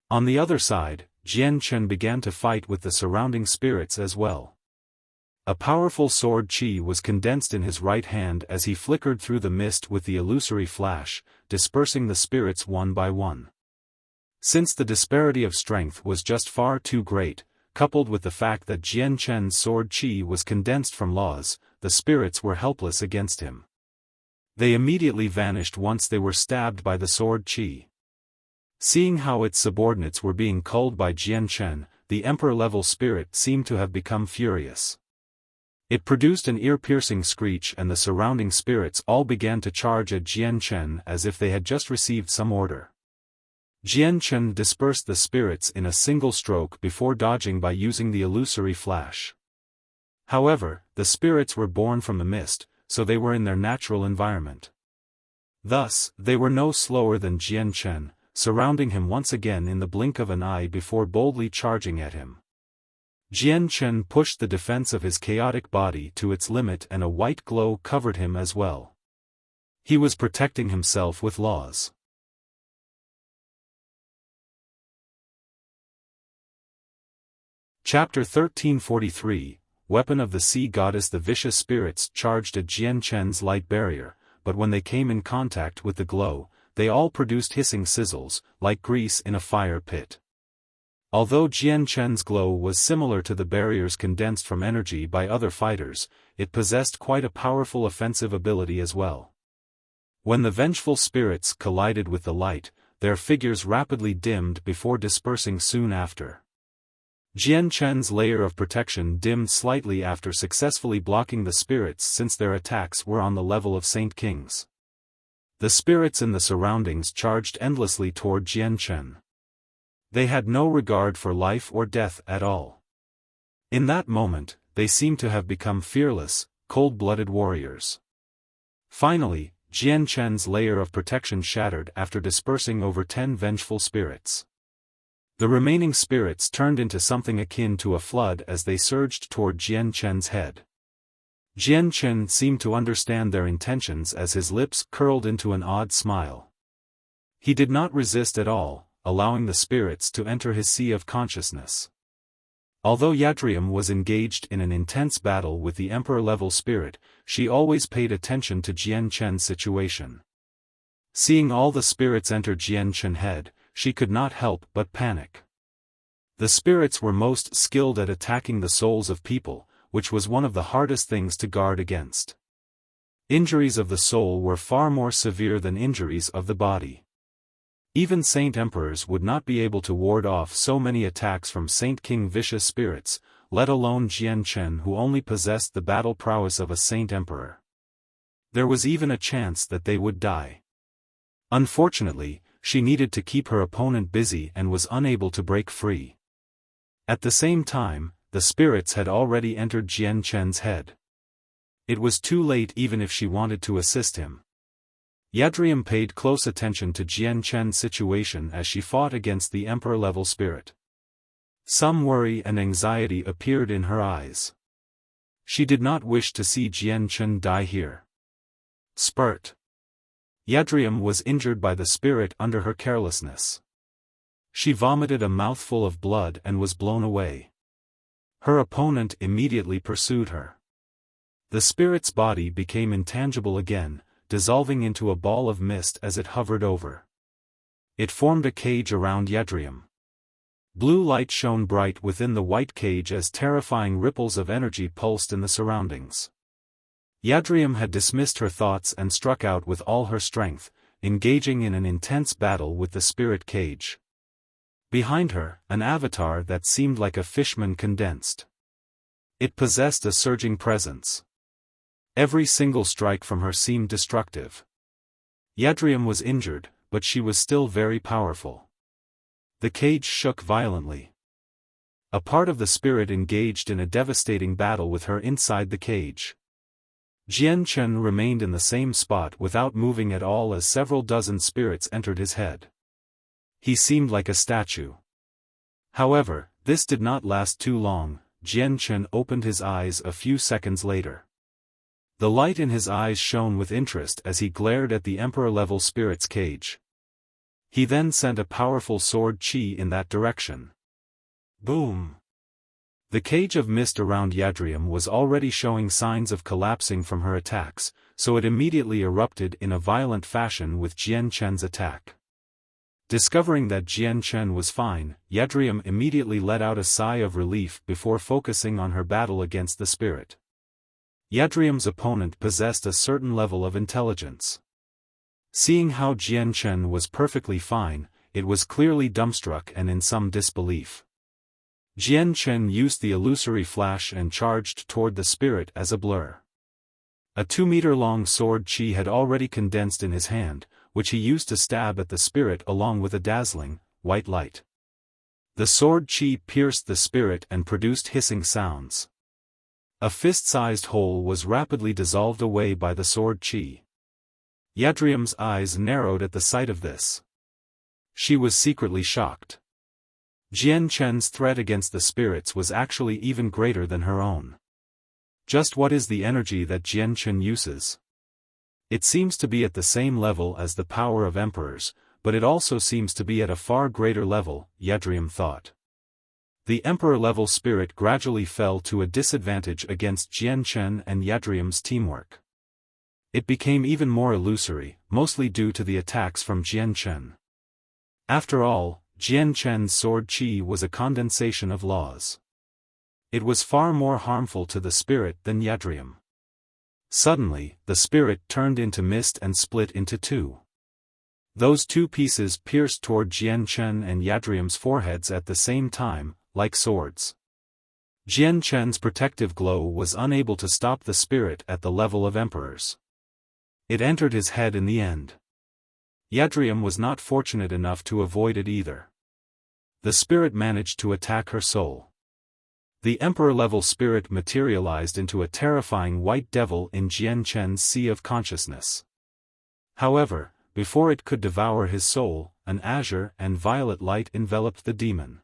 On the other side, Jian Chen began to fight with the surrounding spirits as well. A powerful sword chi was condensed in his right hand as he flickered through the mist with the illusory flash, dispersing the spirits one by one. Since the disparity of strength was just far too great, coupled with the fact that Jian Chen's sword chi was condensed from laws, the spirits were helpless against him. They immediately vanished once they were stabbed by the sword chi. Seeing how its subordinates were being culled by Jian Chen, the Emperor-level spirit seemed to have become furious. It produced an ear-piercing screech and the surrounding spirits all began to charge at Jian Chen as if they had just received some order. Jian Chen dispersed the spirits in a single stroke before dodging by using the illusory flash. However, the spirits were born from the mist, so they were in their natural environment. Thus, they were no slower than Jian Chen, surrounding him once again in the blink of an eye before boldly charging at him. Jian Chen pushed the defense of his chaotic body to its limit and a white glow covered him as well. He was protecting himself with laws. Chapter 1343, Weapon of the Sea Goddess. The vicious spirits charged at Jian Chen's light barrier, but when they came in contact with the glow, they all produced hissing sizzles, like grease in a fire pit. Although Jian Chen's glow was similar to the barriers condensed from energy by other fighters, it possessed quite a powerful offensive ability as well. When the vengeful spirits collided with the light, their figures rapidly dimmed before dispersing soon after. Jian Chen's layer of protection dimmed slightly after successfully blocking the spirits since their attacks were on the level of Saint Kings. The spirits in the surroundings charged endlessly toward Jian Chen. They had no regard for life or death at all. In that moment, they seemed to have become fearless, cold-blooded warriors. Finally, Jian Chen's layer of protection shattered after dispersing over 10 vengeful spirits. The remaining spirits turned into something akin to a flood as they surged toward Jian Chen's head. Jian Chen seemed to understand their intentions as his lips curled into an odd smile. He did not resist at all, allowing the spirits to enter his sea of consciousness. Although Yadrium was engaged in an intense battle with the Emperor-level spirit, she always paid attention to Jian Chen's situation. Seeing all the spirits enter Jian Chen's head, she could not help but panic. The spirits were most skilled at attacking the souls of people, which was one of the hardest things to guard against. Injuries of the soul were far more severe than injuries of the body. Even Saint Emperors would not be able to ward off so many attacks from Saint King vicious spirits, let alone Jian Chen, who only possessed the battle prowess of a saint emperor. There was even a chance that they would die. Unfortunately, she needed to keep her opponent busy and was unable to break free. At the same time, the spirits had already entered Jian Chen's head. It was too late even if she wanted to assist him. Yadrium paid close attention to Jian Chen's situation as she fought against the emperor-level spirit. Some worry and anxiety appeared in her eyes. She did not wish to see Jian Chen die here. Spurt. Yadrium was injured by the spirit under her carelessness. She vomited a mouthful of blood and was blown away. Her opponent immediately pursued her. The spirit's body became intangible again, dissolving into a ball of mist as it hovered over. It formed a cage around Yadrium. Blue light shone bright within the white cage as terrifying ripples of energy pulsed in the surroundings. Yadrium had dismissed her thoughts and struck out with all her strength, engaging in an intense battle with the spirit cage. Behind her, an avatar that seemed like a fishman condensed. It possessed a surging presence. Every single strike from her seemed destructive. Yadrium was injured, but she was still very powerful. The cage shook violently. A part of the spirit engaged in a devastating battle with her inside the cage. Jian Chen remained in the same spot without moving at all as several dozen spirits entered his head. He seemed like a statue. However, this did not last too long. Jian Chen opened his eyes a few seconds later. The light in his eyes shone with interest as he glared at the emperor-level spirit's cage. He then sent a powerful sword qi in that direction. Boom! The cage of mist around Yadrium was already showing signs of collapsing from her attacks, so it immediately erupted in a violent fashion with Jian Chen's attack. Discovering that Jian Chen was fine, Yadrium immediately let out a sigh of relief before focusing on her battle against the spirit. Yadrium's opponent possessed a certain level of intelligence. Seeing how Jian Chen was perfectly fine, it was clearly dumbstruck and in some disbelief. Jian Chen used the illusory flash and charged toward the spirit as a blur. A 2-meter-long sword qi had already condensed in his hand, which he used to stab at the spirit along with a dazzling, white light. The sword qi pierced the spirit and produced hissing sounds. A fist-sized hole was rapidly dissolved away by the sword qi. Yadrium's eyes narrowed at the sight of this. She was secretly shocked. Jian Chen's threat against the spirits was actually even greater than her own. Just what is the energy that Jian Chen uses? It seems to be at the same level as the power of emperors, but it also seems to be at a far greater level, Yadrium thought. The emperor-level spirit gradually fell to a disadvantage against Jian Chen and Yadrium's teamwork. It became even more illusory, mostly due to the attacks from Jian Chen. After all, Jian Chen's sword qi was a condensation of laws. It was far more harmful to the spirit than Yadrium. Suddenly, the spirit turned into mist and split into two. Those two pieces pierced toward Jian Chen and Yadrium's foreheads at the same time, like swords. Jian Chen's protective glow was unable to stop the spirit at the level of emperors. It entered his head in the end. Yadrium was not fortunate enough to avoid it either. The spirit managed to attack her soul. The emperor-level spirit materialized into a terrifying white devil in Jian Chen's sea of consciousness. However, before it could devour his soul, an azure and violet light enveloped the demon.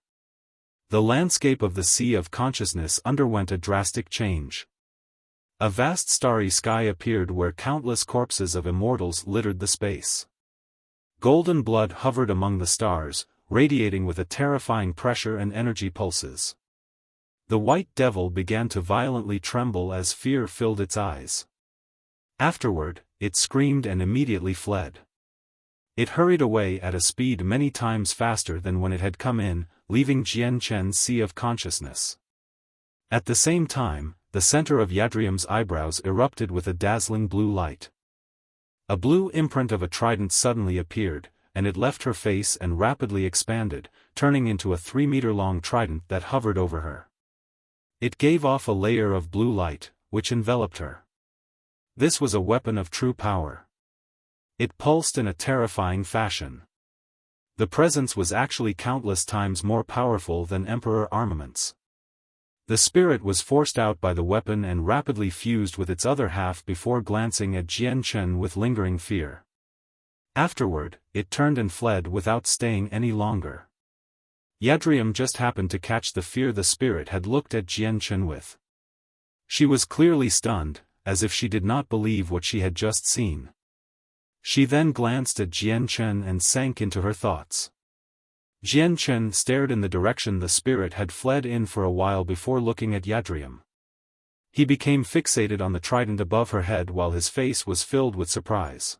The landscape of the sea of consciousness underwent a drastic change. A vast starry sky appeared where countless corpses of immortals littered the space. Golden blood hovered among the stars, radiating with a terrifying pressure and energy pulses. The white devil began to violently tremble as fear filled its eyes. Afterward, it screamed and immediately fled. It hurried away at a speed many times faster than when it had come in, leaving Jian Chen's sea of consciousness. At the same time, the center of Yadrium's eyebrows erupted with a dazzling blue light. A blue imprint of a trident suddenly appeared, and it left her face and rapidly expanded, turning into a 3-meter-long trident that hovered over her. It gave off a layer of blue light, which enveloped her. This was a weapon of true power. It pulsed in a terrifying fashion. The presence was actually countless times more powerful than Emperor armaments. The spirit was forced out by the weapon and rapidly fused with its other half before glancing at Jian Chen with lingering fear. Afterward, it turned and fled without staying any longer. Yadrium just happened to catch the fear the spirit had looked at Jian Chen with. She was clearly stunned, as if she did not believe what she had just seen. She then glanced at Jian Chen and sank into her thoughts. Jian Chen stared in the direction the spirit had fled in for a while before looking at Yadrium. He became fixated on the trident above her head while his face was filled with surprise.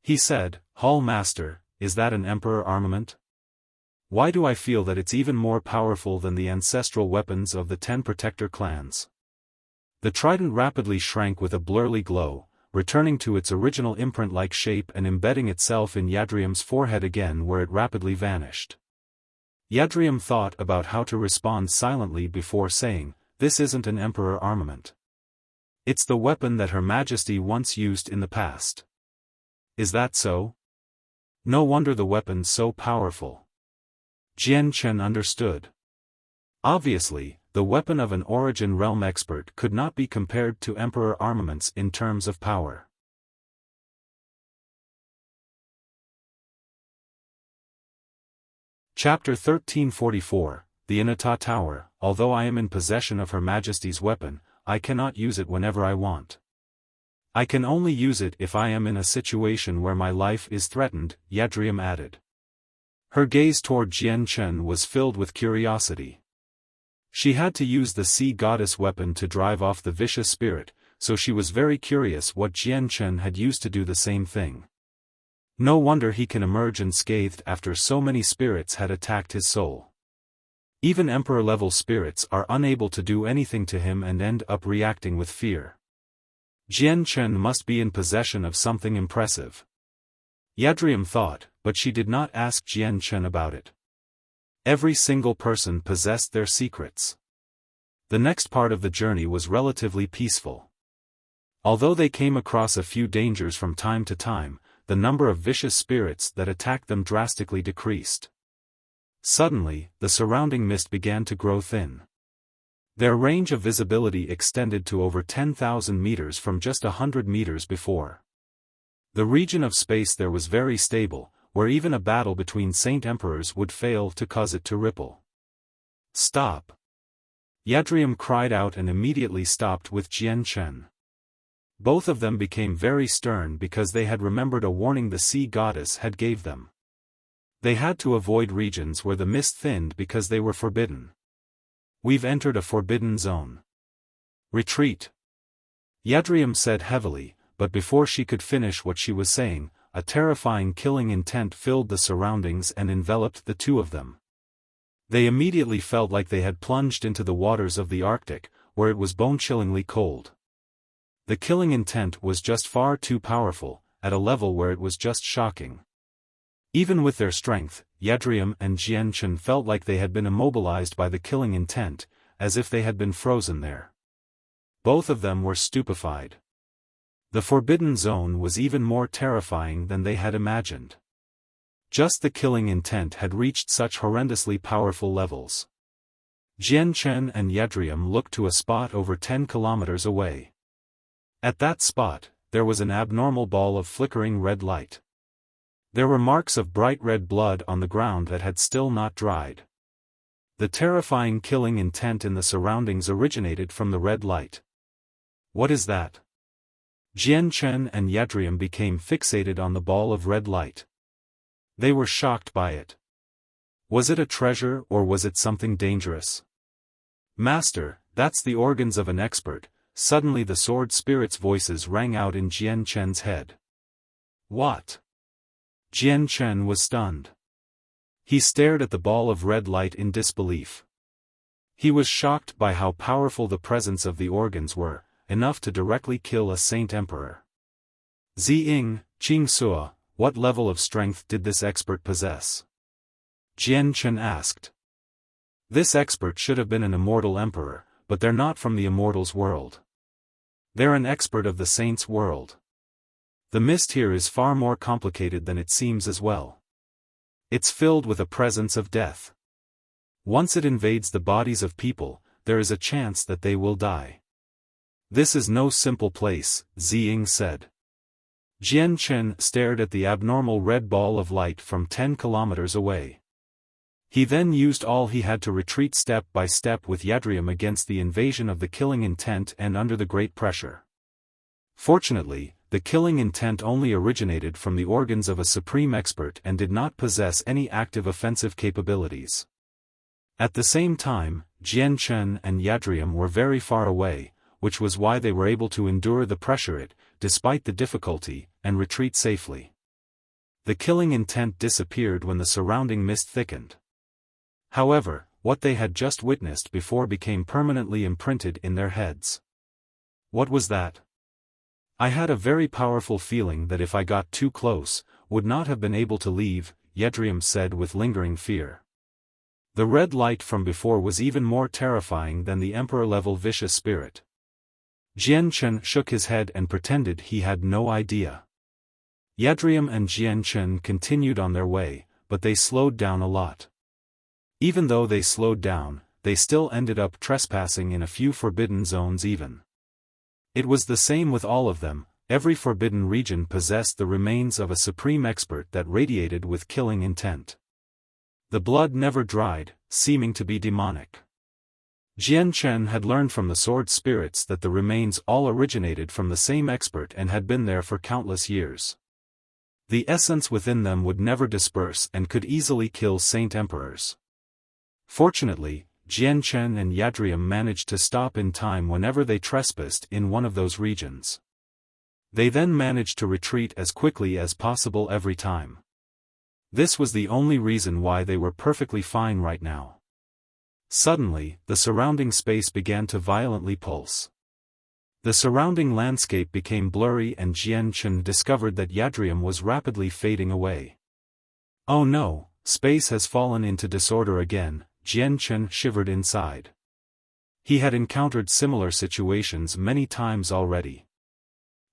He said, "Hall Master, is that an Emperor armament? Why do I feel that it's even more powerful than the ancestral weapons of the 10 Protector clans?" The trident rapidly shrank with a blurry glow, returning to its original imprint-like shape and embedding itself in Yadrium's forehead again where it rapidly vanished. Yadrium thought about how to respond silently before saying, "This isn't an Emperor armament. It's the weapon that Her Majesty once used in the past." "Is that so? No wonder the weapon's so powerful." Jian Chen understood. Obviously, the weapon of an Origin Realm expert could not be compared to Emperor armaments in terms of power. Chapter 1344, The Inata Tower. Although I am in possession of Her Majesty's weapon, I cannot use it whenever I want. I can only use it if I am in a situation where my life is threatened, Yadrium added. Her gaze toward Jian Chen was filled with curiosity. She had to use the sea goddess weapon to drive off the vicious spirit, so she was very curious what Jian Chen had used to do the same thing. No wonder he can emerge unscathed after so many spirits had attacked his soul. Even Emperor-level spirits are unable to do anything to him and end up reacting with fear. Jian Chen must be in possession of something impressive. Yadrium thought, but she did not ask Jian Chen about it. Every single person possessed their secrets. The next part of the journey was relatively peaceful. Although they came across a few dangers from time to time, the number of vicious spirits that attacked them drastically decreased. Suddenly, the surrounding mist began to grow thin. Their range of visibility extended to over 10,000 meters from just 100 meters before. The region of space there was very stable, where even a battle between Saint Emperors would fail to cause it to ripple. "Stop!" Yadrium cried out and immediately stopped with Jian Chen. Both of them became very stern because they had remembered a warning the sea goddess had gave them. They had to avoid regions where the mist thinned because they were forbidden. "We've entered a forbidden zone. Retreat!" Yadrium said heavily, but before she could finish what she was saying, a terrifying killing intent filled the surroundings and enveloped the two of them. They immediately felt like they had plunged into the waters of the Arctic, where it was bone-chillingly cold. The killing intent was just far too powerful, at a level where it was just shocking. Even with their strength, Yadrium and Jian Chen felt like they had been immobilized by the killing intent, as if they had been frozen there. Both of them were stupefied. The Forbidden Zone was even more terrifying than they had imagined. Just the killing intent had reached such horrendously powerful levels. Jian Chen and Yadrium looked to a spot over 10 kilometers away. At that spot, there was an abnormal ball of flickering red light. There were marks of bright red blood on the ground that had still not dried. The terrifying killing intent in the surroundings originated from the red light. "What is that?" Jian Chen and Yadrium became fixated on the ball of red light. They were shocked by it. Was it a treasure or was it something dangerous? "Master, that's the organs of an expert." Suddenly the sword spirit's voices rang out in Jian Chen's head. "What?" Jian Chen was stunned. He stared at the ball of red light in disbelief. He was shocked by how powerful the presence of the organs were, enough to directly kill a Saint Emperor. "Ziying, Qingsuo, what level of strength did this expert possess?" Jian Chen asked. This expert should have been an immortal emperor, but they're not from the immortals' world. They're an expert of the saints' world. The mist here is far more complicated than it seems as well. It's filled with a presence of death. Once it invades the bodies of people, there is a chance that they will die. This is no simple place, Ziying said. Jian Chen stared at the abnormal red ball of light from 10 kilometers away. He then used all he had to retreat step by step with Yadrium against the invasion of the killing intent and under the great pressure. Fortunately, the killing intent only originated from the organs of a supreme expert and did not possess any active offensive capabilities. At the same time, Jian Chen and Yadrium were very far away, which was why they were able to endure the pressure despite the difficulty, and retreat safely. The killing intent disappeared when the surrounding mist thickened. However, what they had just witnessed before became permanently imprinted in their heads. What was that? I had a very powerful feeling that if I got too close, would not have been able to leave, Yadrium said with lingering fear. The red light from before was even more terrifying than the Emperor-level vicious spirit. Jian Chen shook his head and pretended he had no idea. Yadrium and Jian Chen continued on their way, but they slowed down a lot. Even though they slowed down, they still ended up trespassing in a few forbidden zones even. It was the same with all of them, every forbidden region possessed the remains of a supreme expert that radiated with killing intent. The blood never dried, seeming to be demonic. Jian Chen had learned from the sword spirits that the remains all originated from the same expert and had been there for countless years. The essence within them would never disperse and could easily kill saint emperors. Fortunately, Jian Chen and Yadrium managed to stop in time whenever they trespassed in one of those regions. They then managed to retreat as quickly as possible every time. This was the only reason why they were perfectly fine right now. Suddenly, the surrounding space began to violently pulse. The surrounding landscape became blurry and Jian Chen discovered that Yadrium was rapidly fading away. Oh no, space has fallen into disorder again, Jian Chen shivered inside. He had encountered similar situations many times already.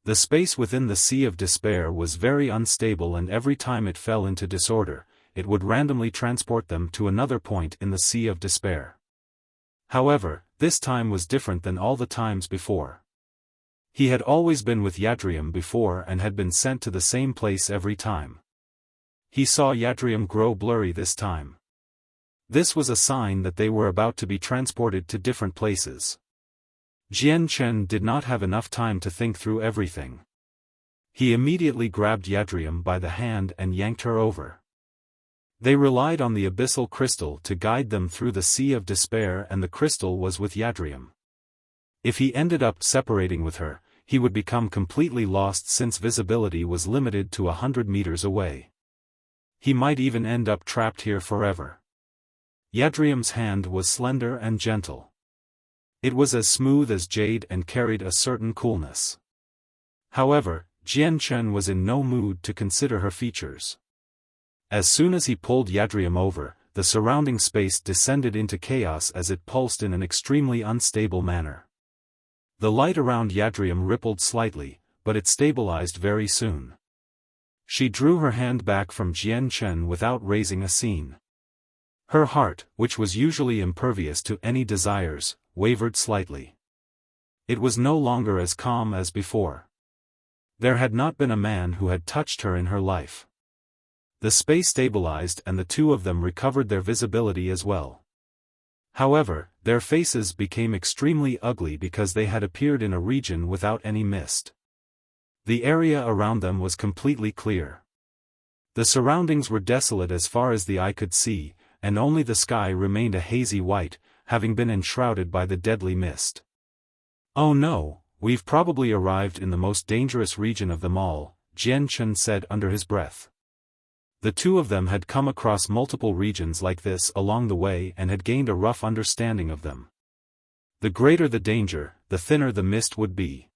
The space within the Sea of Despair was very unstable and every time it fell into disorder, it would randomly transport them to another point in the Sea of Despair. However, this time was different than all the times before. He had always been with Yadrium before and had been sent to the same place every time. He saw Yadrium grow blurry this time. This was a sign that they were about to be transported to different places. Jian Chen did not have enough time to think through everything. He immediately grabbed Yadrium by the hand and yanked her over. They relied on the abyssal crystal to guide them through the Sea of Despair and the crystal was with Yadrium. If he ended up separating with her, he would become completely lost since visibility was limited to 100 meters away. He might even end up trapped here forever. Yadrium's hand was slender and gentle. It was as smooth as jade and carried a certain coolness. However, Jian Chen was in no mood to consider her features. As soon as he pulled Yadrium over, the surrounding space descended into chaos as it pulsed in an extremely unstable manner. The light around Yadrium rippled slightly, but it stabilized very soon. She drew her hand back from Jian Chen without raising a scene. Her heart, which was usually impervious to any desires, wavered slightly. It was no longer as calm as before. There had not been a man who had touched her in her life. The space stabilized and the two of them recovered their visibility as well. However, their faces became extremely ugly because they had appeared in a region without any mist. The area around them was completely clear. The surroundings were desolate as far as the eye could see, and only the sky remained a hazy white, having been enshrouded by the deadly mist. Oh no, we've probably arrived in the most dangerous region of them all, Jian Chen said under his breath. The two of them had come across multiple regions like this along the way and had gained a rough understanding of them. The greater the danger, the thinner the mist would be.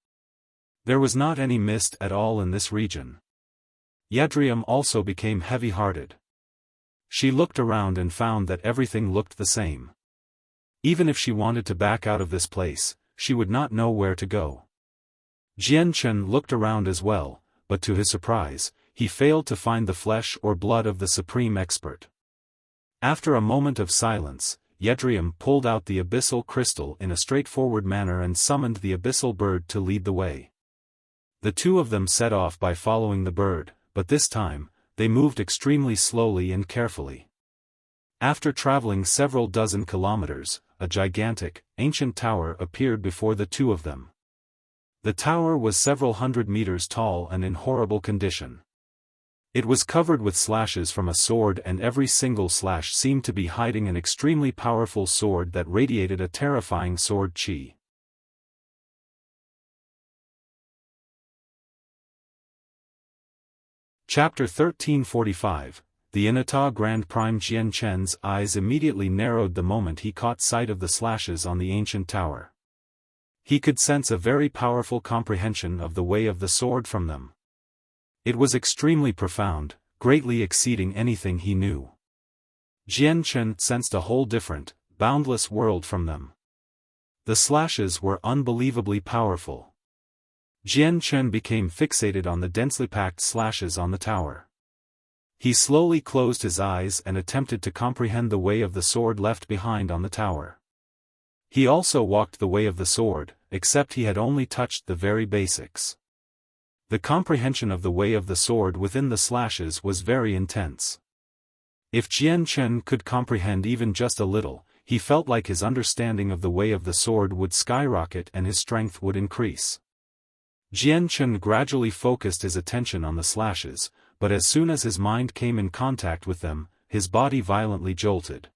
There was not any mist at all in this region. Yadrium also became heavy-hearted. She looked around and found that everything looked the same. Even if she wanted to back out of this place, she would not know where to go. Jian Chen looked around as well, but to his surprise, he failed to find the flesh or blood of the supreme expert. After a moment of silence, Yedrium pulled out the abyssal crystal in a straightforward manner and summoned the abyssal bird to lead the way. The two of them set off by following the bird, but this time, they moved extremely slowly and carefully. After traveling several dozen kilometers, a gigantic, ancient tower appeared before the two of them. The tower was several hundred meters tall and in horrible condition. It was covered with slashes from a sword, and every single slash seemed to be hiding an extremely powerful sword that radiated a terrifying sword chi. Chapter 1345. The Inata Grand Prime. Jian Chen's eyes immediately narrowed the moment he caught sight of the slashes on the ancient tower. He could sense a very powerful comprehension of the way of the sword from them. It was extremely profound, greatly exceeding anything he knew. Jian Chen sensed a whole different, boundless world from them. The slashes were unbelievably powerful. Jian Chen became fixated on the densely packed slashes on the tower. He slowly closed his eyes and attempted to comprehend the way of the sword left behind on the tower. He also walked the way of the sword, except he had only touched the very basics. The comprehension of the way of the sword within the slashes was very intense. If Jian Chen could comprehend even just a little, he felt like his understanding of the way of the sword would skyrocket and his strength would increase. Jian Chen gradually focused his attention on the slashes, but as soon as his mind came in contact with them, his body violently jolted.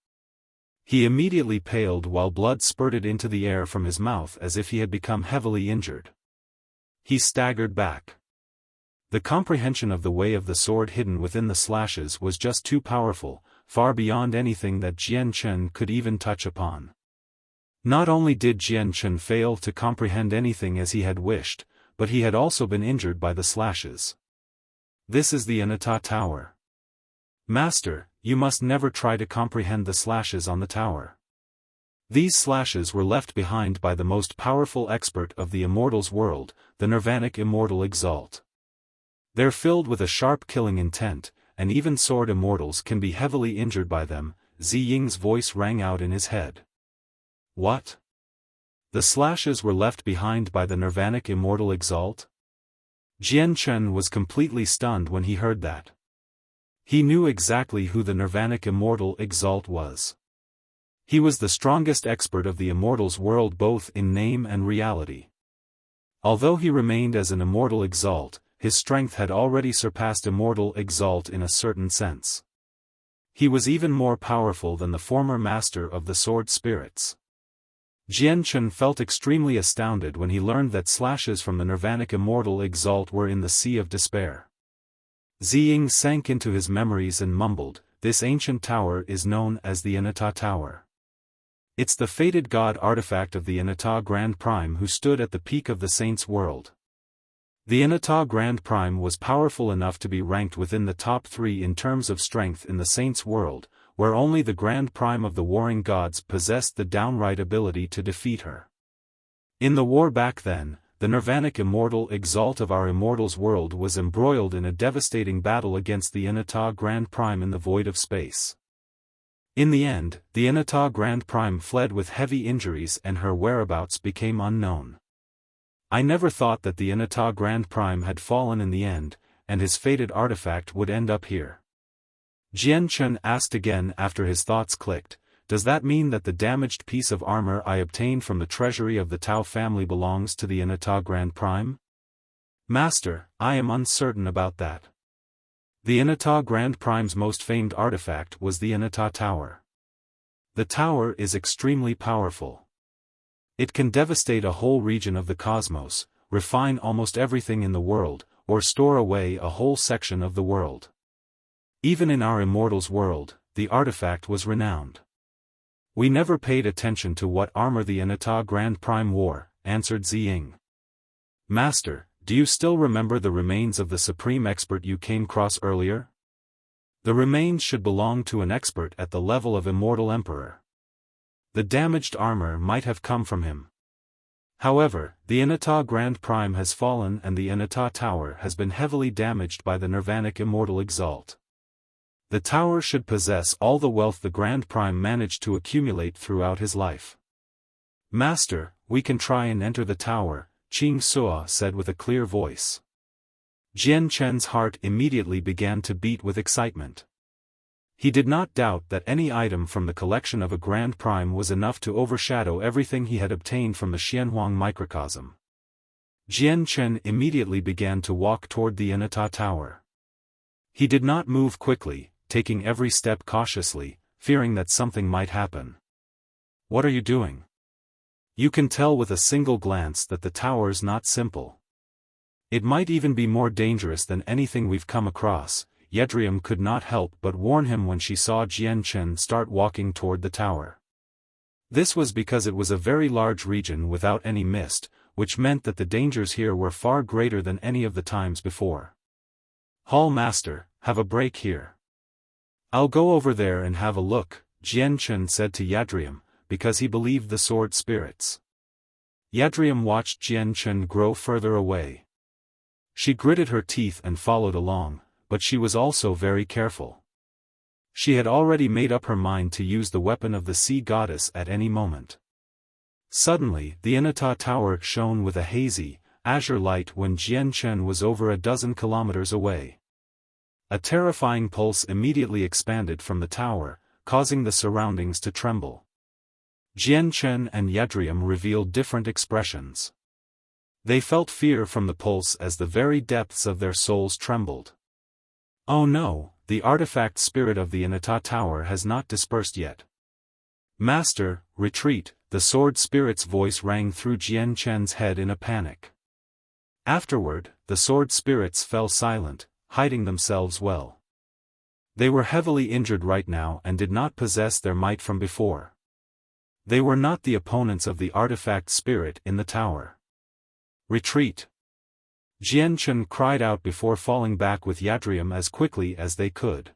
He immediately paled while blood spurted into the air from his mouth as if he had become heavily injured. He staggered back. The comprehension of the way of the sword hidden within the slashes was just too powerful, far beyond anything that Jian Chen could even touch upon. Not only did Jian Chen fail to comprehend anything as he had wished, but he had also been injured by the slashes. This is the Inata Tower. Master, you must never try to comprehend the slashes on the tower. These slashes were left behind by the most powerful expert of the Immortals world, the Nirvanic Immortal Exalt. They're filled with a sharp killing intent, and even sword immortals can be heavily injured by them. Zi Ying's voice rang out in his head. What? The slashes were left behind by the Nirvanic Immortal Exalt? Jian Chen was completely stunned when he heard that. He knew exactly who the Nirvanic Immortal Exalt was. He was the strongest expert of the Immortals world both in name and reality. Although he remained as an Immortal Exalt, his strength had already surpassed Immortal Exalt in a certain sense. He was even more powerful than the former master of the sword spirits. Jian Chen felt extremely astounded when he learned that slashes from the Nirvanic Immortal Exalt were in the Sea of Despair. Zi Ying sank into his memories and mumbled, "This ancient tower is known as the Inata Tower. It's the fated god artifact of the Inata Grand Prime who stood at the peak of the Saints' world. The Inata Grand Prime was powerful enough to be ranked within the top 3 in terms of strength in the Saints' world, where only the Grand Prime of the warring gods possessed the downright ability to defeat her. In the war back then, the Nirvanic Immortal Exalt of our Immortals world was embroiled in a devastating battle against the Inata Grand Prime in the void of space. In the end, the Inata Grand Prime fled with heavy injuries and her whereabouts became unknown. I never thought that the Inata Grand Prime had fallen in the end, and his fated artifact would end up here." Jian Chen asked again after his thoughts clicked, "Does that mean that the damaged piece of armor I obtained from the treasury of the Tao family belongs to the Inata Grand Prime?" "Master, I am uncertain about that. The Inata Grand Prime's most famed artifact was the Inata Tower. The tower is extremely powerful. It can devastate a whole region of the cosmos, refine almost everything in the world, or store away a whole section of the world. Even in our Immortals world, the artifact was renowned. We never paid attention to what armor the Inata Grand Prime wore," answered Zi Ying. "Master, do you still remember the remains of the supreme expert you came across earlier? The remains should belong to an expert at the level of Immortal Emperor. The damaged armor might have come from him. However, the Inata Grand Prime has fallen and the Inata Tower has been heavily damaged by the Nirvanic Immortal Exalt. The tower should possess all the wealth the Grand Prime managed to accumulate throughout his life. Master, we can try and enter the tower, Qing Sua said with a clear voice. Jian Chen's heart immediately began to beat with excitement. He did not doubt that any item from the collection of a Grand Prime was enough to overshadow everything he had obtained from the Xianhuang microcosm. Jian Chen immediately began to walk toward the Inata Tower. He did not move quickly, taking every step cautiously, fearing that something might happen. What are you doing? You can tell with a single glance that the tower's not simple. It might even be more dangerous than anything we've come across. Yedrium could not help but warn him when she saw Jian Chen start walking toward the tower. This was because it was a very large region without any mist, which meant that the dangers here were far greater than any of the times before. Hall Master, have a break here. I'll go over there and have a look, Jian Chen said to Yadrium, because he believed the sword spirits. Yadrium watched Jian Chen grow further away. She gritted her teeth and followed along, but she was also very careful. She had already made up her mind to use the weapon of the sea goddess at any moment. Suddenly, the Inata Tower shone with a hazy, azure light when Jian Chen was over a dozen kilometers away. A terrifying pulse immediately expanded from the tower, causing the surroundings to tremble. Jian Chen and Yadrium revealed different expressions. They felt fear from the pulse as the very depths of their souls trembled. Oh no, the artifact spirit of the Inata Tower has not dispersed yet. Master, retreat, the sword spirit's voice rang through Jian Chen's head in a panic. Afterward, the sword spirits fell silent, hiding themselves well. They were heavily injured right now and did not possess their might from before. They were not the opponents of the artifact spirit in the tower. Retreat! Jian Chen cried out before falling back with Yadrium as quickly as they could.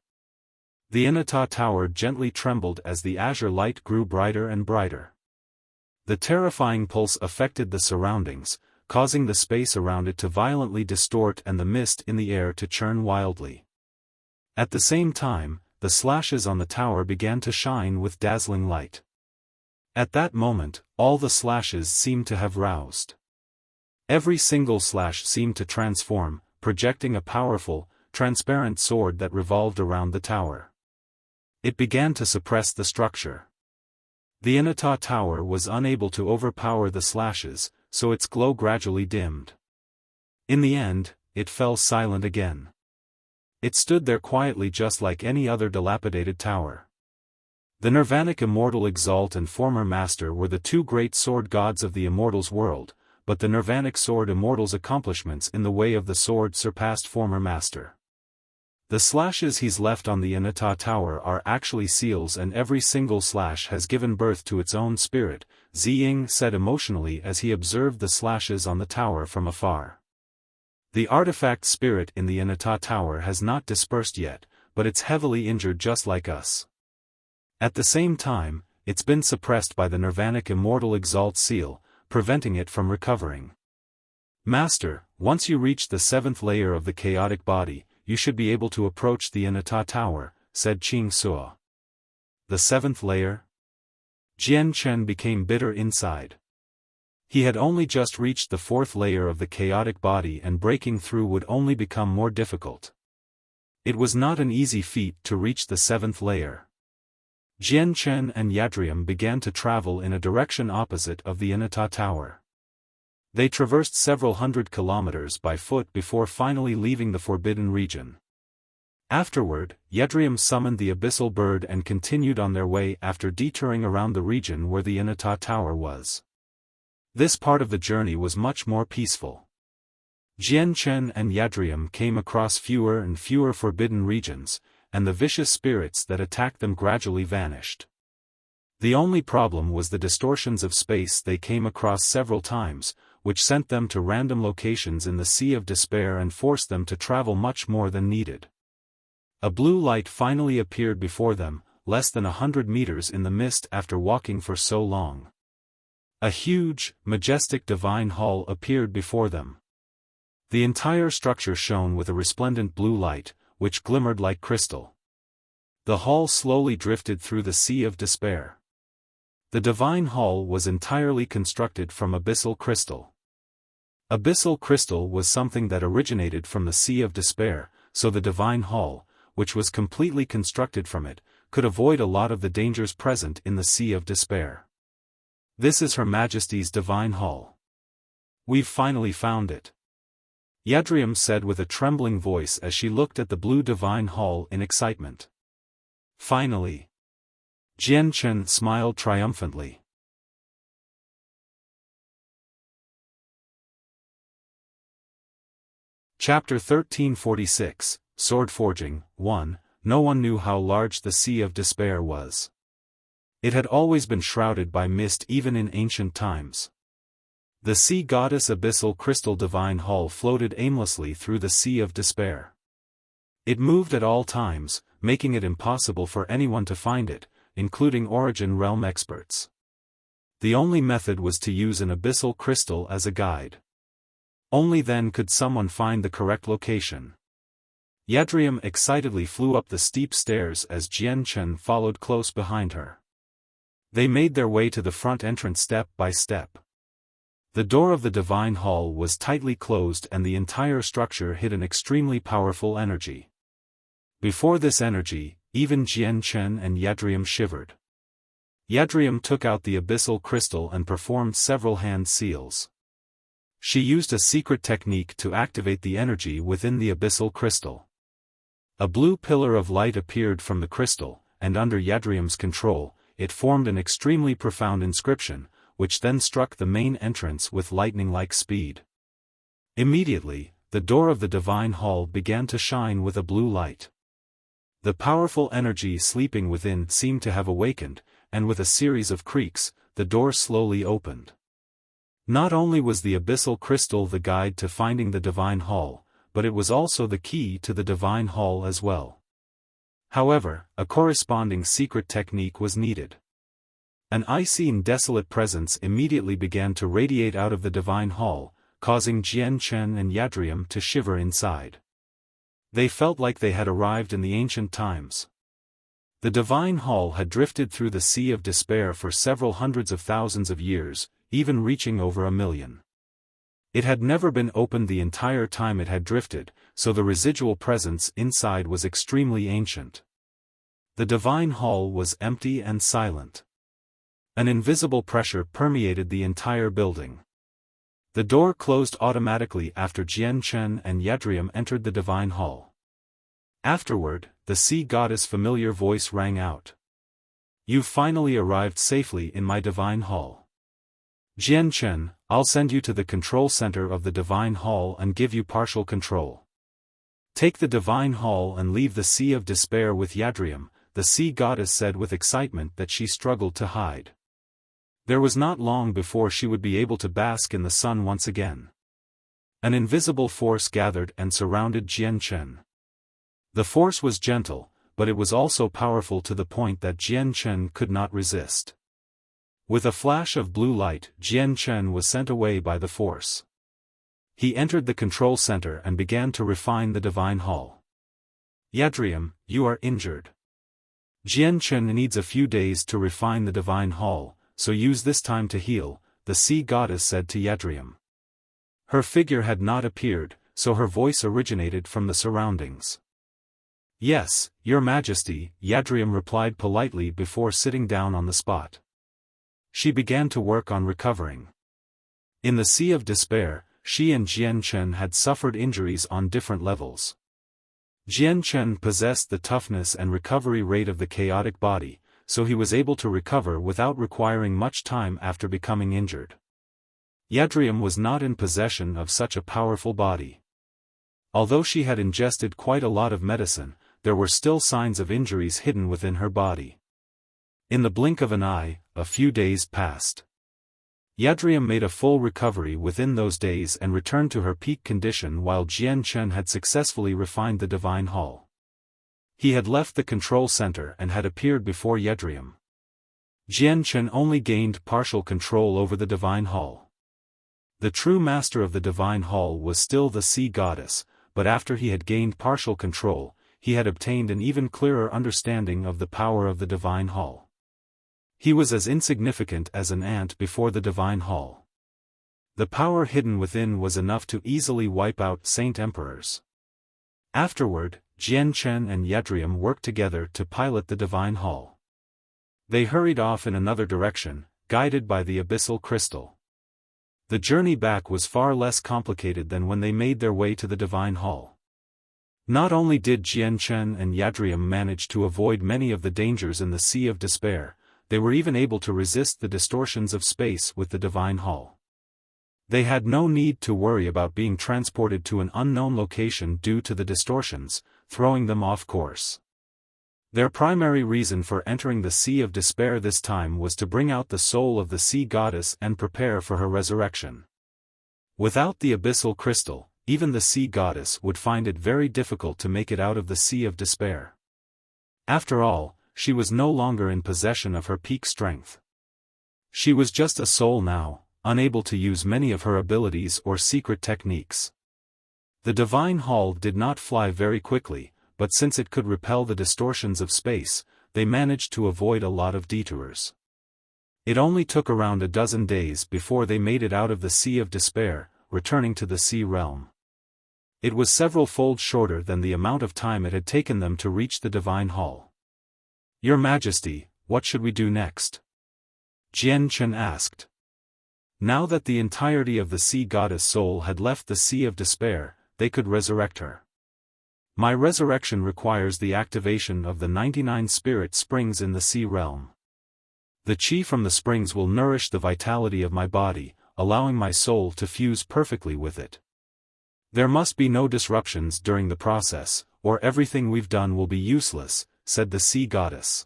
The Inata Tower gently trembled as the azure light grew brighter and brighter. The terrifying pulse affected the surroundings, causing the space around it to violently distort and the mist in the air to churn wildly. At the same time, the slashes on the tower began to shine with dazzling light. At that moment, all the slashes seemed to have roused. Every single slash seemed to transform, projecting a powerful, transparent sword that revolved around the tower. It began to suppress the structure. The Inata Tower was unable to overpower the slashes, so its glow gradually dimmed. In the end, it fell silent again. It stood there quietly just like any other dilapidated tower. The Nirvanic Immortal Exalt and former Master were the two great sword gods of the Immortals world, but the Nirvanic Sword Immortal's accomplishments in the way of the sword surpassed former Master. The slashes he's left on the Inata Tower are actually seals and every single slash has given birth to its own spirit, Ziying said emotionally as he observed the slashes on the tower from afar. The artifact spirit in the Inata Tower has not dispersed yet, but it's heavily injured just like us. At the same time, it's been suppressed by the Nirvanic Immortal Exalt seal, preventing it from recovering. Master, once you reach the 7th layer of the chaotic body, you should be able to approach the Inata Tower, said Qing Sua. The 7th layer? Jian Chen became bitter inside. He had only just reached the 4th layer of the chaotic body and breaking through would only become more difficult. It was not an easy feat to reach the 7th layer. Jian Chen and Yadrium began to travel in a direction opposite of the Inata Tower. They traversed several hundred kilometers by foot before finally leaving the forbidden region. Afterward, Yedrium summoned the abyssal bird and continued on their way after detouring around the region where the Inata Tower was. This part of the journey was much more peaceful. Jian Chen and Yadrium came across fewer and fewer forbidden regions, and the vicious spirits that attacked them gradually vanished. The only problem was the distortions of space they came across several times, which sent them to random locations in the Sea of Despair and forced them to travel much more than needed. A blue light finally appeared before them, less than 100 meters in the mist after walking for so long. A huge, majestic divine hall appeared before them. The entire structure shone with a resplendent blue light, which glimmered like crystal. The hall slowly drifted through the sea of despair. The divine hall was entirely constructed from abyssal crystal. Abyssal crystal was something that originated from the sea of despair, so the divine hall, which was completely constructed from it, could avoid a lot of the dangers present in the sea of despair. This is Her Majesty's divine hall. We've finally found it. Yadrium said with a trembling voice as she looked at the blue divine hall in excitement. Finally. Jian Chen smiled triumphantly. Chapter 1346, Sword Forging, 1. No one knew how large the Sea of Despair was. It had always been shrouded by mist even in ancient times. The sea goddess abyssal crystal divine hall floated aimlessly through the Sea of Despair. It moved at all times, making it impossible for anyone to find it, including Origin Realm experts. The only method was to use an abyssal crystal as a guide. Only then could someone find the correct location. Yadrium excitedly flew up the steep stairs as Jian Chen followed close behind her. They made their way to the front entrance step by step. The door of the divine hall was tightly closed and the entire structure hid an extremely powerful energy. Before this energy, even Jian Chen and Yadrium shivered. Yadrium took out the abyssal crystal and performed several hand seals. She used a secret technique to activate the energy within the abyssal crystal. A blue pillar of light appeared from the crystal, and under Yadrium's control, it formed an extremely profound inscription, which then struck the main entrance with lightning-like speed. Immediately, the door of the divine hall began to shine with a blue light. The powerful energy sleeping within seemed to have awakened, and with a series of creaks, the door slowly opened. Not only was the abyssal crystal the guide to finding the divine hall, but it was also the key to the divine hall as well. However, a corresponding secret technique was needed. An icy and desolate presence immediately began to radiate out of the divine hall, causing Jian Chen and Yadrium to shiver inside. They felt like they had arrived in the ancient times. The divine hall had drifted through the Sea of Despair for several hundreds of thousands of years, even reaching over 1,000,000. It had never been opened the entire time it had drifted, so the residual presence inside was extremely ancient. The divine hall was empty and silent. An invisible pressure permeated the entire building. The door closed automatically after Jian Chen and Yadrium entered the divine hall. Afterward, the sea goddess' familiar voice rang out. "You've finally arrived safely in my divine hall. Jian Chen, I'll send you to the control center of the divine hall and give you partial control. Take the divine hall and leave the Sea of Despair with Yadrium," the sea goddess said with excitement that she struggled to hide. There was not long before she would be able to bask in the sun once again. An invisible force gathered and surrounded Jian Chen. The force was gentle, but it was also powerful to the point that Jian Chen could not resist. With a flash of blue light, Jian Chen was sent away by the force. He entered the control center and began to refine the divine hall. "Yadrium, you are injured. Jian Chen needs a few days to refine the divine hall, so use this time to heal," the sea goddess said to Yadrium. Her figure had not appeared, so her voice originated from the surroundings. "Yes, Your Majesty," Yadrium replied politely before sitting down on the spot. She began to work on recovering. In the Sea of Despair, she and Jian Chen had suffered injuries on different levels. Jian Chen possessed the toughness and recovery rate of the chaotic body, so he was able to recover without requiring much time after becoming injured. Yadrium was not in possession of such a powerful body. Although she had ingested quite a lot of medicine, there were still signs of injuries hidden within her body. In the blink of an eye, a few days passed. Yadrium made a full recovery within those days and returned to her peak condition while Jian Chen had successfully refined the divine hall. He had left the control center and had appeared before Yedrium. Jian Chen only gained partial control over the Divine Hall. The true master of the Divine Hall was still the Sea Goddess, but after he had gained partial control, he had obtained an even clearer understanding of the power of the Divine Hall. He was as insignificant as an ant before the Divine Hall. The power hidden within was enough to easily wipe out Saint Emperors. Afterward, Jian Chen and Yedrium worked together to pilot the Divine Hall. They hurried off in another direction, guided by the abyssal crystal. The journey back was far less complicated than when they made their way to the Divine Hall. Not only did Jian Chen and Yedrium manage to avoid many of the dangers in the Sea of Despair, they were even able to resist the distortions of space with the Divine Hall. They had no need to worry about being transported to an unknown location due to the distortions, throwing them off course. Their primary reason for entering the Sea of Despair this time was to bring out the soul of the Sea Goddess and prepare for her resurrection. Without the abyssal crystal, even the Sea Goddess would find it very difficult to make it out of the Sea of Despair. After all, she was no longer in possession of her peak strength. She was just a soul now, unable to use many of her abilities or secret techniques. The Divine Hall did not fly very quickly, but since it could repel the distortions of space, they managed to avoid a lot of detours. It only took around a dozen days before they made it out of the Sea of Despair, returning to the Sea Realm. It was several-fold shorter than the amount of time it had taken them to reach the Divine Hall. "Your Majesty, what should we do next?" Jian Chen asked. Now that the entirety of the Sea Goddess soul had left the Sea of Despair, they could resurrect her. "My resurrection requires the activation of the 99 spirit springs in the Sea Realm. The chi from the springs will nourish the vitality of my body, allowing my soul to fuse perfectly with it. There must be no disruptions during the process, or everything we've done will be useless," said the Sea Goddess.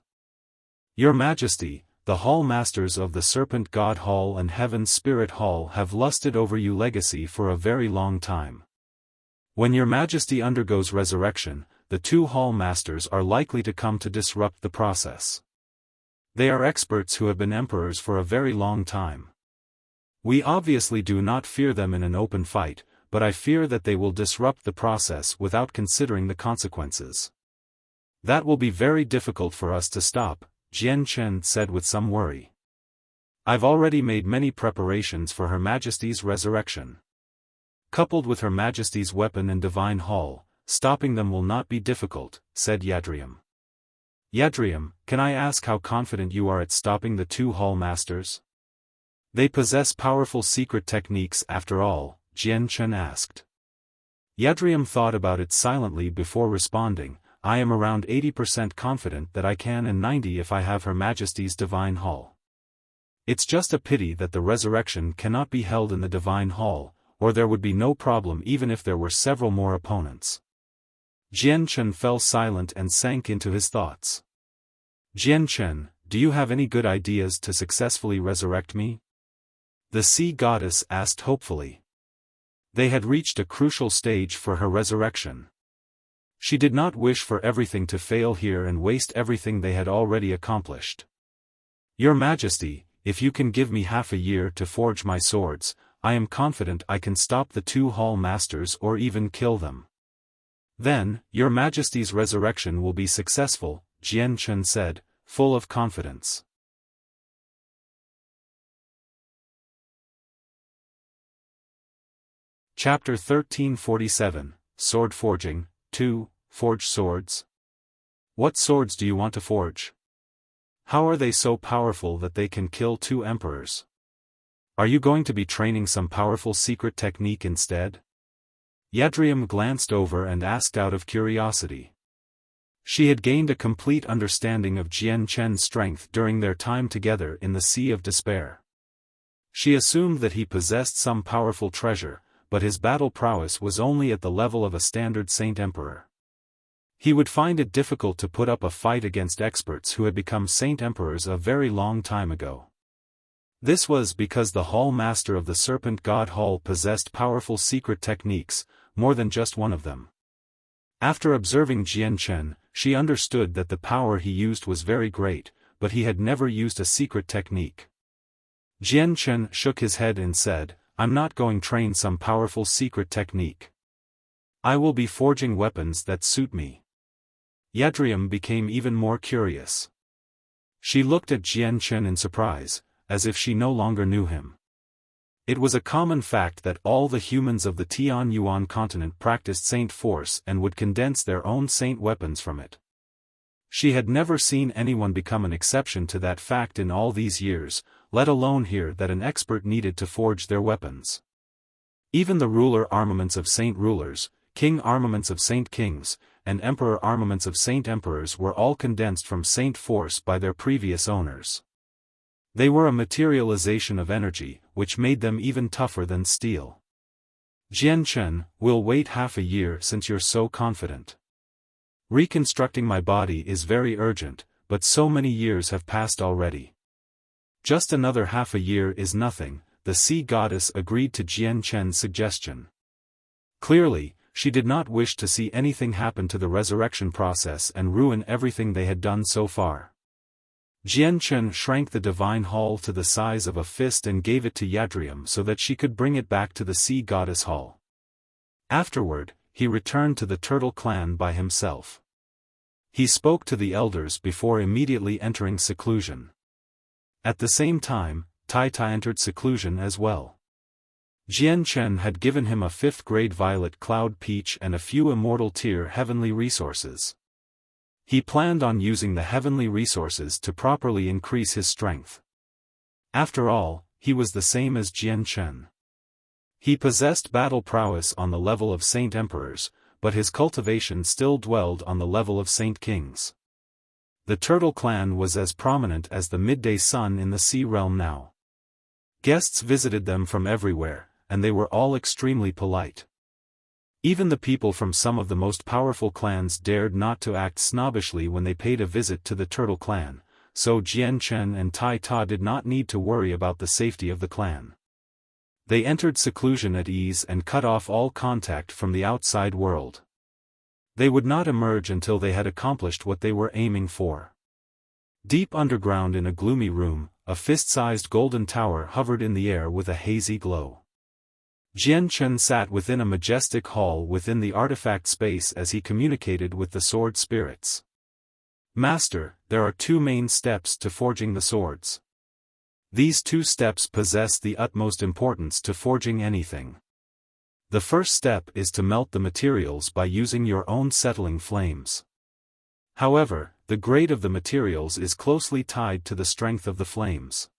"Your Majesty, the Hall Masters of the Serpent God Hall and Heaven's Spirit Hall have lusted over your legacy for a very long time. When your Majesty undergoes resurrection, the two Hall Masters are likely to come to disrupt the process. They are experts who have been emperors for a very long time. We obviously do not fear them in an open fight, but I fear that they will disrupt the process without considering the consequences. That will be very difficult for us to stop," Jian Chen said with some worry. "I've already made many preparations for Her Majesty's resurrection. Coupled with Her Majesty's weapon and Divine Hall, stopping them will not be difficult," said Yedrium. "Yedrium, can I ask how confident you are at stopping the two Hall Masters? They possess powerful secret techniques after all," Jian Chen asked. Yedrium thought about it silently before responding. "I am around 80% confident that I can, and 90% if I have Her Majesty's Divine Hall. It's just a pity that the resurrection cannot be held in the Divine Hall, or there would be no problem even if there were several more opponents." Jian Chen fell silent and sank into his thoughts. "Jian Chen, do you have any good ideas to successfully resurrect me?" the Sea Goddess asked hopefully. They had reached a crucial stage for her resurrection. She did not wish for everything to fail here and waste everything they had already accomplished. "Your Majesty, if you can give me half a year to forge my swords, I am confident I can stop the two Hall Masters or even kill them. Then, Your Majesty's resurrection will be successful," Jian Chen said, full of confidence. Chapter 1347, Sword Forging, 2, Forge Swords. "What swords do you want to forge? How are they so powerful that they can kill two emperors? Are you going to be training some powerful secret technique instead?" Yedrium glanced over and asked out of curiosity. She had gained a complete understanding of Jian Chen's strength during their time together in the Sea of Despair. She assumed that he possessed some powerful treasure, but his battle prowess was only at the level of a standard Saint Emperor. He would find it difficult to put up a fight against experts who had become Saint Emperors a very long time ago. This was because the Hall Master of the Serpent God Hall possessed powerful secret techniques, more than just one of them. After observing Jian Chen, she understood that the power he used was very great, but he had never used a secret technique. Jian Chen shook his head and said, "I'm not going to train some powerful secret technique. I will be forging weapons that suit me." Yadrium became even more curious. She looked at Jian Chen in surprise, as if she no longer knew him. It was a common fact that all the humans of the Tian Yuan continent practiced saint force and would condense their own saint weapons from it. She had never seen anyone become an exception to that fact in all these years, let alone hear that an expert needed to forge their weapons. Even the ruler armaments of saint rulers, king armaments of saint kings, and emperor armaments of saint emperors were all condensed from saint force by their previous owners. They were a materialization of energy, which made them even tougher than steel. Jian Chen, we'll wait half a year since you're so confident. Reconstructing my body is very urgent, but so many years have passed already. Just another half a year is nothing, the sea goddess agreed to Jian Chen's suggestion. Clearly, she did not wish to see anything happen to the resurrection process and ruin everything they had done so far. Jian Chen shrank the divine hall to the size of a fist and gave it to Yadrium so that she could bring it back to the sea goddess hall. Afterward, he returned to the turtle clan by himself. He spoke to the elders before immediately entering seclusion. At the same time, Tai Tai entered seclusion as well. Jian Chen had given him a 5th grade violet cloud peach and a few immortal tier heavenly resources. He planned on using the heavenly resources to properly increase his strength. After all, he was the same as Jian Chen. He possessed battle prowess on the level of saint emperors, but his cultivation still dwelled on the level of saint kings. The turtle clan was as prominent as the midday sun in the sea realm now. Guests visited them from everywhere, and they were all extremely polite. Even the people from some of the most powerful clans dared not to act snobbishly when they paid a visit to the turtle clan, so Jian Chen and Tai Ta did not need to worry about the safety of the clan. They entered seclusion at ease and cut off all contact from the outside world. They would not emerge until they had accomplished what they were aiming for. Deep underground in a gloomy room, a fist-sized golden tower hovered in the air with a hazy glow. Jian Chen sat within a majestic hall within the artifact space as he communicated with the sword spirits. "Master, there are 2 main steps to forging the swords. These 2 steps possess the utmost importance to forging anything. The first step is to melt the materials by using your own settling flames. However, the grade of the materials is closely tied to the strength of the flames.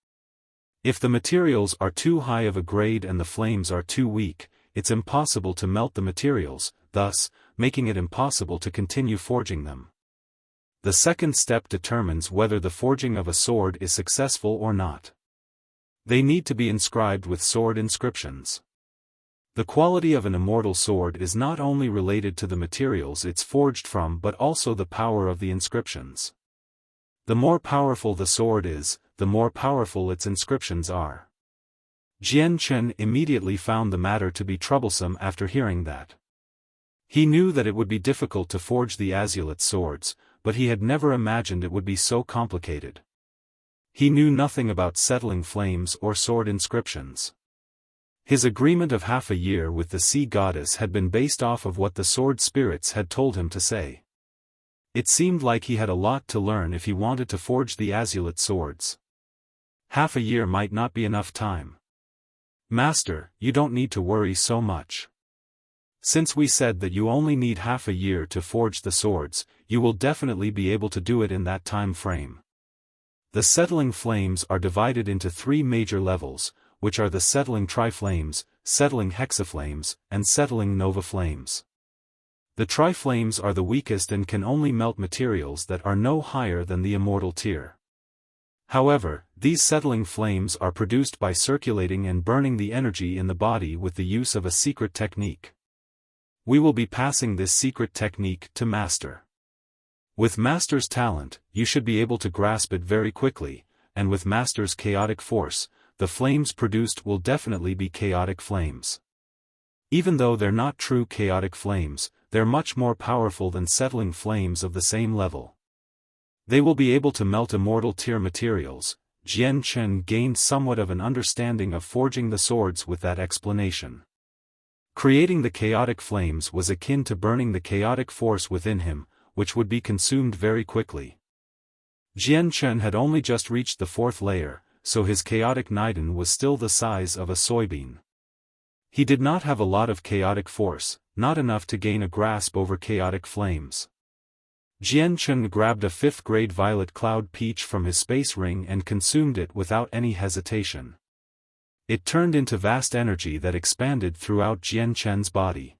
If the materials are too high of a grade and the flames are too weak, it's impossible to melt the materials, thus, making it impossible to continue forging them. The second step determines whether the forging of a sword is successful or not. They need to be inscribed with sword inscriptions. The quality of an immortal sword is not only related to the materials it's forged from but also the power of the inscriptions. The more powerful the sword is, the more powerful its inscriptions are." Jian Chen immediately found the matter to be troublesome after hearing that. He knew that it would be difficult to forge the azulate swords, but he had never imagined it would be so complicated. He knew nothing about settling flames or sword inscriptions. His agreement of half a year with the sea goddess had been based off of what the sword spirits had told him to say. It seemed like he had a lot to learn if he wanted to forge the azulate swords. Half a year might not be enough time. "Master, you don't need to worry so much. Since we said that you only need half a year to forge the swords, you will definitely be able to do it in that time frame. The settling flames are divided into 3 major levels, which are the settling triflames, settling hexaflames, and settling nova flames. The triflames are the weakest and can only melt materials that are no higher than the immortal tier. However, these settling flames are produced by circulating and burning the energy in the body with the use of a secret technique. We will be passing this secret technique to Master. With Master's talent, you should be able to grasp it very quickly, and with Master's chaotic force, the flames produced will definitely be chaotic flames. Even though they're not true chaotic flames, they're much more powerful than settling flames of the same level. They will be able to melt immortal tier materials. Jian Chen gained somewhat of an understanding of forging the swords with that explanation. Creating the chaotic flames was akin to burning the chaotic force within him, which would be consumed very quickly. Jian Chen had only just reached the 4th layer, so his chaotic Niden was still the size of a soybean. He did not have a lot of chaotic force, not enough to gain a grasp over chaotic flames. Jian Chen grabbed a 5th-grade violet cloud peach from his space ring and consumed it without any hesitation. It turned into vast energy that expanded throughout Jian Chen's body.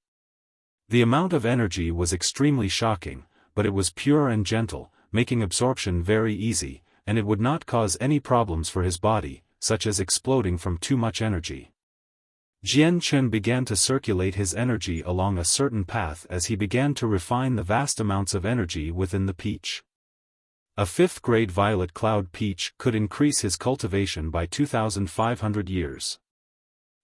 The amount of energy was extremely shocking, but it was pure and gentle, making absorption very easy, and it would not cause any problems for his body, such as exploding from too much energy. Jian Chen began to circulate his energy along a certain path as he began to refine the vast amounts of energy within the peach. A 5th-grade violet cloud peach could increase his cultivation by 2,500 years.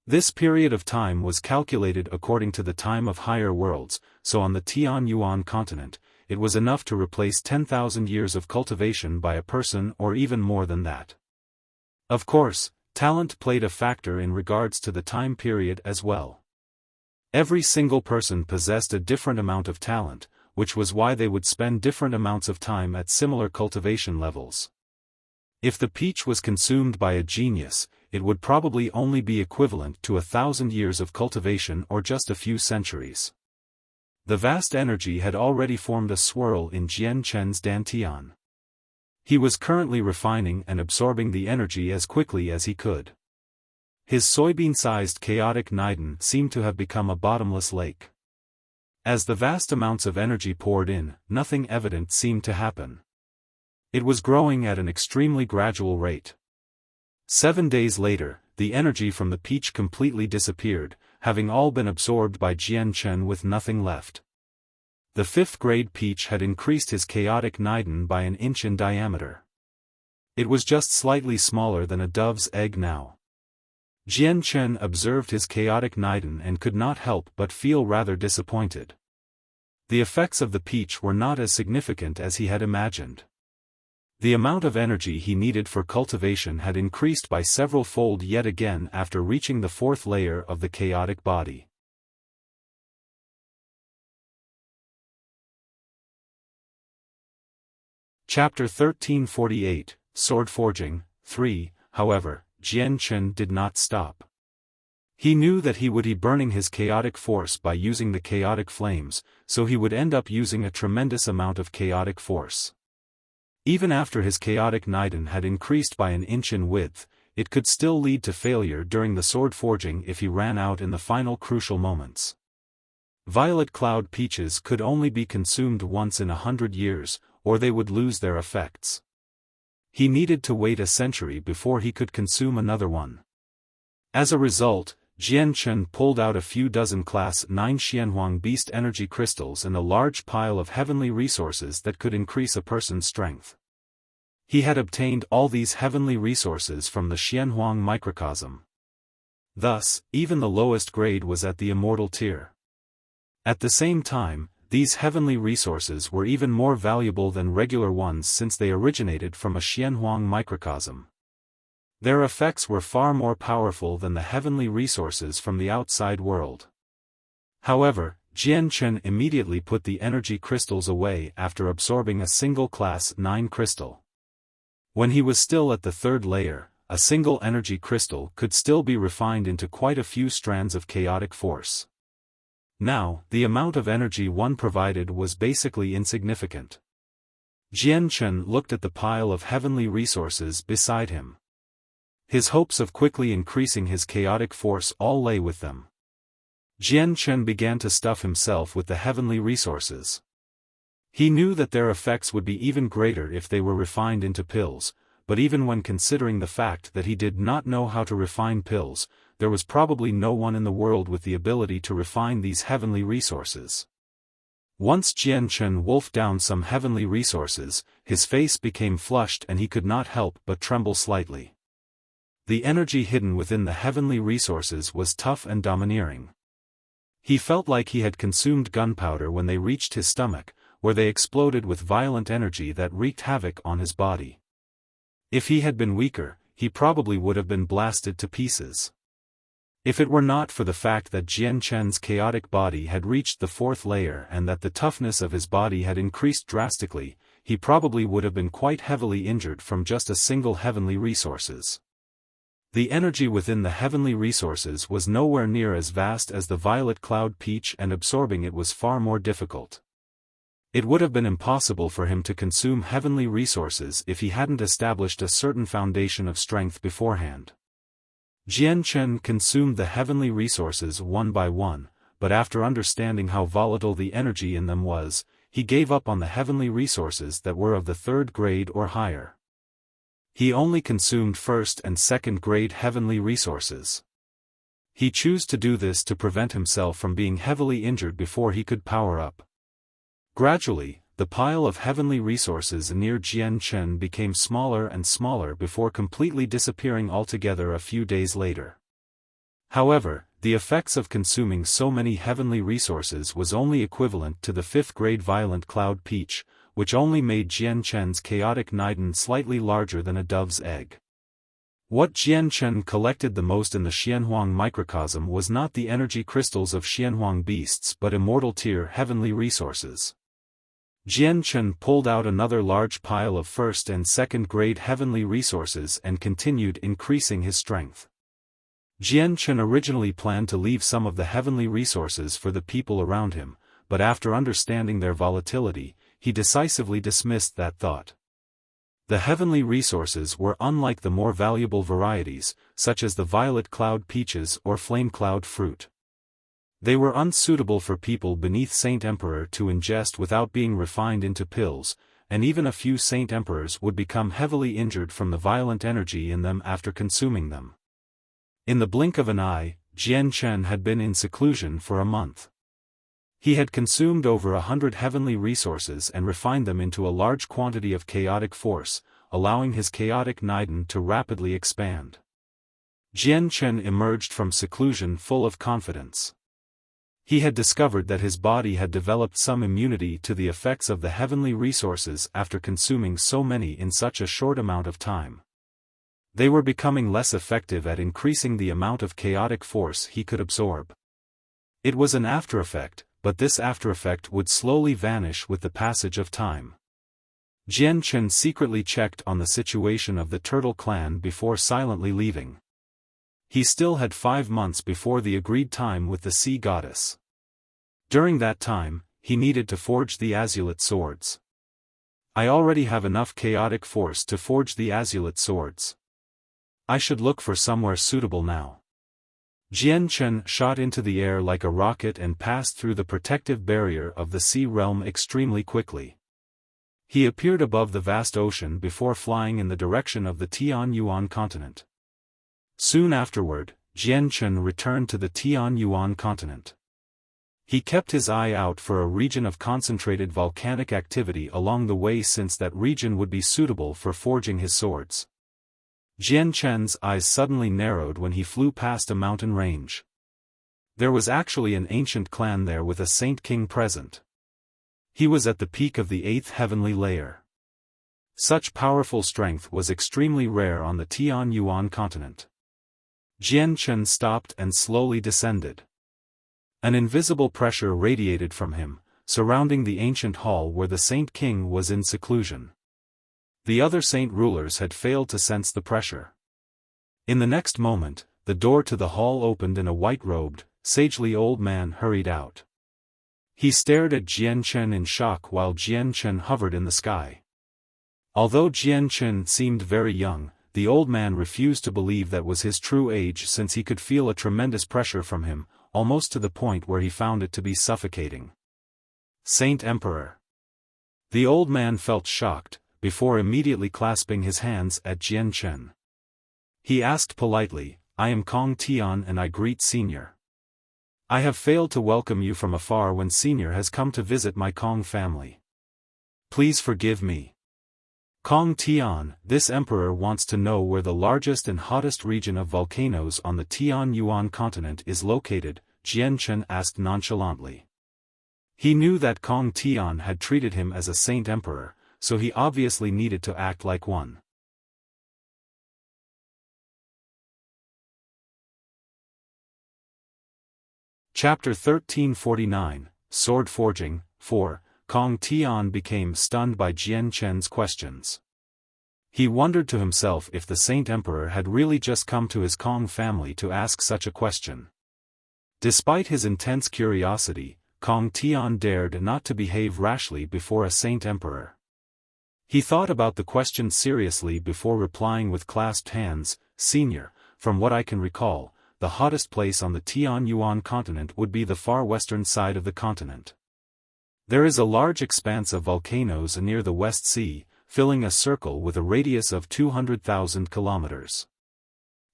This period of time was calculated according to the time of higher worlds, so on the Tianyuan continent, it was enough to replace 10,000 years of cultivation by a person or even more than that. Of course, talent played a factor in regards to the time period as well. Every single person possessed a different amount of talent, which was why they would spend different amounts of time at similar cultivation levels. If the peach was consumed by a genius, it would probably only be equivalent to 1,000 years of cultivation or just a few centuries. The vast energy had already formed a swirl in Jian Chen's dantian. He was currently refining and absorbing the energy as quickly as he could. His soybean-sized chaotic Niden seemed to have become a bottomless lake. As the vast amounts of energy poured in, nothing evident seemed to happen. It was growing at an extremely gradual rate. 7 days later, the energy from the peach completely disappeared, having all been absorbed by Jian Chen with nothing left. The 5th-grade peach had increased his chaotic Niden by an inch in diameter. It was just slightly smaller than a dove's egg now. Jian Chen observed his chaotic Niden and could not help but feel rather disappointed. The effects of the peach were not as significant as he had imagined. The amount of energy he needed for cultivation had increased by several-fold yet again after reaching the 4th layer of the chaotic body. Chapter 1348, Sword Forging, 3. However, Jian Chen did not stop. He knew that he would be burning his chaotic force by using the chaotic flames, so he would end up using a tremendous amount of chaotic force. Even after his chaotic Niden had increased by an inch in width, it could still lead to failure during the sword forging if he ran out in the final crucial moments. Violet cloud peaches could only be consumed once in 100 years, or they would lose their effects. He needed to wait a century before he could consume another one. As a result, Jian Chen pulled out a few dozen Class 9 Xianhuang Beast energy crystals and a large pile of heavenly resources that could increase a person's strength. He had obtained all these heavenly resources from the Xianhuang microcosm. Thus, even the lowest grade was at the immortal tier. At the same time, these heavenly resources were even more valuable than regular ones since they originated from a Xianhuang microcosm. Their effects were far more powerful than the heavenly resources from the outside world. However, Jian Chen immediately put the energy crystals away after absorbing a single Class 9 crystal. When he was still at the 3rd layer, a single energy crystal could still be refined into quite a few strands of chaotic force. Now, the amount of energy one provided was basically insignificant. Jian Chen looked at the pile of heavenly resources beside him. His hopes of quickly increasing his chaotic force all lay with them. Jian Chen began to stuff himself with the heavenly resources. He knew that their effects would be even greater if they were refined into pills, but even when considering the fact that he did not know how to refine pills, there was probably no one in the world with the ability to refine these heavenly resources. Once Jian Chen wolfed down some heavenly resources, his face became flushed and he could not help but tremble slightly. The energy hidden within the heavenly resources was tough and domineering. He felt like he had consumed gunpowder when they reached his stomach, where they exploded with violent energy that wreaked havoc on his body. If he had been weaker, he probably would have been blasted to pieces. If it were not for the fact that Jian Chen's chaotic body had reached the fourth layer and that the toughness of his body had increased drastically, he probably would have been quite heavily injured from just a single heavenly resources. The energy within the heavenly resources was nowhere near as vast as the violet cloud peach, and absorbing it was far more difficult. It would have been impossible for him to consume heavenly resources if he hadn't established a certain foundation of strength beforehand. Jian Chen consumed the heavenly resources one by one, but after understanding how volatile the energy in them was, he gave up on the heavenly resources that were of the third grade or higher. He only consumed first and second grade heavenly resources. He chose to do this to prevent himself from being heavily injured before he could power up. Gradually, the pile of heavenly resources near Jian Chen became smaller and smaller before completely disappearing altogether a few days later. However, the effects of consuming so many heavenly resources was only equivalent to the fifth-grade violent cloud peach, which only made Jian Chen's chaotic Niden slightly larger than a dove's egg. What Jian Chen collected the most in the Xianhuang microcosm was not the energy crystals of Xianhuang beasts but immortal tier heavenly resources. Jian Chen pulled out another large pile of first and second grade heavenly resources and continued increasing his strength. Jian Chen originally planned to leave some of the heavenly resources for the people around him, but after understanding their volatility, he decisively dismissed that thought. The heavenly resources were unlike the more valuable varieties, such as the violet cloud peaches or flame cloud fruit. They were unsuitable for people beneath Saint Emperor to ingest without being refined into pills, and even a few Saint Emperors would become heavily injured from the violent energy in them after consuming them. In the blink of an eye, Jian Chen had been in seclusion for a month. He had consumed over 100 heavenly resources and refined them into a large quantity of chaotic force, allowing his chaotic Niden to rapidly expand. Jian Chen emerged from seclusion full of confidence. He had discovered that his body had developed some immunity to the effects of the heavenly resources after consuming so many in such a short amount of time. They were becoming less effective at increasing the amount of chaotic force he could absorb. It was an after-effect, but this after-effect would slowly vanish with the passage of time. Jian Chen secretly checked on the situation of the Turtle Clan before silently leaving. He still had 5 months before the agreed time with the Sea Goddess. During that time, he needed to forge the azulate swords. I already have enough chaotic force to forge the azulate swords. I should look for somewhere suitable now. Jian Chen shot into the air like a rocket and passed through the protective barrier of the sea realm extremely quickly. He appeared above the vast ocean before flying in the direction of the Tianyuan continent. Soon afterward, Jian Chen returned to the Tianyuan continent. He kept his eye out for a region of concentrated volcanic activity along the way, since that region would be suitable for forging his swords. Jian Chen's eyes suddenly narrowed when he flew past a mountain range. There was actually an ancient clan there with a saint king present. He was at the peak of the 8th heavenly layer. Such powerful strength was extremely rare on the Tianyuan continent. Jian Chen stopped and slowly descended. An invisible pressure radiated from him, surrounding the ancient hall where the Saint King was in seclusion. The other saint rulers had failed to sense the pressure. In the next moment, the door to the hall opened and a white-robed, sagely old man hurried out. He stared at Jian Chen in shock while Jian Chen hovered in the sky. Although Jian Chen seemed very young, the old man refused to believe that was his true age, since he could feel a tremendous pressure from him, almost to the point where he found it to be suffocating. Saint Emperor. The old man felt shocked, before immediately clasping his hands at Jian Chen. He asked politely, "I am Kong Tian and I greet Senior. I have failed to welcome you from afar when Senior has come to visit my Kong family. Please forgive me. Kong Tian, this emperor wants to know where the largest and hottest region of volcanoes on the Tianyuan continent is located," Jian Chen asked nonchalantly. He knew that Kong Tian had treated him as a saint emperor, so he obviously needed to act like one. Chapter 1349, Sword Forging, 4. Kong Tian became stunned by Jian Chen's questions. He wondered to himself if the Saint Emperor had really just come to his Kong family to ask such a question. Despite his intense curiosity, Kong Tian dared not to behave rashly before a Saint Emperor. He thought about the question seriously before replying with clasped hands. Senior, from what I can recall, the hottest place on the Tianyuan continent would be the far western side of the continent. There is a large expanse of volcanoes near the West Sea, filling a circle with a radius of 200,000 kilometers.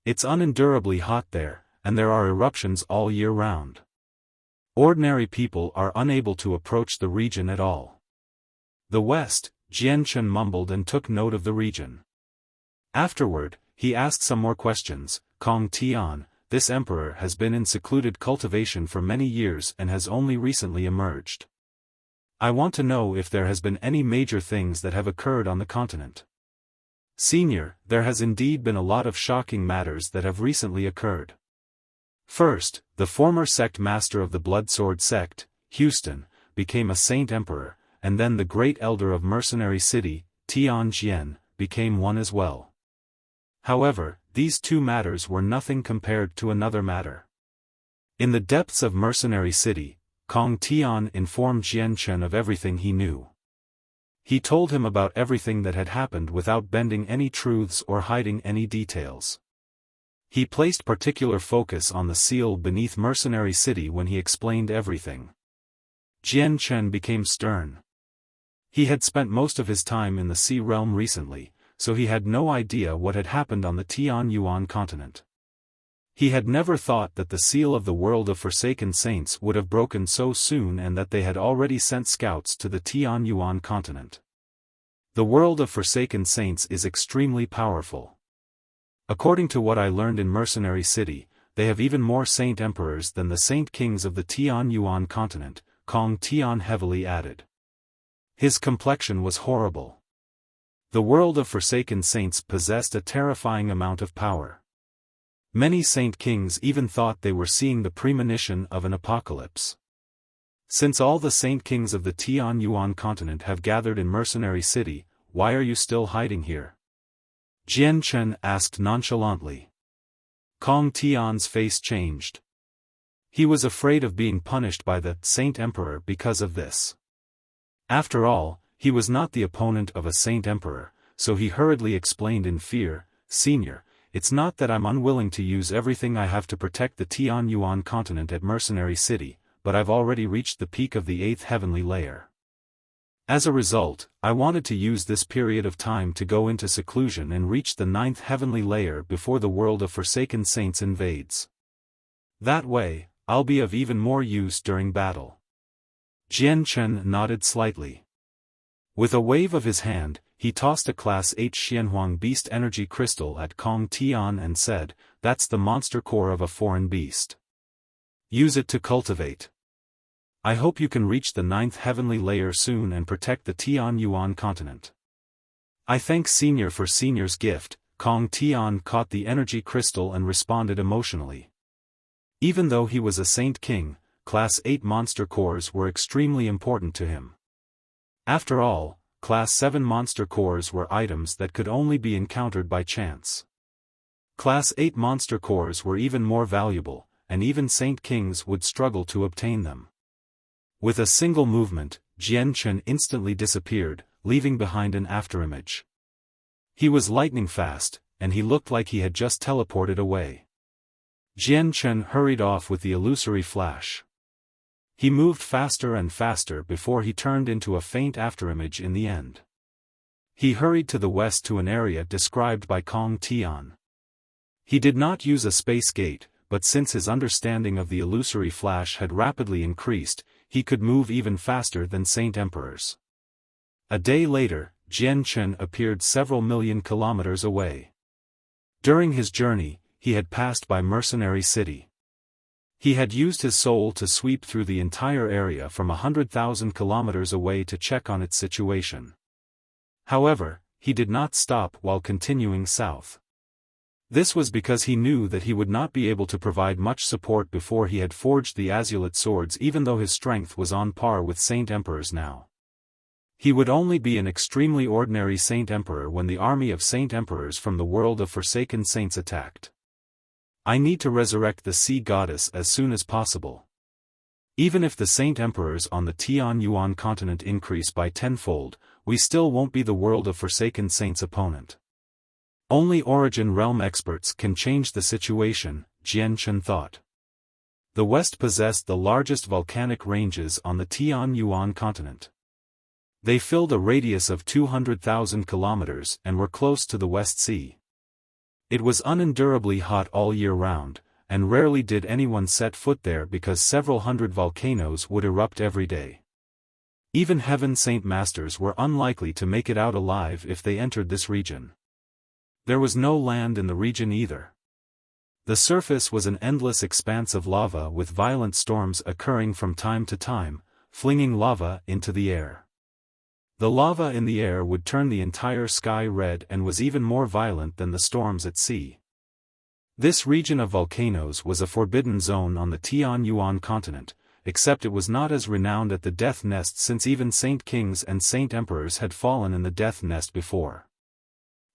It's unendurably hot there, and there are eruptions all year round. Ordinary people are unable to approach the region at all. The West, Jian Chen mumbled and took note of the region. Afterward, he asked some more questions. Kong Tian, this emperor has been in secluded cultivation for many years and has only recently emerged. I want to know if there has been any major things that have occurred on the continent. Senior, there has indeed been a lot of shocking matters that have recently occurred. First, the former sect master of the Blood Sword sect, Houston, became a saint emperor, and then the great elder of Mercenary City, Tianjian, became one as well. However, these two matters were nothing compared to another matter. In the depths of Mercenary City, Kong Tian informed Jian Chen of everything he knew. He told him about everything that had happened without bending any truths or hiding any details. He placed particular focus on the seal beneath Mercenary City when he explained everything. Jian Chen became stern. He had spent most of his time in the Sea Realm recently, so he had no idea what had happened on the Tianyuan continent. He had never thought that the seal of the world of Forsaken Saints would have broken so soon and that they had already sent scouts to the Tianyuan continent. The world of Forsaken Saints is extremely powerful. According to what I learned in Mercenary City, they have even more saint emperors than the saint kings of the Tianyuan continent, Kong Tian heavily added. His complexion was horrible. The world of Forsaken Saints possessed a terrifying amount of power. Many saint kings even thought they were seeing the premonition of an apocalypse. Since all the saint kings of the Tianyuan continent have gathered in Mercenary City, why are you still hiding here? Jian Chen asked nonchalantly. Kong Tian's face changed. He was afraid of being punished by the Saint Emperor because of this. After all, he was not the opponent of a Saint Emperor, so he hurriedly explained in fear, Senior, it's not that I'm unwilling to use everything I have to protect the Tianyuan continent at Mercenary City, but I've already reached the peak of the 8th heavenly layer. As a result, I wanted to use this period of time to go into seclusion and reach the 9th heavenly layer before the world of Forsaken Saints invades. That way, I'll be of even more use during battle. Jian Chen nodded slightly. With a wave of his hand, he tossed a Class 8 Xianhuang Beast Energy Crystal at Kong Tian and said, that's the monster core of a foreign beast. Use it to cultivate. I hope you can reach the 9th heavenly layer soon and protect the Tianyuan continent. I thank Senior for Senior's gift. Kong Tian caught the energy crystal and responded emotionally. Even though he was a Saint King, Class 8 monster cores were extremely important to him. After all, Class 7 monster cores were items that could only be encountered by chance. Class 8 monster cores were even more valuable, and even Saint Kings would struggle to obtain them. With a single movement, Jian Chen instantly disappeared, leaving behind an afterimage. He was lightning fast, and he looked like he had just teleported away. Jian Chen hurried off with the illusory flash. He moved faster and faster before he turned into a faint afterimage in the end. He hurried to the west to an area described by Kong Tian. He did not use a space gate, but since his understanding of the illusory flash had rapidly increased, he could move even faster than Saint Emperors. A day later, Jian Chen appeared several million kilometers away. During his journey, he had passed by Mercenary City. He had used his soul to sweep through the entire area from 100,000 kilometers away to check on its situation. However, he did not stop while continuing south. This was because he knew that he would not be able to provide much support before he had forged the azulate swords, even though his strength was on par with Saint Emperor's now. He would only be an extremely ordinary Saint Emperor when the army of Saint Emperors from the world of Forsaken Saints attacked. I need to resurrect the Sea Goddess as soon as possible. Even if the Saint Emperors on the Tianyuan continent increase by tenfold, we still won't be the world of Forsaken Saints' opponent. Only Origin Realm experts can change the situation, Jian Chen thought. The West possessed the largest volcanic ranges on the Tianyuan continent. They filled a radius of 200,000 kilometers and were close to the West Sea. It was unendurably hot all year round, and rarely did anyone set foot there because several hundred volcanoes would erupt every day. Even Heaven Saint Masters were unlikely to make it out alive if they entered this region. There was no land in the region either. The surface was an endless expanse of lava with violent storms occurring from time to time, flinging lava into the air. The lava in the air would turn the entire sky red and was even more violent than the storms at sea. This region of volcanoes was a forbidden zone on the Tianyuan continent, except it was not as renowned at the Death Nest since even Saint Kings and Saint Emperors had fallen in the Death Nest before.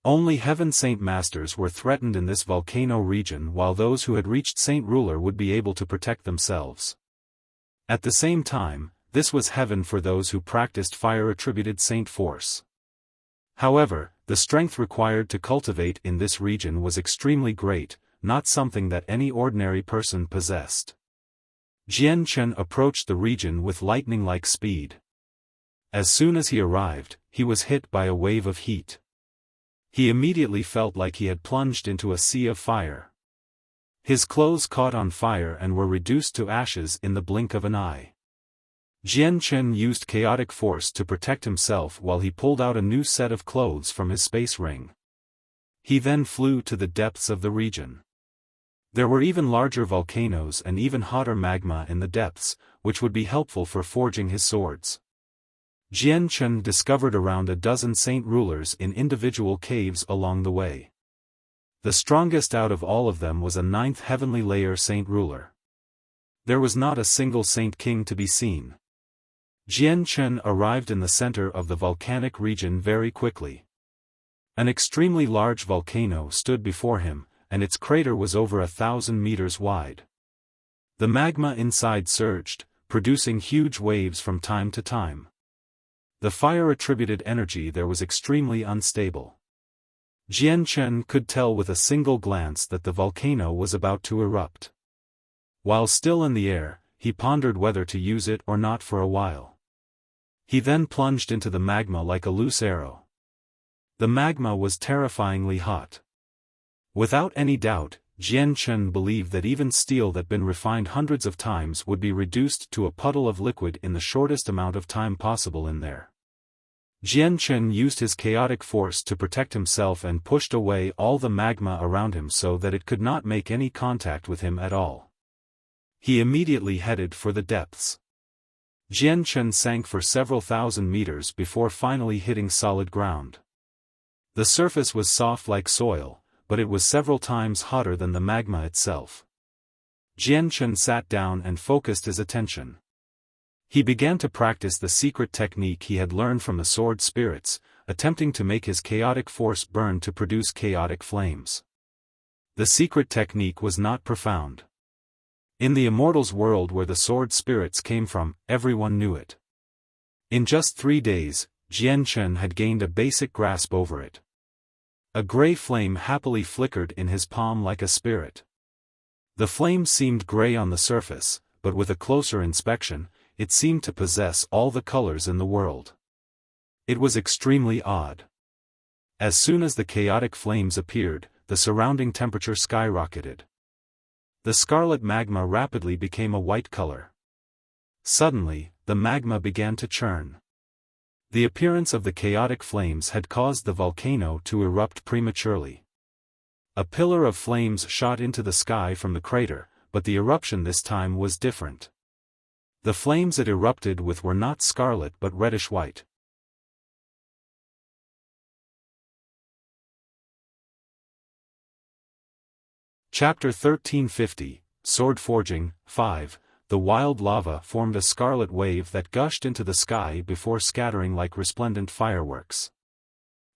Only Heaven Saint Masters were threatened in this volcano region, while those who had reached Saint Ruler would be able to protect themselves. At the same time, this was heaven for those who practiced fire-attributed saint force. However, the strength required to cultivate in this region was extremely great, not something that any ordinary person possessed. Jian Chen approached the region with lightning-like speed. As soon as he arrived, he was hit by a wave of heat. He immediately felt like he had plunged into a sea of fire. His clothes caught on fire and were reduced to ashes in the blink of an eye. Jian Chen used chaotic force to protect himself while he pulled out a new set of clothes from his space ring. He then flew to the depths of the region. There were even larger volcanoes and even hotter magma in the depths, which would be helpful for forging his swords. Jian Chen discovered around a dozen saint rulers in individual caves along the way. The strongest out of all of them was a 9th heavenly layer saint ruler. There was not a single saint king to be seen. Jian Chen arrived in the center of the volcanic region very quickly. An extremely large volcano stood before him, and its crater was over 1,000 meters wide. The magma inside surged, producing huge waves from time to time. The fire-attributed energy there was extremely unstable. Jian Chen could tell with a single glance that the volcano was about to erupt. While still in the air, he pondered whether to use it or not for a while. He then plunged into the magma like a loose arrow. The magma was terrifyingly hot. Without any doubt, Jian Chen believed that even steel that had been refined hundreds of times would be reduced to a puddle of liquid in the shortest amount of time possible in there. Jian Chen used his chaotic force to protect himself and pushed away all the magma around him so that it could not make any contact with him at all. He immediately headed for the depths. Jian Chen sank for several thousand meters before finally hitting solid ground. The surface was soft like soil, but it was several times hotter than the magma itself. Jian Chen sat down and focused his attention. He began to practice the secret technique he had learned from the sword spirits, attempting to make his chaotic force burn to produce chaotic flames. The secret technique was not profound. In the immortals' world where the sword spirits came from, everyone knew it. In just 3 days, Jian Chen had gained a basic grasp over it. A gray flame happily flickered in his palm like a spirit. The flame seemed gray on the surface, but with a closer inspection, it seemed to possess all the colors in the world. It was extremely odd. As soon as the chaotic flames appeared, the surrounding temperature skyrocketed. The scarlet magma rapidly became a white color. Suddenly, the magma began to churn. The appearance of the chaotic flames had caused the volcano to erupt prematurely. A pillar of flames shot into the sky from the crater, but the eruption this time was different. The flames it erupted with were not scarlet but reddish-white. Chapter 1350, Sword Forging, 5. The wild lava formed a scarlet wave that gushed into the sky before scattering like resplendent fireworks.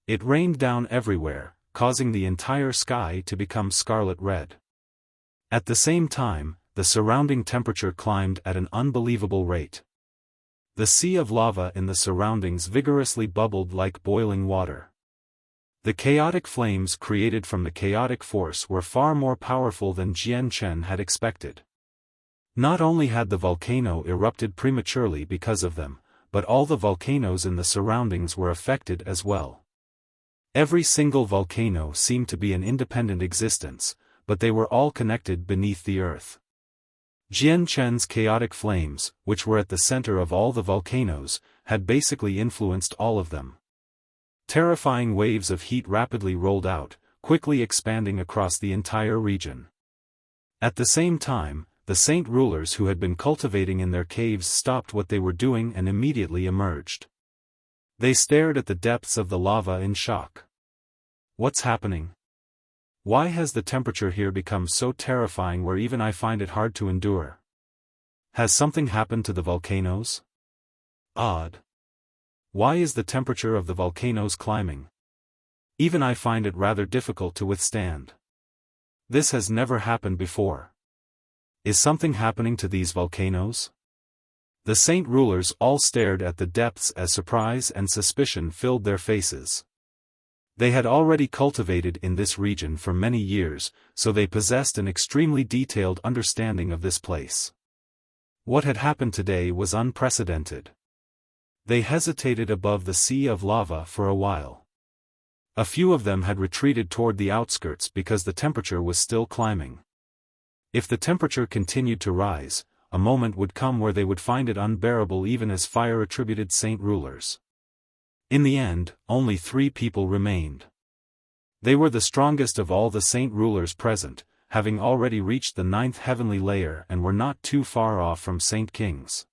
It rained down everywhere, causing the entire sky to become scarlet red. At the same time, the surrounding temperature climbed at an unbelievable rate. The sea of lava in the surroundings vigorously bubbled like boiling water. The chaotic flames created from the chaotic force were far more powerful than Jian Chen had expected. Not only had the volcano erupted prematurely because of them, but all the volcanoes in the surroundings were affected as well. Every single volcano seemed to be an independent existence, but they were all connected beneath the earth. Jian Chen's chaotic flames, which were at the center of all the volcanoes, had basically influenced all of them. Terrifying waves of heat rapidly rolled out, quickly expanding across the entire region. At the same time, the saint rulers who had been cultivating in their caves stopped what they were doing and immediately emerged. They stared at the depths of the lava in shock. What's happening? Why has the temperature here become so terrifying where even I find it hard to endure? Has something happened to the volcanoes? Odd. Why is the temperature of the volcanoes climbing? Even I find it rather difficult to withstand. This has never happened before. Is something happening to these volcanoes? The saint rulers all stared at the depths as surprise and suspicion filled their faces. They had already cultivated in this region for many years, so they possessed an extremely detailed understanding of this place. What had happened today was unprecedented. They hesitated above the sea of lava for a while. A few of them had retreated toward the outskirts because the temperature was still climbing. If the temperature continued to rise, a moment would come where they would find it unbearable even as fire-attributed saint rulers. In the end, only 3 people remained. They were the strongest of all the saint rulers present, having already reached the 9th heavenly layer and were not too far off from saint kings.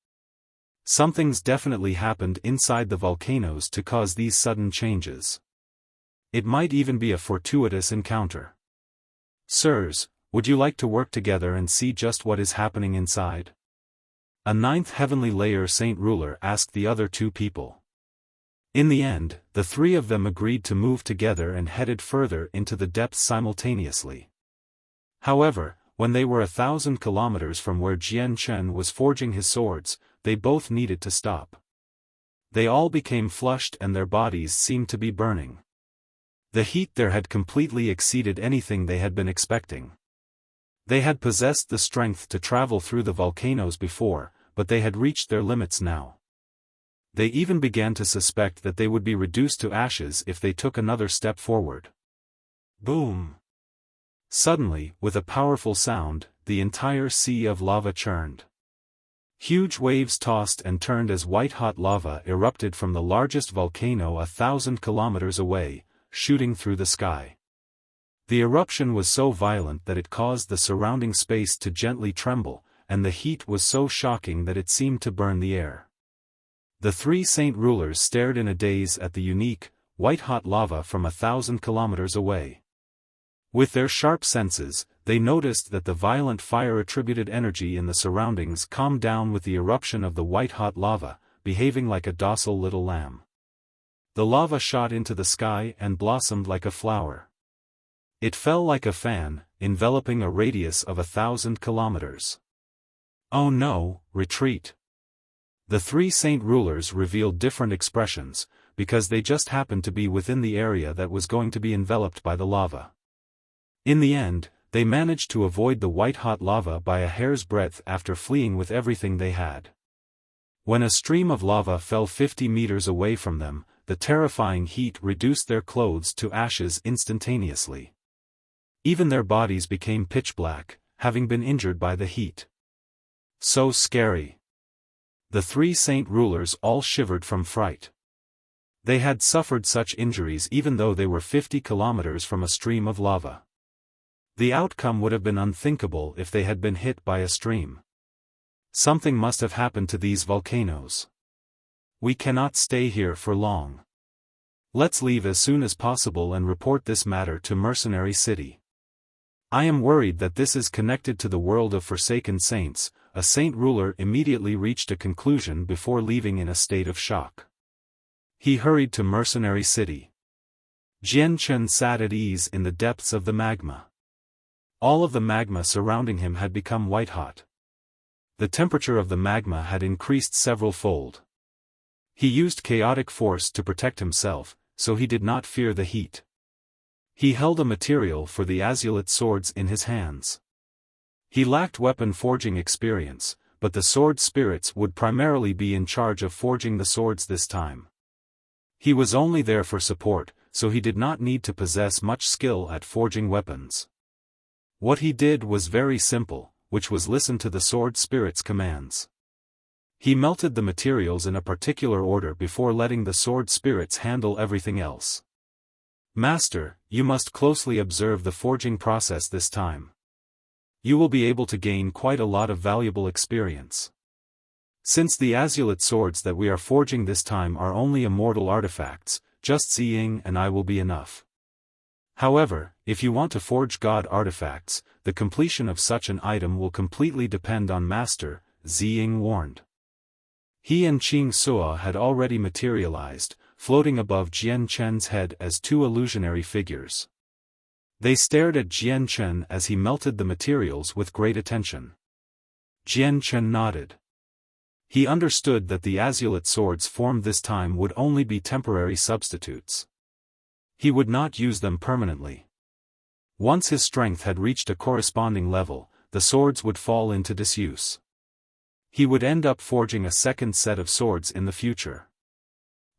Something's definitely happened inside the volcanoes to cause these sudden changes. It might even be a fortuitous encounter. Sirs, would you like to work together and see just what is happening inside? A 9th heavenly layer saint ruler asked the other 2 people. In the end, the 3 of them agreed to move together and headed further into the depths simultaneously. However, when they were 1,000 kilometers from where Jian Chen was forging his swords, they both needed to stop. They all became flushed and their bodies seemed to be burning. The heat there had completely exceeded anything they had been expecting. They had possessed the strength to travel through the volcanoes before, but they had reached their limits now. They even began to suspect that they would be reduced to ashes if they took another step forward. Boom! Suddenly, with a powerful sound, the entire sea of lava churned. Huge waves tossed and turned as white-hot lava erupted from the largest volcano 1,000 kilometers away, shooting through the sky. The eruption was so violent that it caused the surrounding space to gently tremble, and the heat was so shocking that it seemed to burn the air. The 3 saint rulers stared in a daze at the unique, white-hot lava from 1,000 kilometers away. With their sharp senses, they noticed that the violent fire-attributed energy in the surroundings calmed down with the eruption of the white-hot lava, behaving like a docile little lamb. The lava shot into the sky and blossomed like a flower. It fell like a fan, enveloping a radius of 1,000 kilometers. Oh no, retreat! The 3 saint rulers revealed different expressions, because they just happened to be within the area that was going to be enveloped by the lava. In the end, they managed to avoid the white-hot lava by a hair's breadth after fleeing with everything they had. When a stream of lava fell 50 meters away from them, the terrifying heat reduced their clothes to ashes instantaneously. Even their bodies became pitch black, having been injured by the heat. So scary. The 3 saint rulers all shivered from fright. They had suffered such injuries even though they were 50 kilometers from a stream of lava. The outcome would have been unthinkable if they had been hit by a stream. Something must have happened to these volcanoes. We cannot stay here for long. Let's leave as soon as possible and report this matter to Mercenary City. I am worried that this is connected to the world of forsaken saints. A saint ruler immediately reached a conclusion before leaving in a state of shock. He hurried to Mercenary City. Jian Chen sat at ease in the depths of the magma. All of the magma surrounding him had become white-hot. The temperature of the magma had increased several-fold. He used chaotic force to protect himself, so he did not fear the heat. He held a material for the azulate swords in his hands. He lacked weapon forging experience, but the sword spirits would primarily be in charge of forging the swords this time. He was only there for support, so he did not need to possess much skill at forging weapons. What he did was very simple, which was listen to the sword spirit's commands. He melted the materials in a particular order before letting the sword spirits handle everything else. Master, you must closely observe the forging process this time. You will be able to gain quite a lot of valuable experience. Since the azulate swords that we are forging this time are only immortal artifacts, just Ziying and I will be enough. However, if you want to forge god artifacts, the completion of such an item will completely depend on Master, Ziying warned. He and Qing Suo had already materialized, floating above Jian Chen's head as two illusionary figures. They stared at Jian Chen as he melted the materials with great attention. Jian Chen nodded. He understood that the azulate swords formed this time would only be temporary substitutes. He would not use them permanently. Once his strength had reached a corresponding level, the swords would fall into disuse. He would end up forging a second set of swords in the future.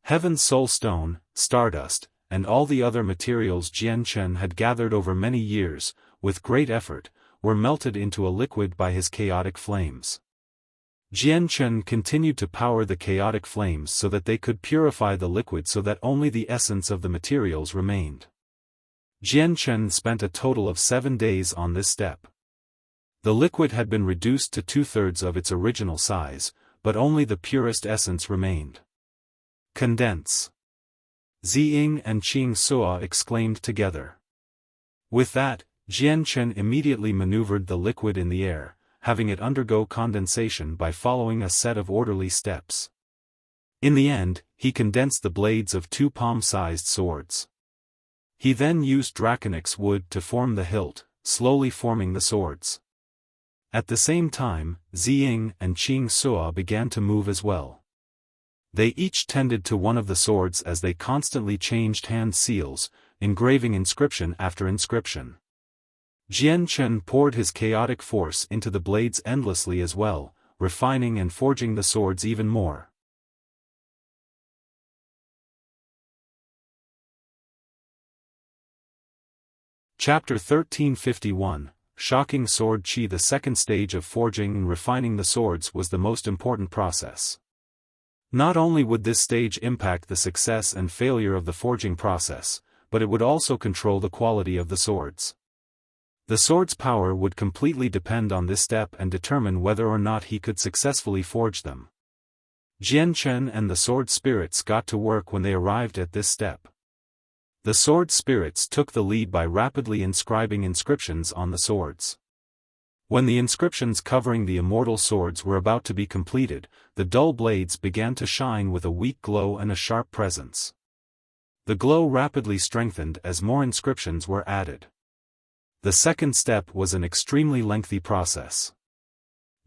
Heaven's Soul Stone, Stardust, and all the other materials Jian Chen had gathered over many years, with great effort, were melted into a liquid by his chaotic flames. Jian Chen continued to power the chaotic flames so that they could purify the liquid so that only the essence of the materials remained. Jian Chen spent a total of 7 days on this step. The liquid had been reduced to 2/3 of its original size, but only the purest essence remained. Condense. Ziying and Qing Suo exclaimed together. With that, Jian Chen immediately maneuvered the liquid in the air, having it undergo condensation by following a set of orderly steps. In the end, he condensed the blades of 2 palm-sized swords. He then used Draconix wood to form the hilt, slowly forming the swords. At the same time, Ziying and Qing Suo began to move as well. They each tended to one of the swords as they constantly changed hand seals, engraving inscription after inscription. Jian Chen poured his chaotic force into the blades endlessly as well, refining and forging the swords even more. Chapter 1351, Shocking Sword Qi. The second stage of forging and refining the swords was the most important process. Not only would this stage impact the success and failure of the forging process, but it would also control the quality of the swords. The sword's power would completely depend on this step and determine whether or not he could successfully forge them. Jian Chen and the sword spirits got to work when they arrived at this step. The sword spirits took the lead by rapidly inscribing inscriptions on the swords. When the inscriptions covering the immortal swords were about to be completed, the dull blades began to shine with a weak glow and a sharp presence. The glow rapidly strengthened as more inscriptions were added. The second step was an extremely lengthy process.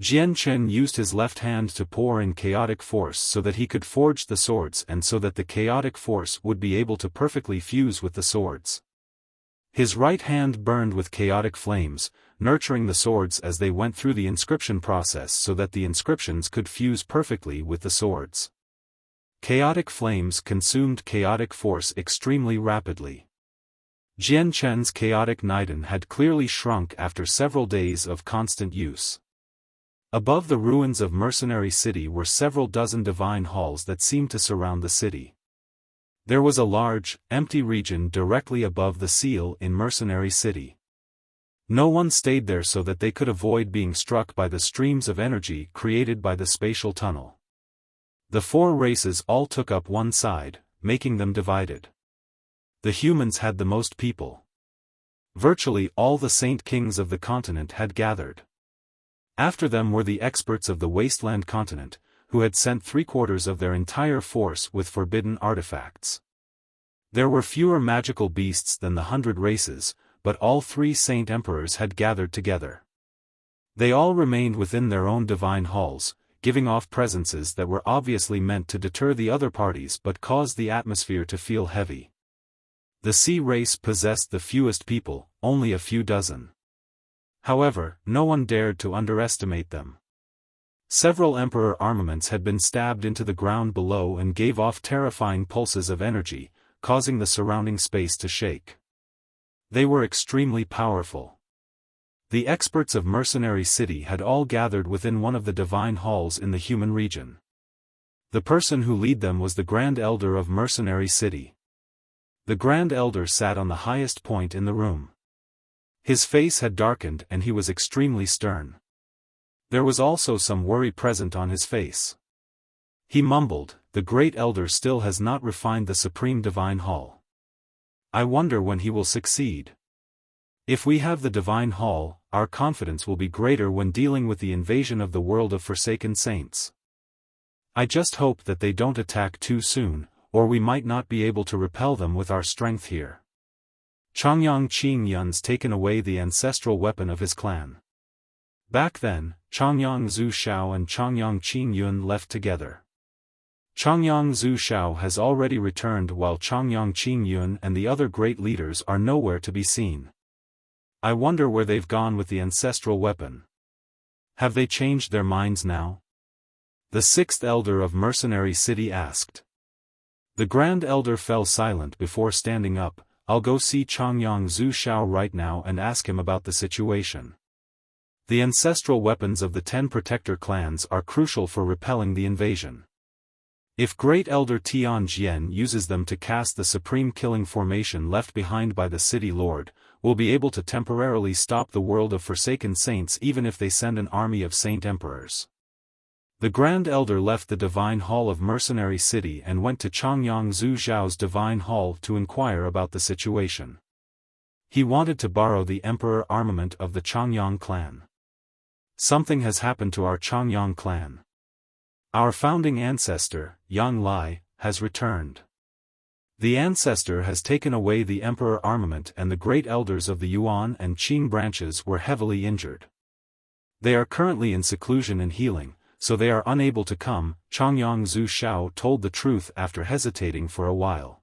Jian Chen used his left hand to pour in chaotic force so that he could forge the swords and so that the chaotic force would be able to perfectly fuse with the swords. His right hand burned with chaotic flames, nurturing the swords as they went through the inscription process so that the inscriptions could fuse perfectly with the swords. Chaotic flames consumed chaotic force extremely rapidly. Jian Chen's chaotic Niden had clearly shrunk after several days of constant use. Above the ruins of Mercenary City were several dozen divine halls that seemed to surround the city. There was a large, empty region directly above the seal in Mercenary City. No one stayed there so that they could avoid being struck by the streams of energy created by the spatial tunnel. The four races all took up one side, making them divided. The humans had the most people. Virtually all the saint kings of the continent had gathered. After them were the experts of the wasteland continent, who had sent 3/4 of their entire force with forbidden artifacts. There were fewer magical beasts than the 100 races, but all 3 saint emperors had gathered together. They all remained within their own divine halls, giving off presences that were obviously meant to deter the other parties but caused the atmosphere to feel heavy. The sea race possessed the fewest people, only a few dozen. However, no one dared to underestimate them. Several emperor armaments had been stabbed into the ground below and gave off terrifying pulses of energy, causing the surrounding space to shake. They were extremely powerful. The experts of Mercenary City had all gathered within one of the divine halls in the human region. The person who led them was the Grand Elder of Mercenary City. The Grand Elder sat on the highest point in the room. His face had darkened and he was extremely stern. There was also some worry present on his face. He mumbled, "The Great Elder still has not refined the Supreme Divine Hall. I wonder when he will succeed. If we have the Divine Hall, our confidence will be greater when dealing with the invasion of the world of Forsaken Saints. I just hope that they don't attack too soon, or we might not be able to repel them with our strength here." Changyang Qingyun's taken away the ancestral weapon of his clan. Back then, Changyang Zhu Xiao and Changyang Qingyun left together. Changyang Zhu Xiao has already returned while Changyang Qingyun and the other great leaders are nowhere to be seen. I wonder where they've gone with the ancestral weapon. Have they changed their minds now? The 6th Elder of Mercenary City asked. The Grand Elder fell silent before standing up. "I'll go see Changyang Zhu Xiao right now and ask him about the situation. The ancestral weapons of the 10 protector clans are crucial for repelling the invasion. If Great Elder Tianjian uses them to cast the supreme killing formation left behind by the City Lord, we'll be able to temporarily stop the world of Forsaken Saints even if they send an army of Saint Emperors." The Grand Elder left the Divine Hall of Mercenary City and went to Changyang Zhu Xiao's Divine Hall to inquire about the situation. He wanted to borrow the Emperor armament of the Changyang clan. "Something has happened to our Changyang clan. Our founding ancestor, Yang Lai, has returned. The ancestor has taken away the Emperor armament and the great elders of the Yuan and Qing branches were heavily injured. They are currently in seclusion and healing, so they are unable to come." Changyang Zhu Xiao told the truth after hesitating for a while.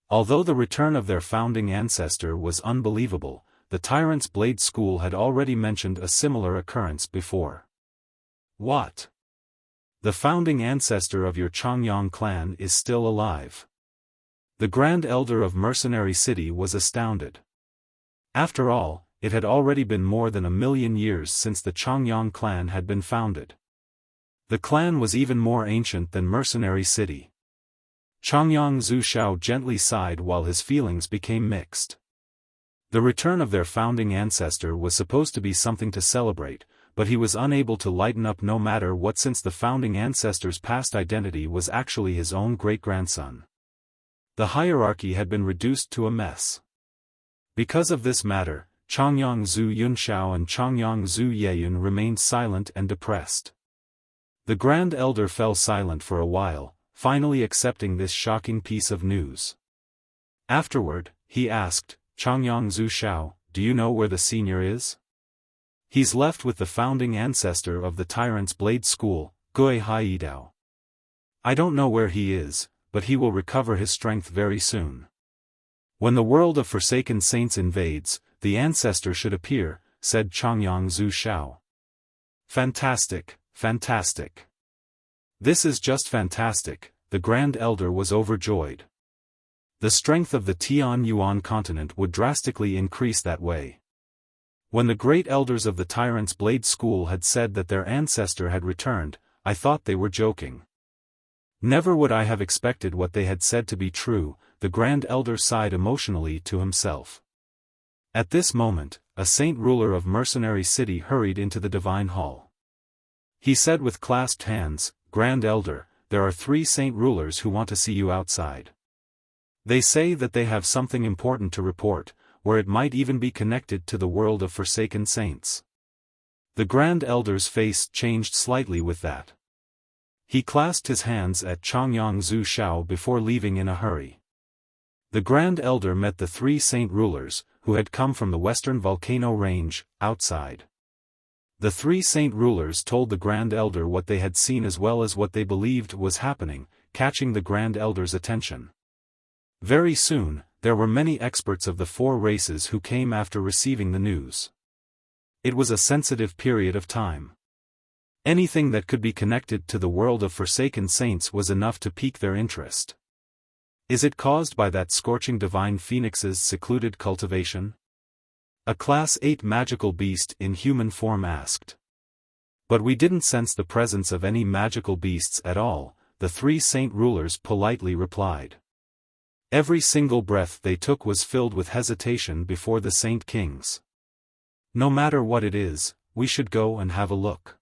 Although the return of their founding ancestor was unbelievable, the Tyrant's Blade School had already mentioned a similar occurrence before. "What? The founding ancestor of your Changyang clan is still alive?" The Grand Elder of Mercenary City was astounded. After all, it had already been more than 1,000,000 years since the Changyang clan had been founded. The clan was even more ancient than Mercenary City. Changyang Zhu Xiao gently sighed while his feelings became mixed. The return of their founding ancestor was supposed to be something to celebrate, but he was unable to lighten up no matter what since the founding ancestor's past identity was actually his own great-grandson. The hierarchy had been reduced to a mess. Because of this matter, Changyang Zhu Yunxiao and Changyang Zhu Yeyun remained silent and depressed. The Grand Elder fell silent for a while, finally accepting this shocking piece of news. Afterward, he asked, "Changyang Zhu Xiao, do you know where the senior is?" "He's left with the founding ancestor of the Tyrant's Blade School, Gui Haidao. I don't know where he is, but he will recover his strength very soon. When the world of Forsaken Saints invades, the ancestor should appear," said Changyang Zhu Xiao. "Fantastic, fantastic. This is just fantastic," the Grand Elder was overjoyed. The strength of the Tian Yuan continent would drastically increase that way. When the great elders of the Tyrant's Blade School had said that their ancestor had returned, I thought they were joking. Never would I have expected what they had said to be true, the Grand Elder sighed emotionally to himself. At this moment, a saint ruler of mercenary city hurried into the divine hall. He said with clasped hands, "Grand Elder, there are 3 saint rulers who want to see you outside. They say that they have something important to report, where it might even be connected to the world of forsaken saints." The Grand Elder's face changed slightly with that. He clasped his hands at Chongyang Zhu Shao before leaving in a hurry. The Grand Elder met the 3 saint rulers, who had come from the western volcano range, outside. The 3 saint rulers told the Grand Elder what they had seen as well as what they believed was happening, catching the Grand Elder's attention. Very soon, there were many experts of the 4 races who came after receiving the news. It was a sensitive period of time. Anything that could be connected to the world of forsaken saints was enough to pique their interest. Is it caused by that scorching divine phoenix's secluded cultivation? A Class 8 magical beast in human form asked. But we didn't sense the presence of any magical beasts at all, the 3 saint rulers politely replied. Every single breath they took was filled with hesitation before the saint kings. No matter what it is, we should go and have a look.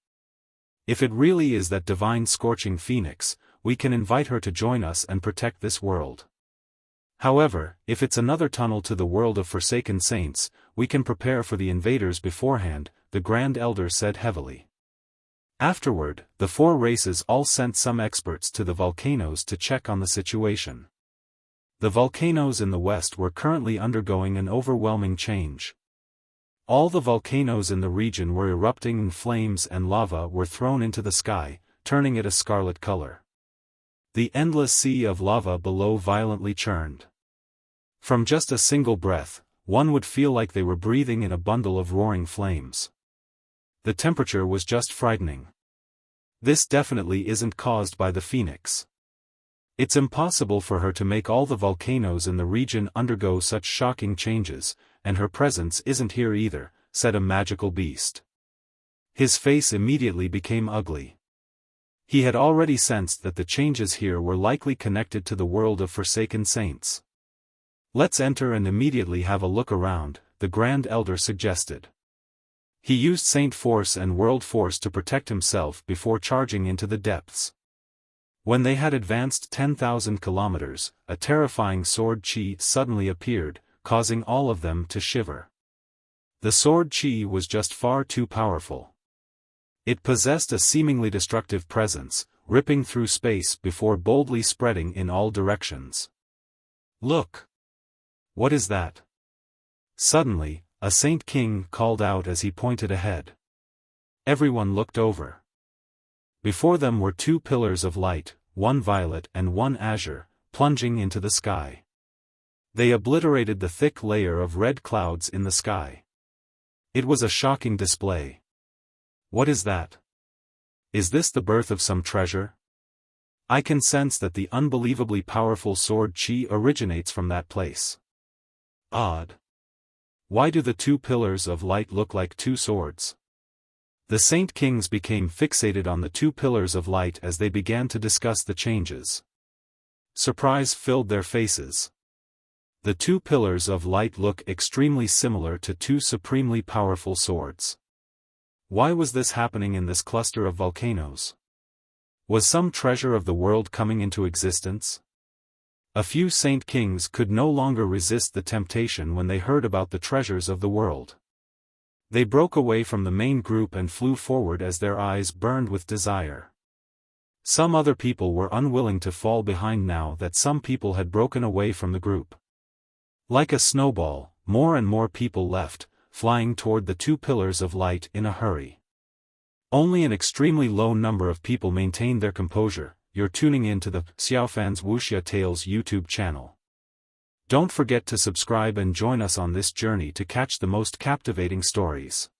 If it really is that divine scorching phoenix, we can invite her to join us and protect this world. However, if it's another tunnel to the world of forsaken saints, we can prepare for the invaders beforehand, the Grand Elder said heavily. Afterward, the 4 races all sent some experts to the volcanoes to check on the situation. The volcanoes in the west were currently undergoing an overwhelming change. All the volcanoes in the region were erupting and flames and lava were thrown into the sky, turning it a scarlet color. The endless sea of lava below violently churned. From just a single breath, one would feel like they were breathing in a bundle of roaring flames. The temperature was just frightening. This definitely isn't caused by the phoenix. It's impossible for her to make all the volcanoes in the region undergo such shocking changes, and her presence isn't here either, said a magical beast. His face immediately became ugly. He had already sensed that the changes here were likely connected to the world of forsaken saints. Let's enter and immediately have a look around, the Grand Elder suggested. He used Saint Force and World Force to protect himself before charging into the depths. When they had advanced 10,000 kilometers, a terrifying sword chi suddenly appeared, causing all of them to shiver. The sword chi was just far too powerful. It possessed a seemingly destructive presence, ripping through space before boldly spreading in all directions. Look! What is that? Suddenly, a Saint King called out as he pointed ahead. Everyone looked over. Before them were 2 pillars of light, one violet and one azure, plunging into the sky. They obliterated the thick layer of red clouds in the sky. It was a shocking display. What is that? Is this the birth of some treasure? I can sense that the unbelievably powerful sword chi originates from that place. Odd. Why do the 2 pillars of light look like 2 swords? The Saint Kings became fixated on the 2 pillars of light as they began to discuss the changes. Surprise filled their faces. The 2 pillars of light look extremely similar to 2 supremely powerful swords. Why was this happening in this cluster of volcanoes? Was some treasure of the world coming into existence? A few Saint Kings could no longer resist the temptation when they heard about the treasures of the world. They broke away from the main group and flew forward as their eyes burned with desire. Some other people were unwilling to fall behind now that some people had broken away from the group. Like a snowball, more and more people left, flying toward the 2 pillars of light in a hurry. Only an extremely low number of people maintained their composure. You're tuning in to the Xiaofan's Wuxia Tales YouTube channel. Don't forget to subscribe and join us on this journey to catch the most captivating stories.